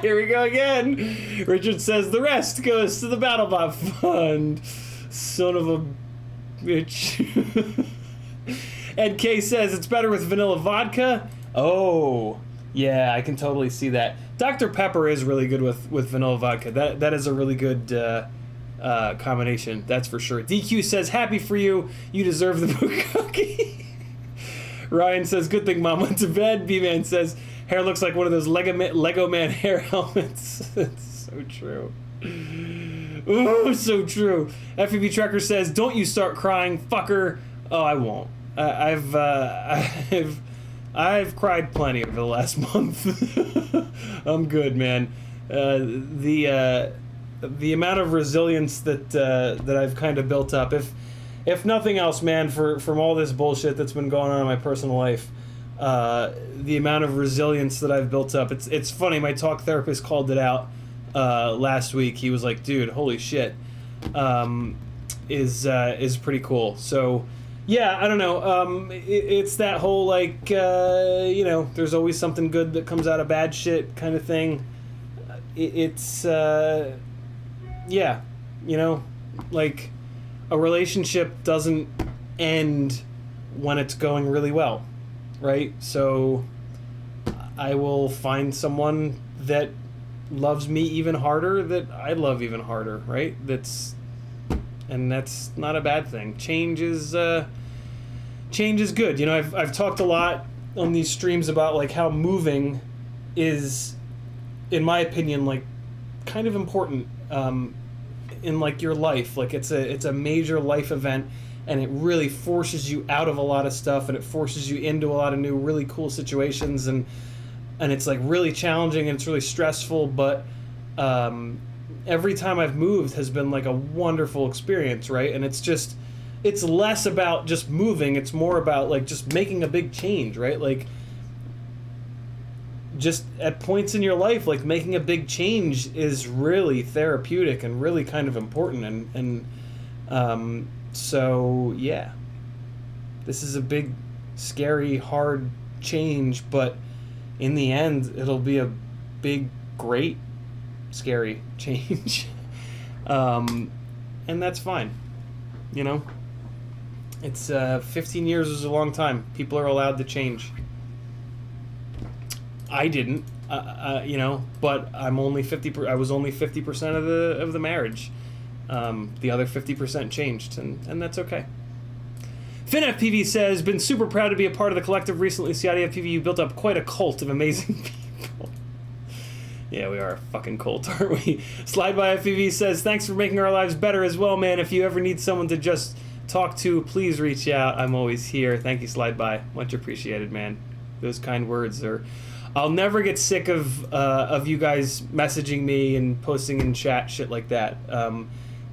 Speaker 1: Here we go again. Richard says, the rest goes to the BattleBot Fund. Son of a bitch. Ed K says, it's better with vanilla vodka. Oh, yeah, I can totally see that. Dr. Pepper is really good with vanilla vodka. That is a really good combination, that's for sure. DQ says, happy for you. You deserve the bukkake. Ryan says, good thing Mom went to bed. B-Man says, hair looks like one of those Lego Man hair helmets. That's so true. Oh, so true. FPV Trucker says, don't you start crying, fucker. Oh, I won't. I've cried plenty over the last month. I'm good, man. The amount of resilience that I've kind of built up, if nothing else, man, from all this bullshit that's been going on in my personal life, the amount of resilience that I've built up. It's funny. My talk therapist called it out last week. He was like, "Dude, holy shit," is pretty cool. So. Yeah, I don't know. It's that whole, like, there's always something good that comes out of bad shit kind of thing. Yeah, like, a relationship doesn't end when it's going really well, right? So I will find someone that loves me even harder, that I love even harder, right? That's not a bad thing. Change is good. I've talked a lot on these streams about like how moving is, in my opinion, like kind of important in like your life. Like it's a major life event, and it really forces you out of a lot of stuff, and it forces you into a lot of new really cool situations, and it's like really challenging and it's really stressful, but every time I've moved has been like a wonderful experience, right? And it's it's less about just moving, it's more about like just making a big change, right? Like just at points in your life, like making a big change is really therapeutic and really kind of important. And so yeah, this is a big, scary, hard change, but in the end, it'll be a big, great, scary change. And that's fine, you know? It's 15 years is a long time. People are allowed to change. I didn't, you know, but I'm only 50. I was only 50% of the marriage. The other 50% changed, and that's okay. FinFPV says, been super proud to be a part of the collective recently. CiottiFPV, you built up quite a cult of amazing people. Yeah, we are a fucking cult, aren't we? Slide by FPV says, thanks for making our lives better as well, man. If you ever need someone to just talk to, please reach out. I'm always here. Thank you, Slide by. Much appreciated, man. Those kind words are... I'll never get sick of you guys messaging me and posting in chat shit like that.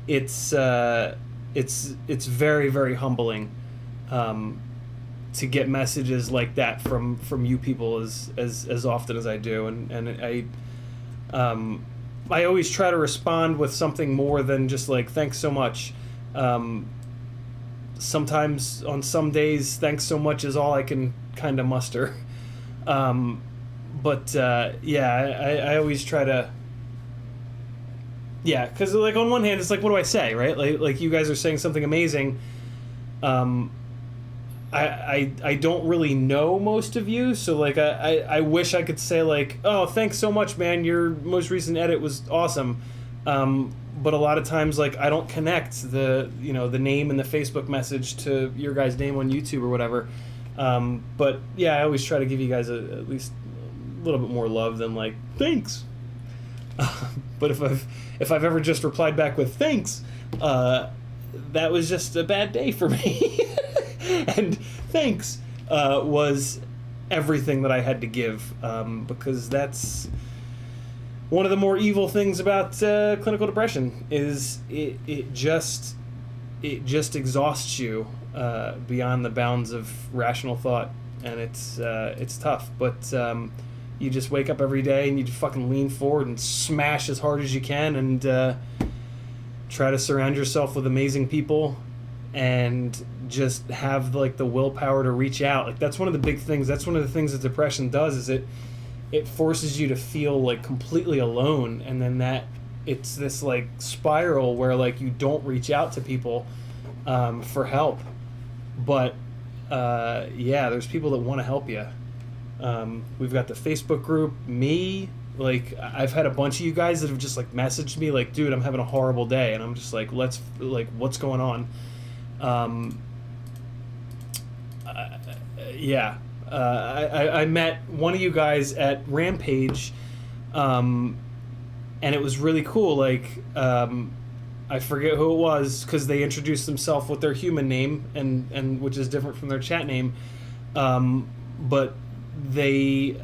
Speaker 1: It's very, very humbling to get messages like that from you people as often as I do, and I always try to respond with something more than just like thanks so much. Sometimes on some days, thanks so much is all I can kind of muster. But yeah, I always try to, yeah, because like on one hand it's like, what do I say, right? Like you guys are saying something amazing. I don't really know most of you, so like I wish I could say like, oh, thanks so much, man, your most recent edit was awesome. But a lot of times like I don't connect the name in the Facebook message to your guys' name on YouTube or whatever. But yeah, I always try to give you guys at least a little bit more love than like thanks. But if I've ever just replied back with thanks, that was just a bad day for me. And thanks was everything that I had to give, because that's one of the more evil things about clinical depression is it just exhausts you beyond the bounds of rational thought, and it's tough. But you just wake up every day and you fucking lean forward and smash as hard as you can, and try to surround yourself with amazing people, and just have like the willpower to reach out. Like that's one of the big things. That's one of the things that depression does, is it forces you to feel like completely alone, and then that it's this like spiral where like you don't reach out to people for help. But yeah, there's people that want to help you. We've got the Facebook group, me, like I've had a bunch of you guys that have just like messaged me like, dude, I'm having a horrible day, and I'm just like, what's going on? Yeah, I met one of you guys at Rampage, and it was really cool. Like, I forget who it was because they introduced themselves with their human name, and which is different from their chat name, but they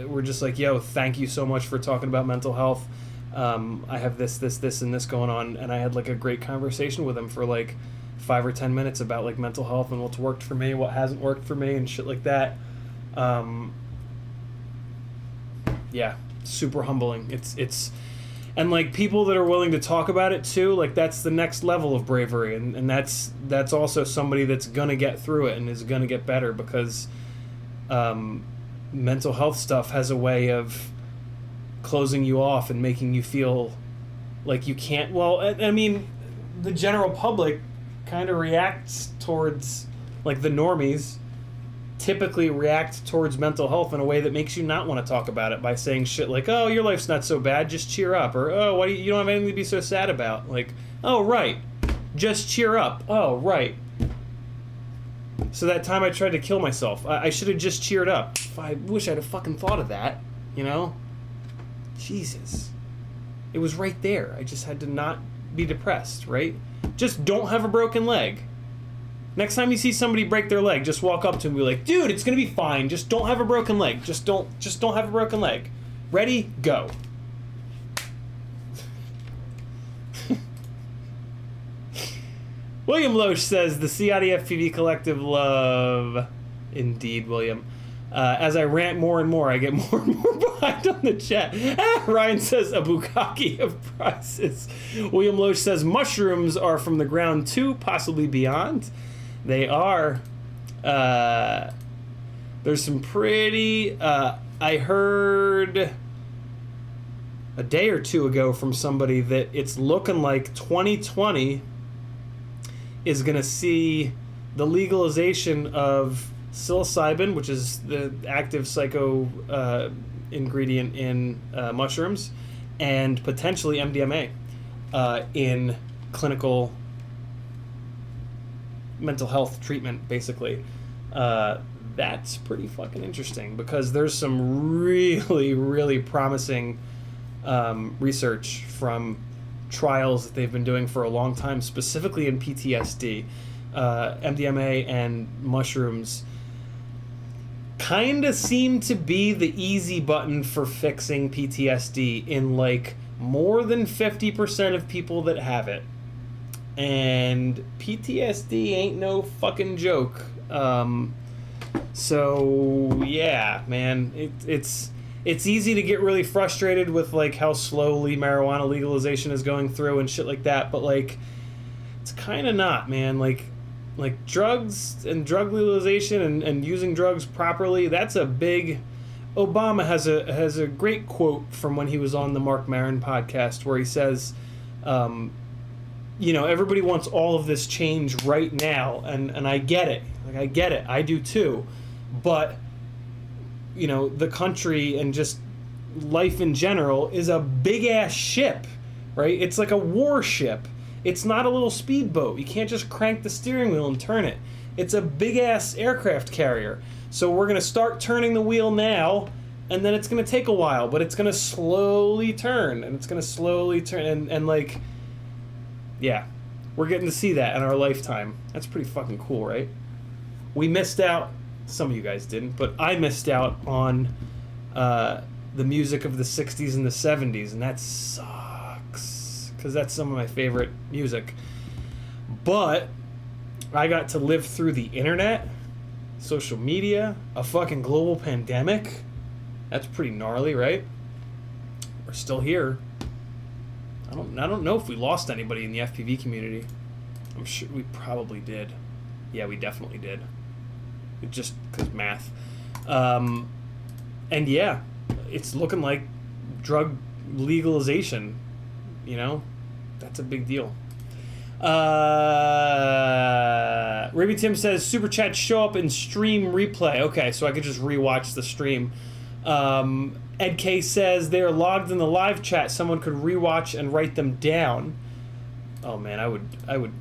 Speaker 1: were just like, yo, thank you so much for talking about mental health. I have this and this going on, and I had like a great conversation with them for like 5 or 10 minutes about like mental health and what's worked for me, what hasn't worked for me, and shit like that. Yeah, super humbling. It's and like people that are willing to talk about it too, like that's the next level of bravery, and that's also somebody that's gonna get through it and is gonna get better, because mental health stuff has a way of closing you off and making you feel like you can't. Well, I mean, the general public kind of reacts towards, like the normies typically react towards mental health in a way that makes you not want to talk about it, by saying shit like, oh, your life's not so bad, just cheer up, or oh, why you don't have anything to be so sad about, like, oh right, just cheer up, oh right. So that time I tried to kill myself, I should have just cheered up. I wish I'd have fucking thought of that, you know? Jesus. It was right there. I just had to not be depressed, right? Just don't have a broken leg. Next time you see somebody break their leg, just walk up to them and be like, dude, it's gonna be fine. Just don't have a broken leg. Just don't have a broken leg. Ready? Go. William Loesch says, the CiottiFPV collective love. Indeed, William. As I rant more and more, I get more and more behind on the chat. Ryan says, a bukkake of prizes. William Loesch says, mushrooms are from the ground too, possibly beyond. They are. There's some pretty... I heard a day or two ago from somebody that it's looking like 2020 is going to see the legalization of psilocybin, which is the active psycho ingredient in mushrooms, and potentially MDMA in clinical mental health treatment, basically. That's pretty fucking interesting because there's some really, really promising research from trials that they've been doing for a long time, specifically in PTSD. MDMA and mushrooms kind of seem to be the easy button for fixing PTSD in like more than 50% of people that have it. And PTSD ain't no fucking joke. So yeah, man, it's easy to get really frustrated with like how slowly marijuana legalization is going through and shit like that, but like it's kind of not, man. Like drugs and drug legalization and using drugs properly, that's a big... Obama has a great quote from when he was on the Mark Maron podcast where he says, you know, everybody wants all of this change right now, and I get it. Like, I get it. I do too. But, you know, the country and just life in general is a big-ass ship, right? It's like a warship. It's not a little speedboat. You can't just crank the steering wheel and turn it. It's a big-ass aircraft carrier. So we're going to start turning the wheel now, and then it's going to take a while, but it's going to slowly turn, and it's going to slowly turn, and like, yeah, we're getting to see that in our lifetime. That's pretty fucking cool, right? We missed out, some of you guys didn't, but I missed out on the music of the 60s and the 70s, and that sucks, because that's some of my favorite music. But I got to live through the internet, social media, a fucking global pandemic. That's pretty gnarly, right? We're still here. I don't know if we lost anybody in the FPV community. I'm sure we probably did. Yeah, we definitely did. It just because math. And yeah, it's looking like drug legalization. You know, that's a big deal. Raby Tim says super chat show up in stream replay. Okay, so I could just rewatch the stream. Ed K says they are logged in the live chat. Someone could rewatch and write them down. Oh man, I would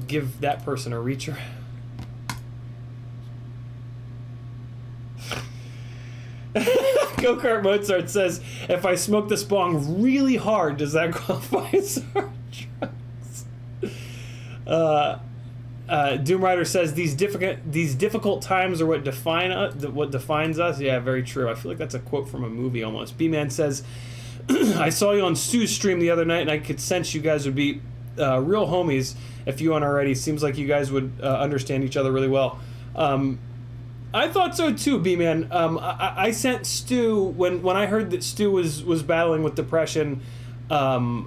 Speaker 1: give that person a reacher. Go-Kart Mozart says, if I smoke this bong really hard, does that qualify as hard drugs? Doom Rider says these difficult times are what defines us. Yeah, very true. I feel like that's a quote from a movie almost. B-Man says, I saw you on Stu's stream the other night, and I could sense you guys would be real homies if you aren't already. Seems like you guys would understand each other really well. I thought so too, B-Man. I sent Stu when I heard that Stu was battling with depression. I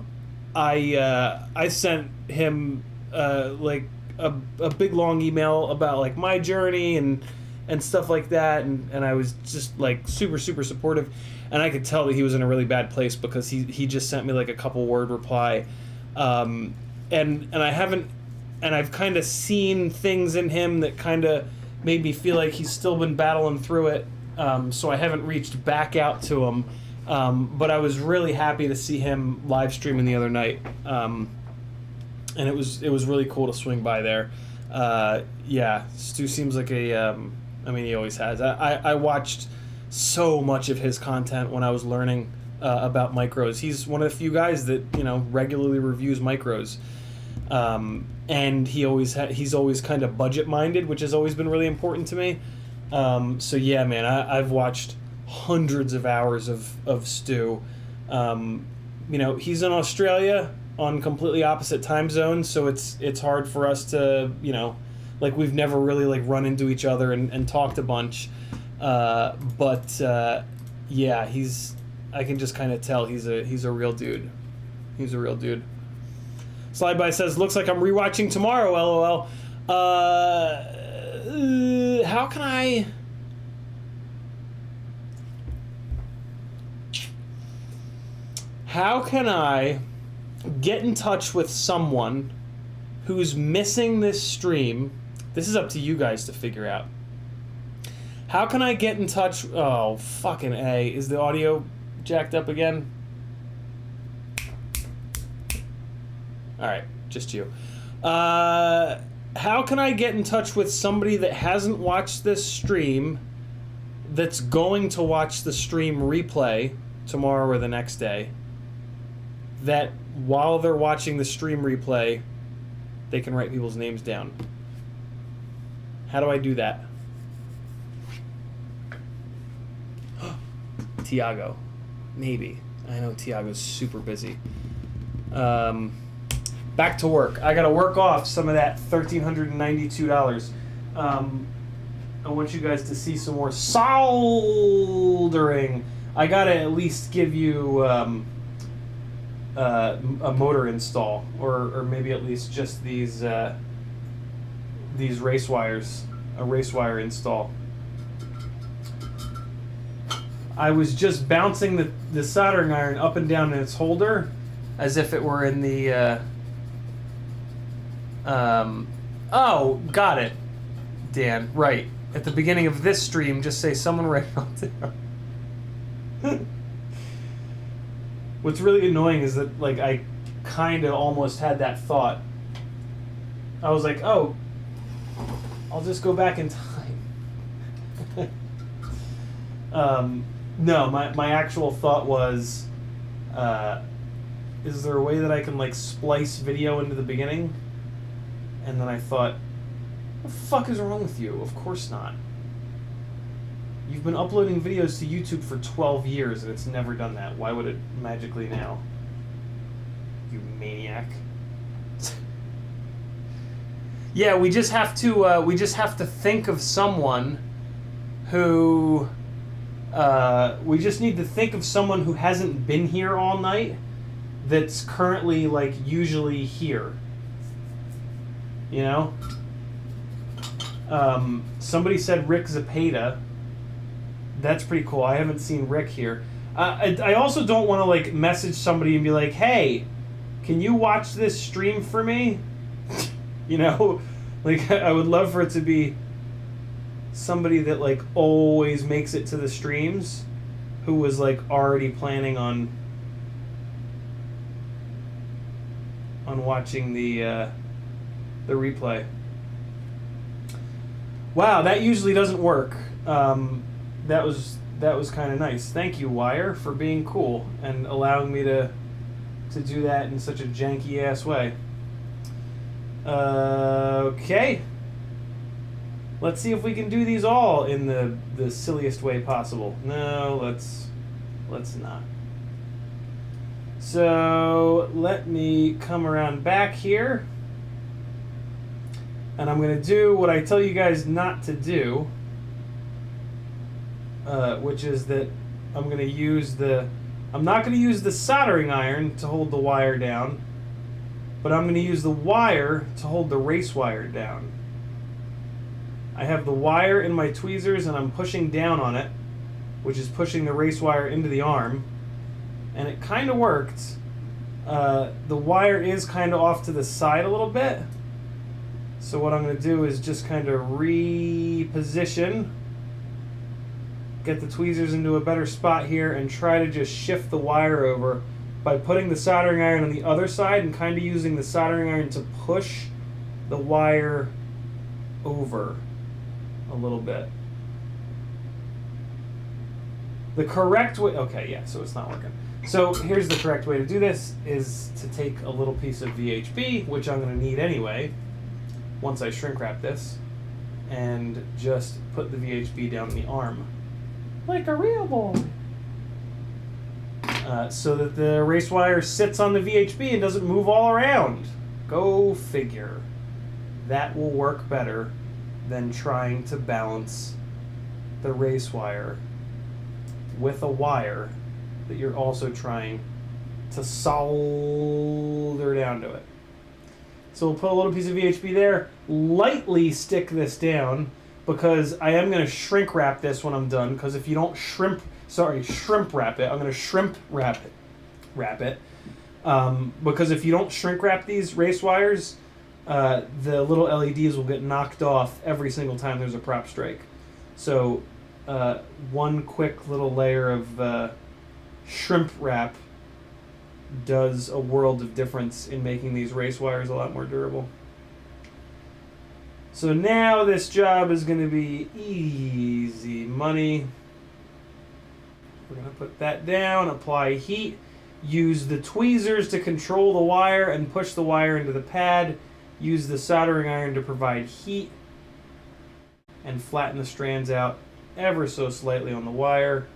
Speaker 1: sent him like a big long email about like my journey and stuff like that, and I was just like super supportive, and I could tell that he was in a really bad place because he just sent me like a couple word reply, and I've kind of seen things in him that kind of made me feel like he's still been battling through it, so I haven't reached back out to him, but I was really happy to see him live streaming the other night, and it was really cool to swing by there. Yeah, Stu seems like I mean, he always has. I watched so much of his content when I was learning about micros. He's one of the few guys that, you know, regularly reviews micros. And he's always kind of budget minded, which has always been really important to me. So yeah, man, I've watched hundreds of hours of Stu. You know, he's in Australia, on completely opposite time zones, so it's hard for us to, you know, like we've never really like run into each other and talked a bunch. Yeah, I can just kind of tell he's a real dude. He's a real dude. Slide by says, looks like I'm rewatching tomorrow, LOL. How can I get in touch with someone who's missing this stream? This is up to you guys to figure out. How can I get in touch? Oh, fucking A. Is the audio jacked up again? Alright, just you. How can I get in touch with somebody that hasn't watched this stream, that's going to watch the stream replay tomorrow or the next day, that while they're watching the stream replay, they can write people's names down? How do I do that? Tiago. Maybe. I know Tiago's super busy. Back to work. I gotta work off some of that $1,392. I want you guys to see some more soldering. I gotta at least give you a motor install, or maybe at least just these race wires, a race wire install. I was just bouncing the soldering iron up and down in its holder as if it were in the oh, got it, Dan, right. At the beginning of this stream, just say someone write it all down. What's really annoying is that, like, I kind of almost had that thought. I was like, oh, I'll just go back in time. No, my actual thought was, is there a way that I can, like, splice video into the beginning? And then I thought, what the fuck is wrong with you? Of course not. You've been uploading videos to YouTube for 12 years and it's never done that. Why would it magically now? You maniac. Yeah, we just have to think of someone who we just need to think of someone who hasn't been here all night that's currently, like, usually here. You know? Somebody said Rick Zapata. That's pretty cool. I haven't seen Rick here. I also don't want to, like, message somebody and be like, hey, can you watch this stream for me? You know? Like, I would love for it to be somebody that, like, always makes it to the streams, who was, like, already planning on watching the replay. Wow, that usually doesn't work. That was kind of nice. Thank you, Wire, for being cool and allowing me to do that in such a janky ass way. Okay. Let's see if we can do these all in the silliest way possible. No, let's not. So let me come around back here. And I'm going to do what I tell you guys not to do, which is that I'm not going to use the soldering iron to hold the wire down, but I'm going to use the wire to hold the race wire down. I have the wire in my tweezers and I'm pushing down on it, which is pushing the race wire into the arm, and it kind of worked. The wire is kind of off to the side a little bit. So what I'm going to do is just kind of reposition, get the tweezers into a better spot here, and try to just shift the wire over by putting the soldering iron on the other side and kind of using the soldering iron to push the wire over a little bit. The correct way... Okay, yeah, so it's not working. So here's the correct way to do this, is to take a little piece of VHB, which I'm going to need anyway, once I shrink wrap this, and just put the VHB down the arm like a real boy. so that the race wire sits on the VHB and doesn't move all around. Go figure. That will work better than trying to balance the race wire with a wire that you're also trying to solder down to it. So we'll put a little piece of VHB there, lightly stick this down, because I am going to shrink wrap this when I'm done, because if you don't shrimp wrap it, I'm going to shrimp wrap it, because if you don't shrink wrap these race wires, the little LEDs will get knocked off every single time there's a prop strike. So one quick little layer of shrimp wrap does a world of difference in making these race wires a lot more durable. So now this job is going to be easy money. We're going to put that down, apply heat, use the tweezers to control the wire and push the wire into the pad, use the soldering iron to provide heat, and flatten the strands out ever so slightly on the wire.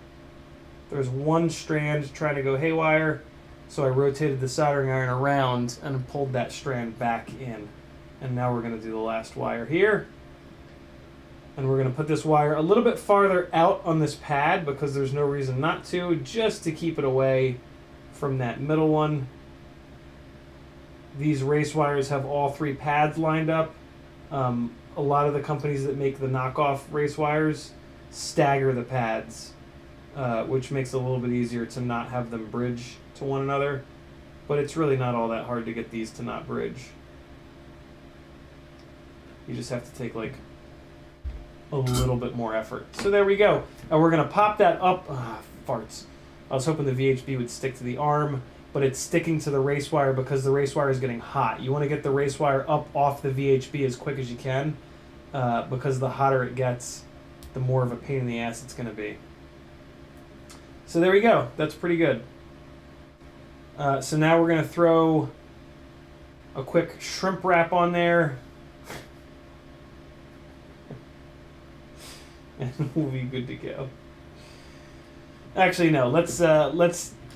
Speaker 1: There's one strand trying to go haywire, so I rotated the soldering iron around and pulled that strand back in. And now we're going to do the last wire here. And we're going to put this wire a little bit farther out on this pad, because there's no reason not to, just to keep it away from that middle one. These race wires have all three pads lined up. A lot of the companies that make the knockoff race wires stagger the pads, which makes it a little bit easier to not have them bridge to one another. But it's really not all that hard to get these to not bridge. You just have to take like a little bit more effort. So there we go. And we're going to pop that up. Farts. I was hoping the VHB would stick to the arm, but it's sticking to the race wire because the race wire is getting hot. You want to get the race wire up off the VHB as quick as you can, because the hotter it gets, the more of a pain in the ass it's going to be. So there we go. That's pretty good. So now we're going to throw a quick shrimp wrap on there. And we'll be good to go. Actually, no. Let's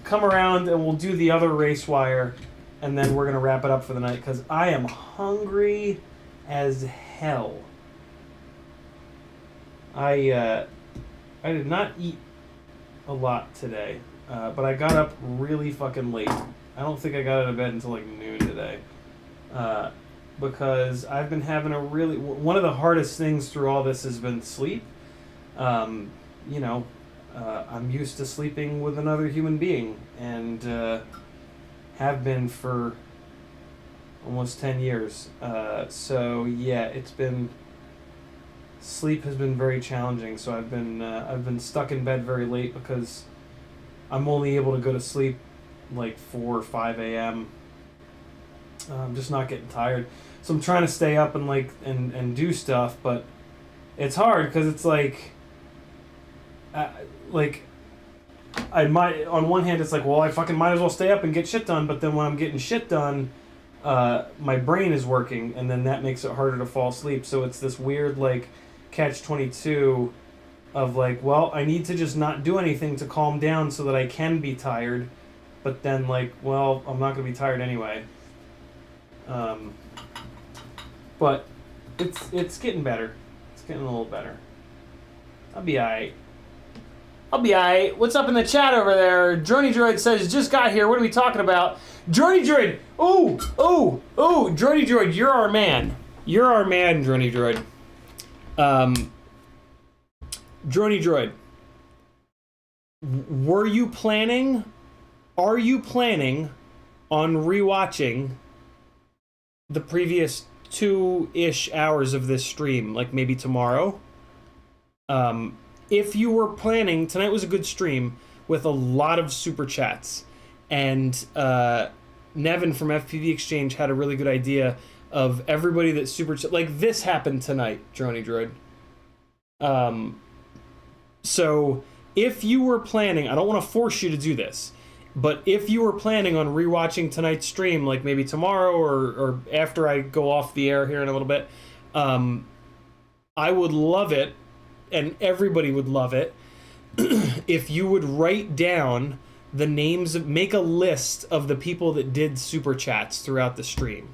Speaker 1: come around and we'll do the other race wire, and then we're gonna wrap it up for the night because I am hungry as hell. I did not eat a lot today, but I got up really fucking late. I don't think I got out of bed until like noon today, because I've been having a really one of the hardest things through all this has been sleep. You know, I'm used to sleeping with another human being, and have been for almost 10 years. So yeah, it's been sleep has been very challenging. So I've been stuck in bed very late because I'm only able to go to sleep like 4 or 5 a.m. I'm just not getting tired. So I'm trying to stay up and and do stuff, but it's hard because it's I might, on one hand it's like, well, I fucking might as well stay up and get shit done, but then when I'm getting shit done, my brain is working, and then that makes it harder to fall asleep. So it's this weird catch-22 of well, I need to just not do anything to calm down so that I can be tired, but then well, I'm not gonna be tired anyway. But it's getting better. It's getting a little better. I'll be alright. What's up in the chat over there? Drony Droid says, just got here. What are we talking about? Drony Droid! Ooh! Drony Droid, you're our man. You're our man, Drony Droid. Drony Droid. Are you planning on rewatching the previous 2-ish hours of this stream, maybe tomorrow? If you were planning, tonight was a good stream with a lot of super chats, and Nevin from FPV Exchange had a really good idea of everybody that super this happened tonight, Drony Droid. So if you were planning, I don't want to force you to do this, but if you were planning on rewatching tonight's stream, maybe tomorrow or after I go off the air here in a little bit, I would love it, and everybody would love it, if you would write down the names of, make a list of the people that did super chats throughout the stream.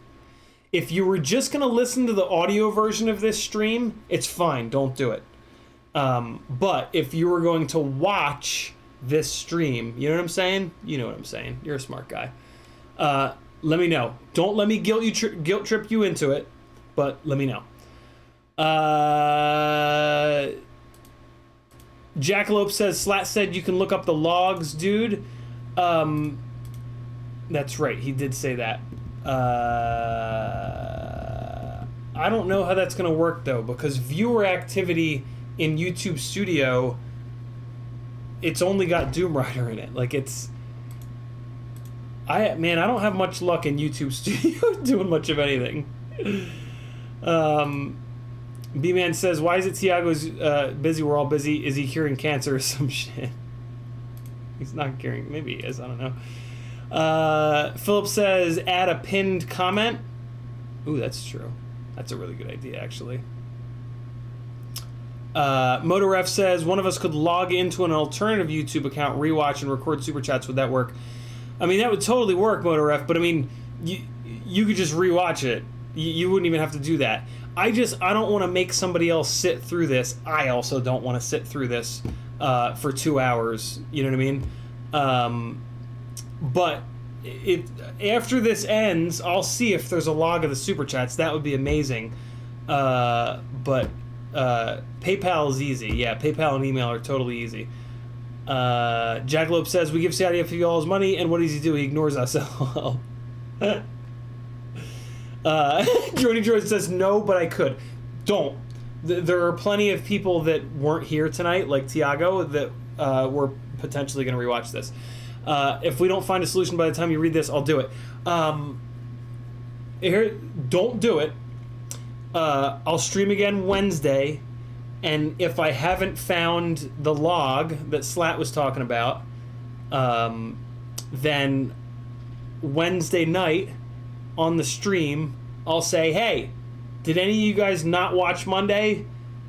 Speaker 1: If you were just going to listen to the audio version of this stream, it's fine. Don't do it. But if you were going to watch this stream, you know what I'm saying? You know what I'm saying. You're a smart guy. Let me know. Don't let me guilt trip you into it, but let me know. Jackalope says, Slat said you can look up the logs, dude. That's right. He did say that. I don't know how that's going to work, though, because viewer activity in YouTube Studio, it's only got Doom Rider in it. Like, it's... I don't have much luck in YouTube Studio doing much of anything. B-Man says, why is it Tiago's busy? We're all busy. Is he curing cancer or some shit? He's not curing. Maybe he is. I don't know. Philip says, add a pinned comment. Ooh, that's true. That's a really good idea, actually. MotorF says, one of us could log into an alternative YouTube account, rewatch, and record super chats. Would that work? I mean, that would totally work, MotorF, but I mean, you could just rewatch it. You wouldn't even have to do that. I don't want to make somebody else sit through this. I also don't want to sit through this for 2 hours. You know what I mean? But after this ends, I'll see if there's a log of the super chats. That would be amazing. But PayPal is easy. Yeah, PayPal and email are totally easy. Jackalope says, we give CiottiFPV all his money, and what does he do? He ignores us. Jody George says, no, but I could. Don't. There are plenty of people that weren't here tonight, like Tiago, that were potentially going to rewatch this. If we don't find a solution by the time you read this, I'll do it. Don't do it. I'll stream again Wednesday, and if I haven't found the log that Slat was talking about, then Wednesday night on the stream, I'll say, hey, did any of you guys not watch Monday?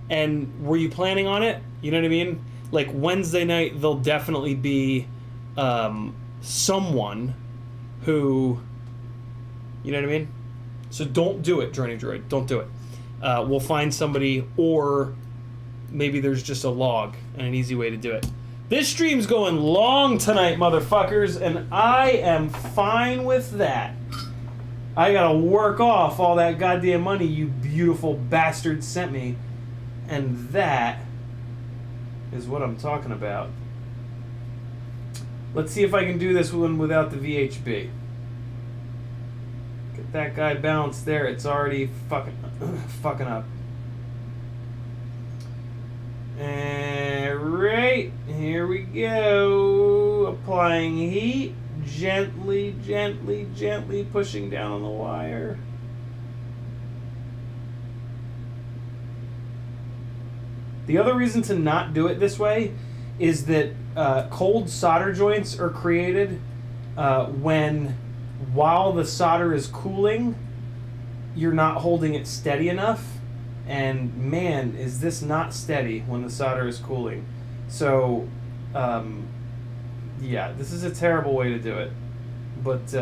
Speaker 1: And were you planning on it? You know what I mean? Like, Wednesday night, there'll definitely be someone who, you know what I mean? So don't do it, Journey Droid. Don't do it. We'll find somebody, or maybe there's just a log and an easy way to do it. This stream's going long tonight, motherfuckers, and I am fine with that. I gotta work off all that goddamn money you beautiful bastards sent me, and that is what I'm talking about. Let's see if I can do this one without the VHB. Get that guy balanced there. It's already fucking up. Right, here we go. Applying heat. Gently, gently, gently pushing down on the wire. The other reason to not do it this way is that cold solder joints are created while the solder is cooling, you're not holding it steady enough. And man, is this not steady when the solder is cooling. So, yeah, this is a terrible way to do it. But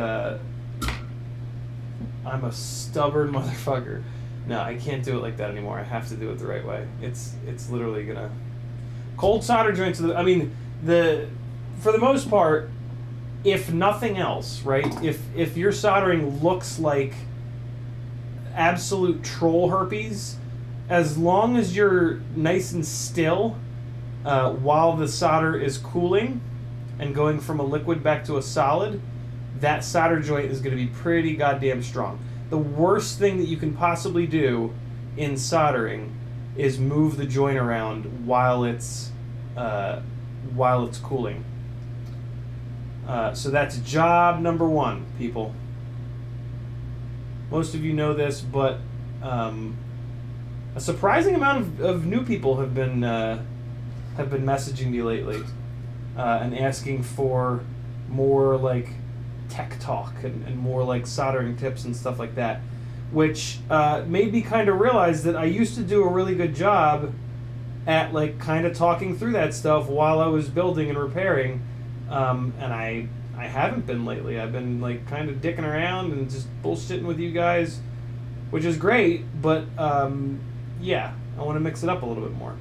Speaker 1: I'm a stubborn motherfucker. No, I can't do it like that anymore. I have to do it the right way. It's literally gonna... Cold solder joints, I mean, for the most part, if nothing else, right? If your soldering looks like absolute troll herpes, as long as you're nice and still while the solder is cooling and going from a liquid back to a solid, that solder joint is going to be pretty goddamn strong. The worst thing that you can possibly do in soldering is move the joint around while it's cooling. So that's job number one, people. Most of you know this, but a surprising amount of new people have been messaging me lately and asking for more like tech talk and more like soldering tips and stuff like that, which made me kind of realize that I used to do a really good job at like kind of talking through that stuff while I was building and repairing, And I haven't been lately. I've been like kind of dicking around and just bullshitting with you guys, which is great, but yeah, I want to mix it up a little bit more.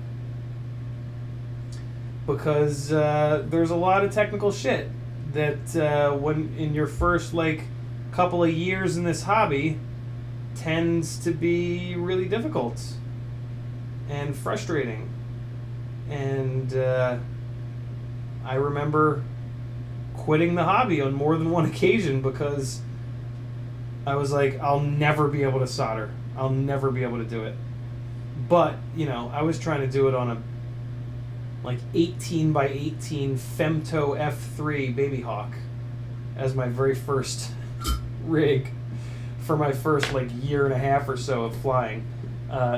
Speaker 1: Because there's a lot of technical shit that when in your first like couple of years in this hobby tends to be really difficult and frustrating. And I remember quitting the hobby on more than one occasion because I was like, I'll never be able to solder. I'll never be able to do it. But, you know, I was trying to do it on a like 18 by 18 Femto F3 Baby Hawk as my very first rig for my first like year and a half or so of flying.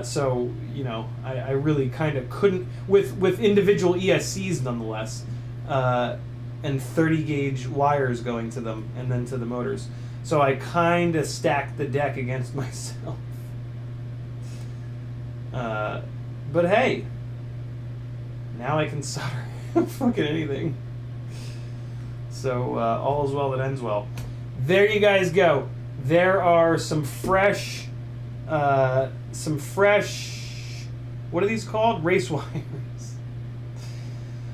Speaker 1: So, you know, I really kind of couldn't, with individual ESCs nonetheless, and 30 gauge wires going to them and then to the motors. So I kind of stacked the deck against myself. But hey, now I can solder fucking anything. So all is well that ends well. There you guys go. There are some fresh, what are these called? Race wires.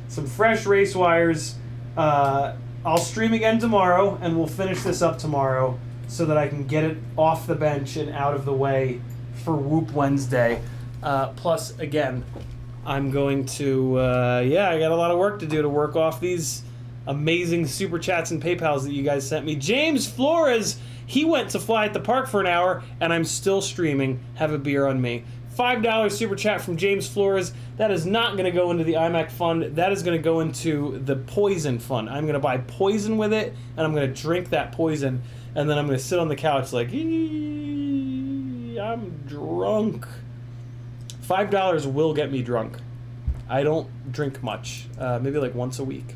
Speaker 1: Some fresh race wires. I'll stream again tomorrow, and we'll finish this up tomorrow so that I can get it off the bench and out of the way for Whoop Wednesday. Plus, again, I'm going to, I got a lot of work to do to work off these amazing super chats and PayPals that you guys sent me. James Flores, he went to fly at the park for an hour, and I'm still streaming. Have a beer on me. $5 super chat from James Flores. That is not going to go into the IMAC fund. That is going to go into the poison fund. I'm going to buy poison with it, and I'm going to drink that poison, and then I'm going to sit on the couch like, I'm drunk. $5 will get me drunk. I don't drink much. Maybe like once a week.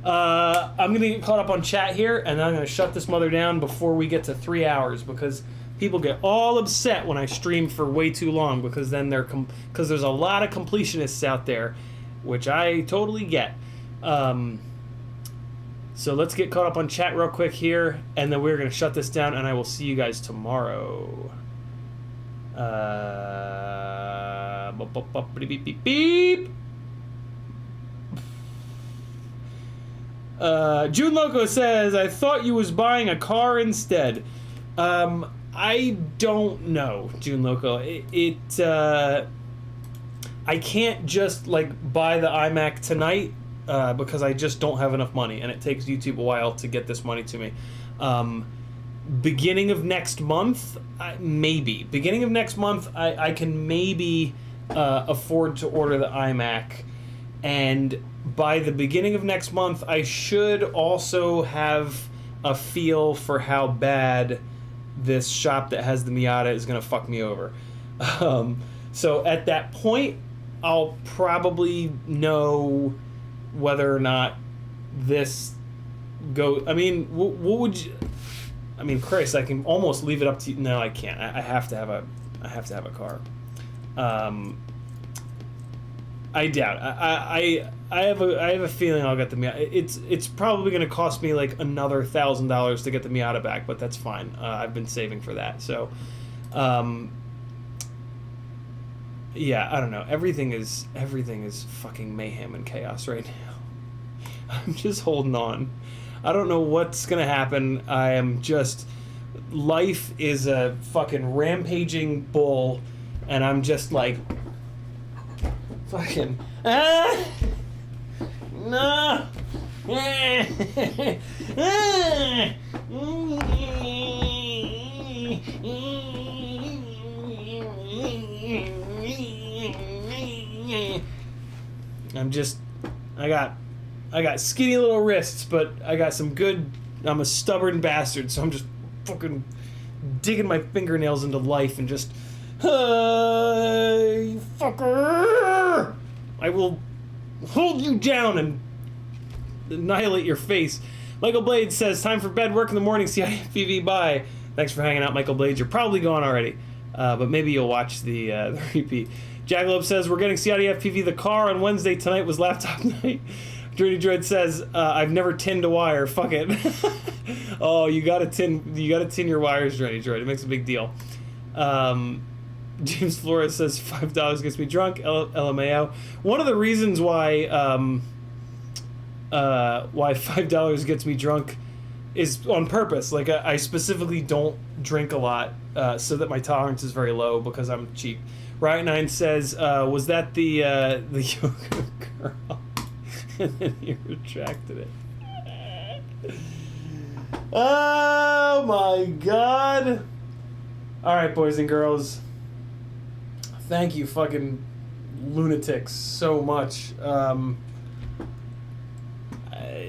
Speaker 1: I'm going to get caught up on chat here, and then I'm going to shut this mother down before we get to 3 hours, because people get all upset when I stream for way too long, because then because there's a lot of completionists out there, which I totally get. So let's get caught up on chat real quick here, and then we're going to shut this down, and I will see you guys tomorrow. Beep. June Loco says, I thought you was buying a car instead. I don't know, June Loco. I can't just like buy the iMac tonight because I just don't have enough money, and it takes YouTube a while to get this money to me. Beginning of next month, maybe. Beginning of next month, I can maybe afford to order the iMac, and by the beginning of next month, I should also have a feel for how bad this shop that has the Miata is going to fuck me over. So at that point, I'll probably know whether or not this go. I mean, what would you? I mean, Chris, I can almost leave it up to you. No, I can't. I have to have a car. I doubt. I have a feeling I'll get the Miata. It's probably going to cost me like another $1,000 to get the Miata back, but that's fine. I've been saving for that. So, yeah, I don't know. Everything is fucking mayhem and chaos right now. I'm just holding on. I don't know what's going to happen. I am just... Life is a fucking rampaging bull, and I'm just like... Fucking... No! I'm just... I got skinny little wrists, but I got some good... I'm a stubborn bastard, so I'm just fucking digging my fingernails into life and just... Hey, fucker! I will hold you down and annihilate your face. Michael Blades says, time for bed, work in the morning, CiottiFPV, bye. Thanks for hanging out, Michael Blades. You're probably gone already, but maybe you'll watch the repeat. Jaglope says, we're getting CiottiFPV the car on Wednesday. Tonight was laptop night. Droidy Droid says, I've never tinned a wire. Fuck it. Oh, you gotta tin your wires, Droidy Droid. It makes a big deal. James Flores says $5 gets me drunk. LMAO. One of the reasons why $5 gets me drunk is on purpose. Like I specifically don't drink a lot so that my tolerance is very low because I'm cheap. Riot9 says, was that the yoga girl? And then he retracted it. Oh my god. Alright, boys and girls. Thank you fucking lunatics so much.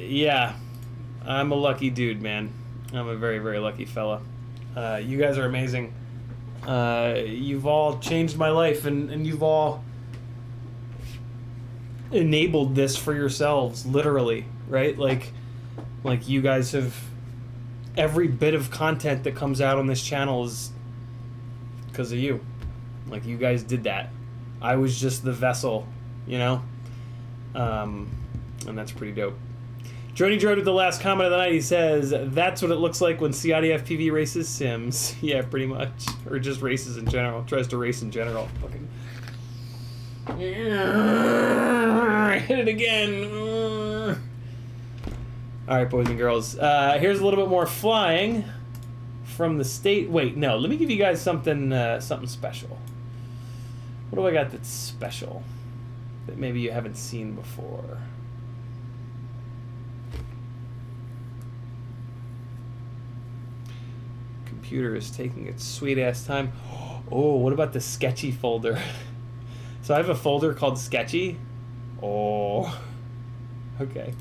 Speaker 1: Yeah. I'm a lucky dude, man. I'm a very, very lucky fella. You guys are amazing. You've all changed my life, and you've all enabled this for yourselves, literally, right? Like you guys have... Every bit of content that comes out on this channel is because of you. Like, you guys did that. I was just the vessel, you know? And that's pretty dope. Droidy Droid with the last comment of the night, he says, that's what it looks like when CiottiFPV races Sims. Yeah, pretty much. Or just races in general. Tries to race in general. Fucking... Hit it again. Alright, boys and girls. Here's a little bit more flying from the state. Wait, no. Let me give you guys something something special. What do I got that's special that maybe you haven't seen before? Computer is taking its sweet ass time. Oh, what about the sketchy folder? So I have a folder called sketchy. Oh, okay.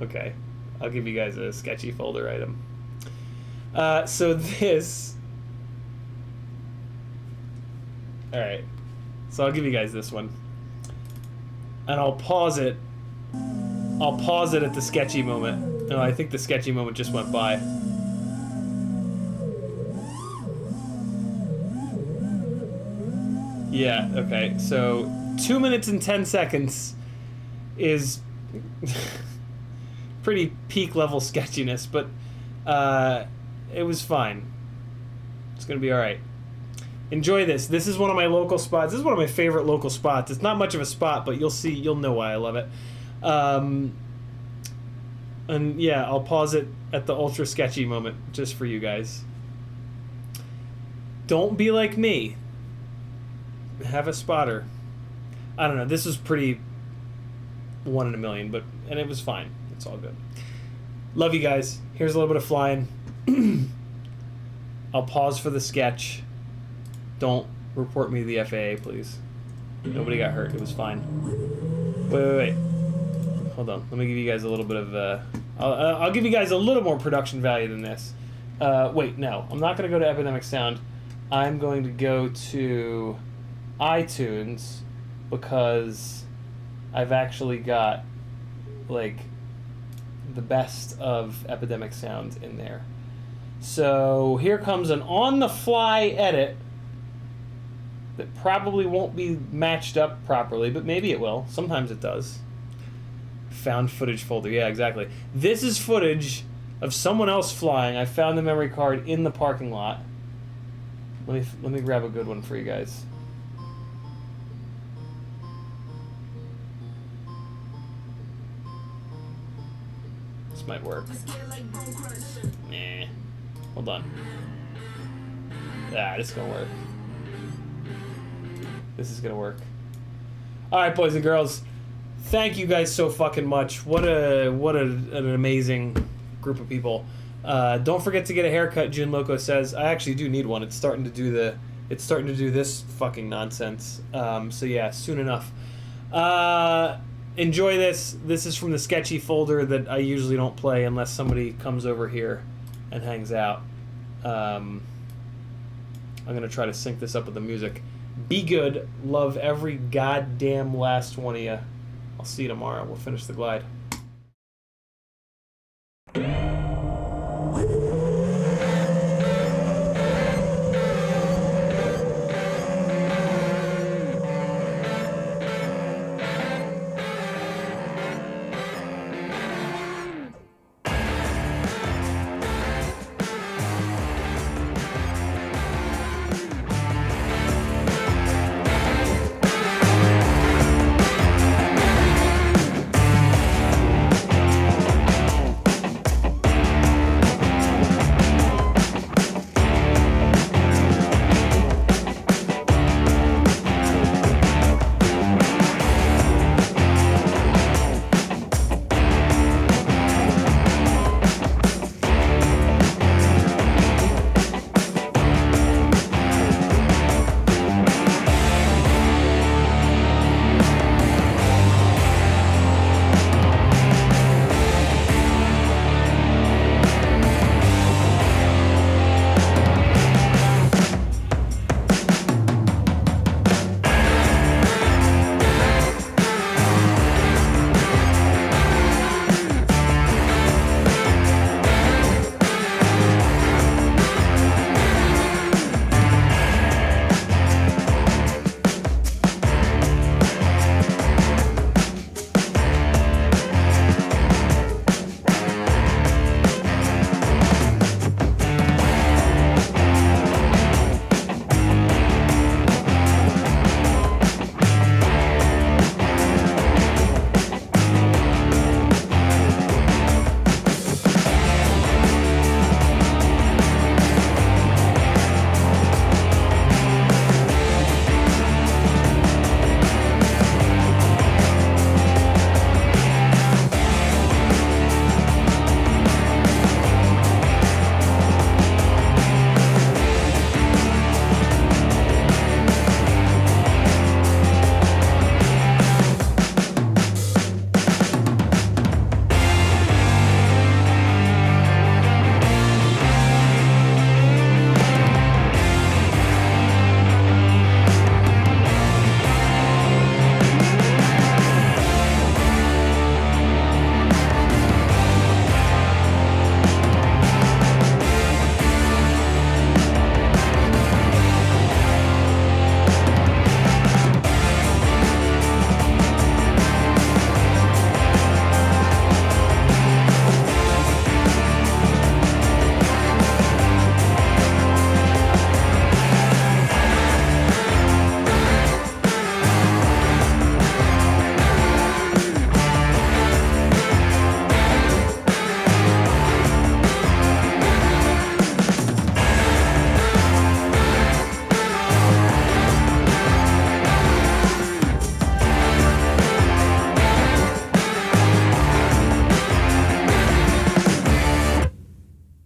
Speaker 1: Okay, I'll give you guys a sketchy folder item. So this... Alright, so I'll give you guys this one. And I'll pause it. I'll pause it at the sketchy moment. No, I think the sketchy moment just went by. Yeah, okay, so 2 minutes and 10 seconds is pretty peak level sketchiness, but it was fine. It's gonna be alright. Enjoy this. This is one of my local spots. This is one of my favorite local spots. It's not much of a spot, but you'll know why I love it. And yeah, I'll pause it at the ultra sketchy moment just for you guys. Don't be like me. Have a spotter. I don't know. This was pretty 1 in a million, and it was fine. It's all good. Love you guys. Here's a little bit of flying. I'll pause for the sketch. Don't report me to the FAA, please. Nobody got hurt. It was fine. Wait. Hold on. Let me give you guys a little bit of... I'll give you guys a little more production value than this. Wait, no. I'm not going to go to Epidemic Sound. I'm going to go to iTunes because I've actually got, like, the best of Epidemic Sound in there. So here comes an on-the-fly edit that probably won't be matched up properly, but maybe it will. Sometimes it does. Found footage folder. Yeah, exactly. This is footage of someone else flying. I found the memory card in the parking lot. Let me grab a good one for you guys. This might work. Nah. Hold on. Ah, this is gonna work. This is gonna work. Alright, boys and girls. Thank you guys so fucking much. What an amazing group of people. Don't forget to get a haircut, June Loco says. I actually do need one. It's starting to do this fucking nonsense. So yeah, soon enough. Enjoy this. This is from the sketchy folder that I usually don't play unless somebody comes over here and hangs out. I'm gonna try to sync this up with the music. Be good. Love every goddamn last one of you. I'll see you tomorrow. We'll finish the glide.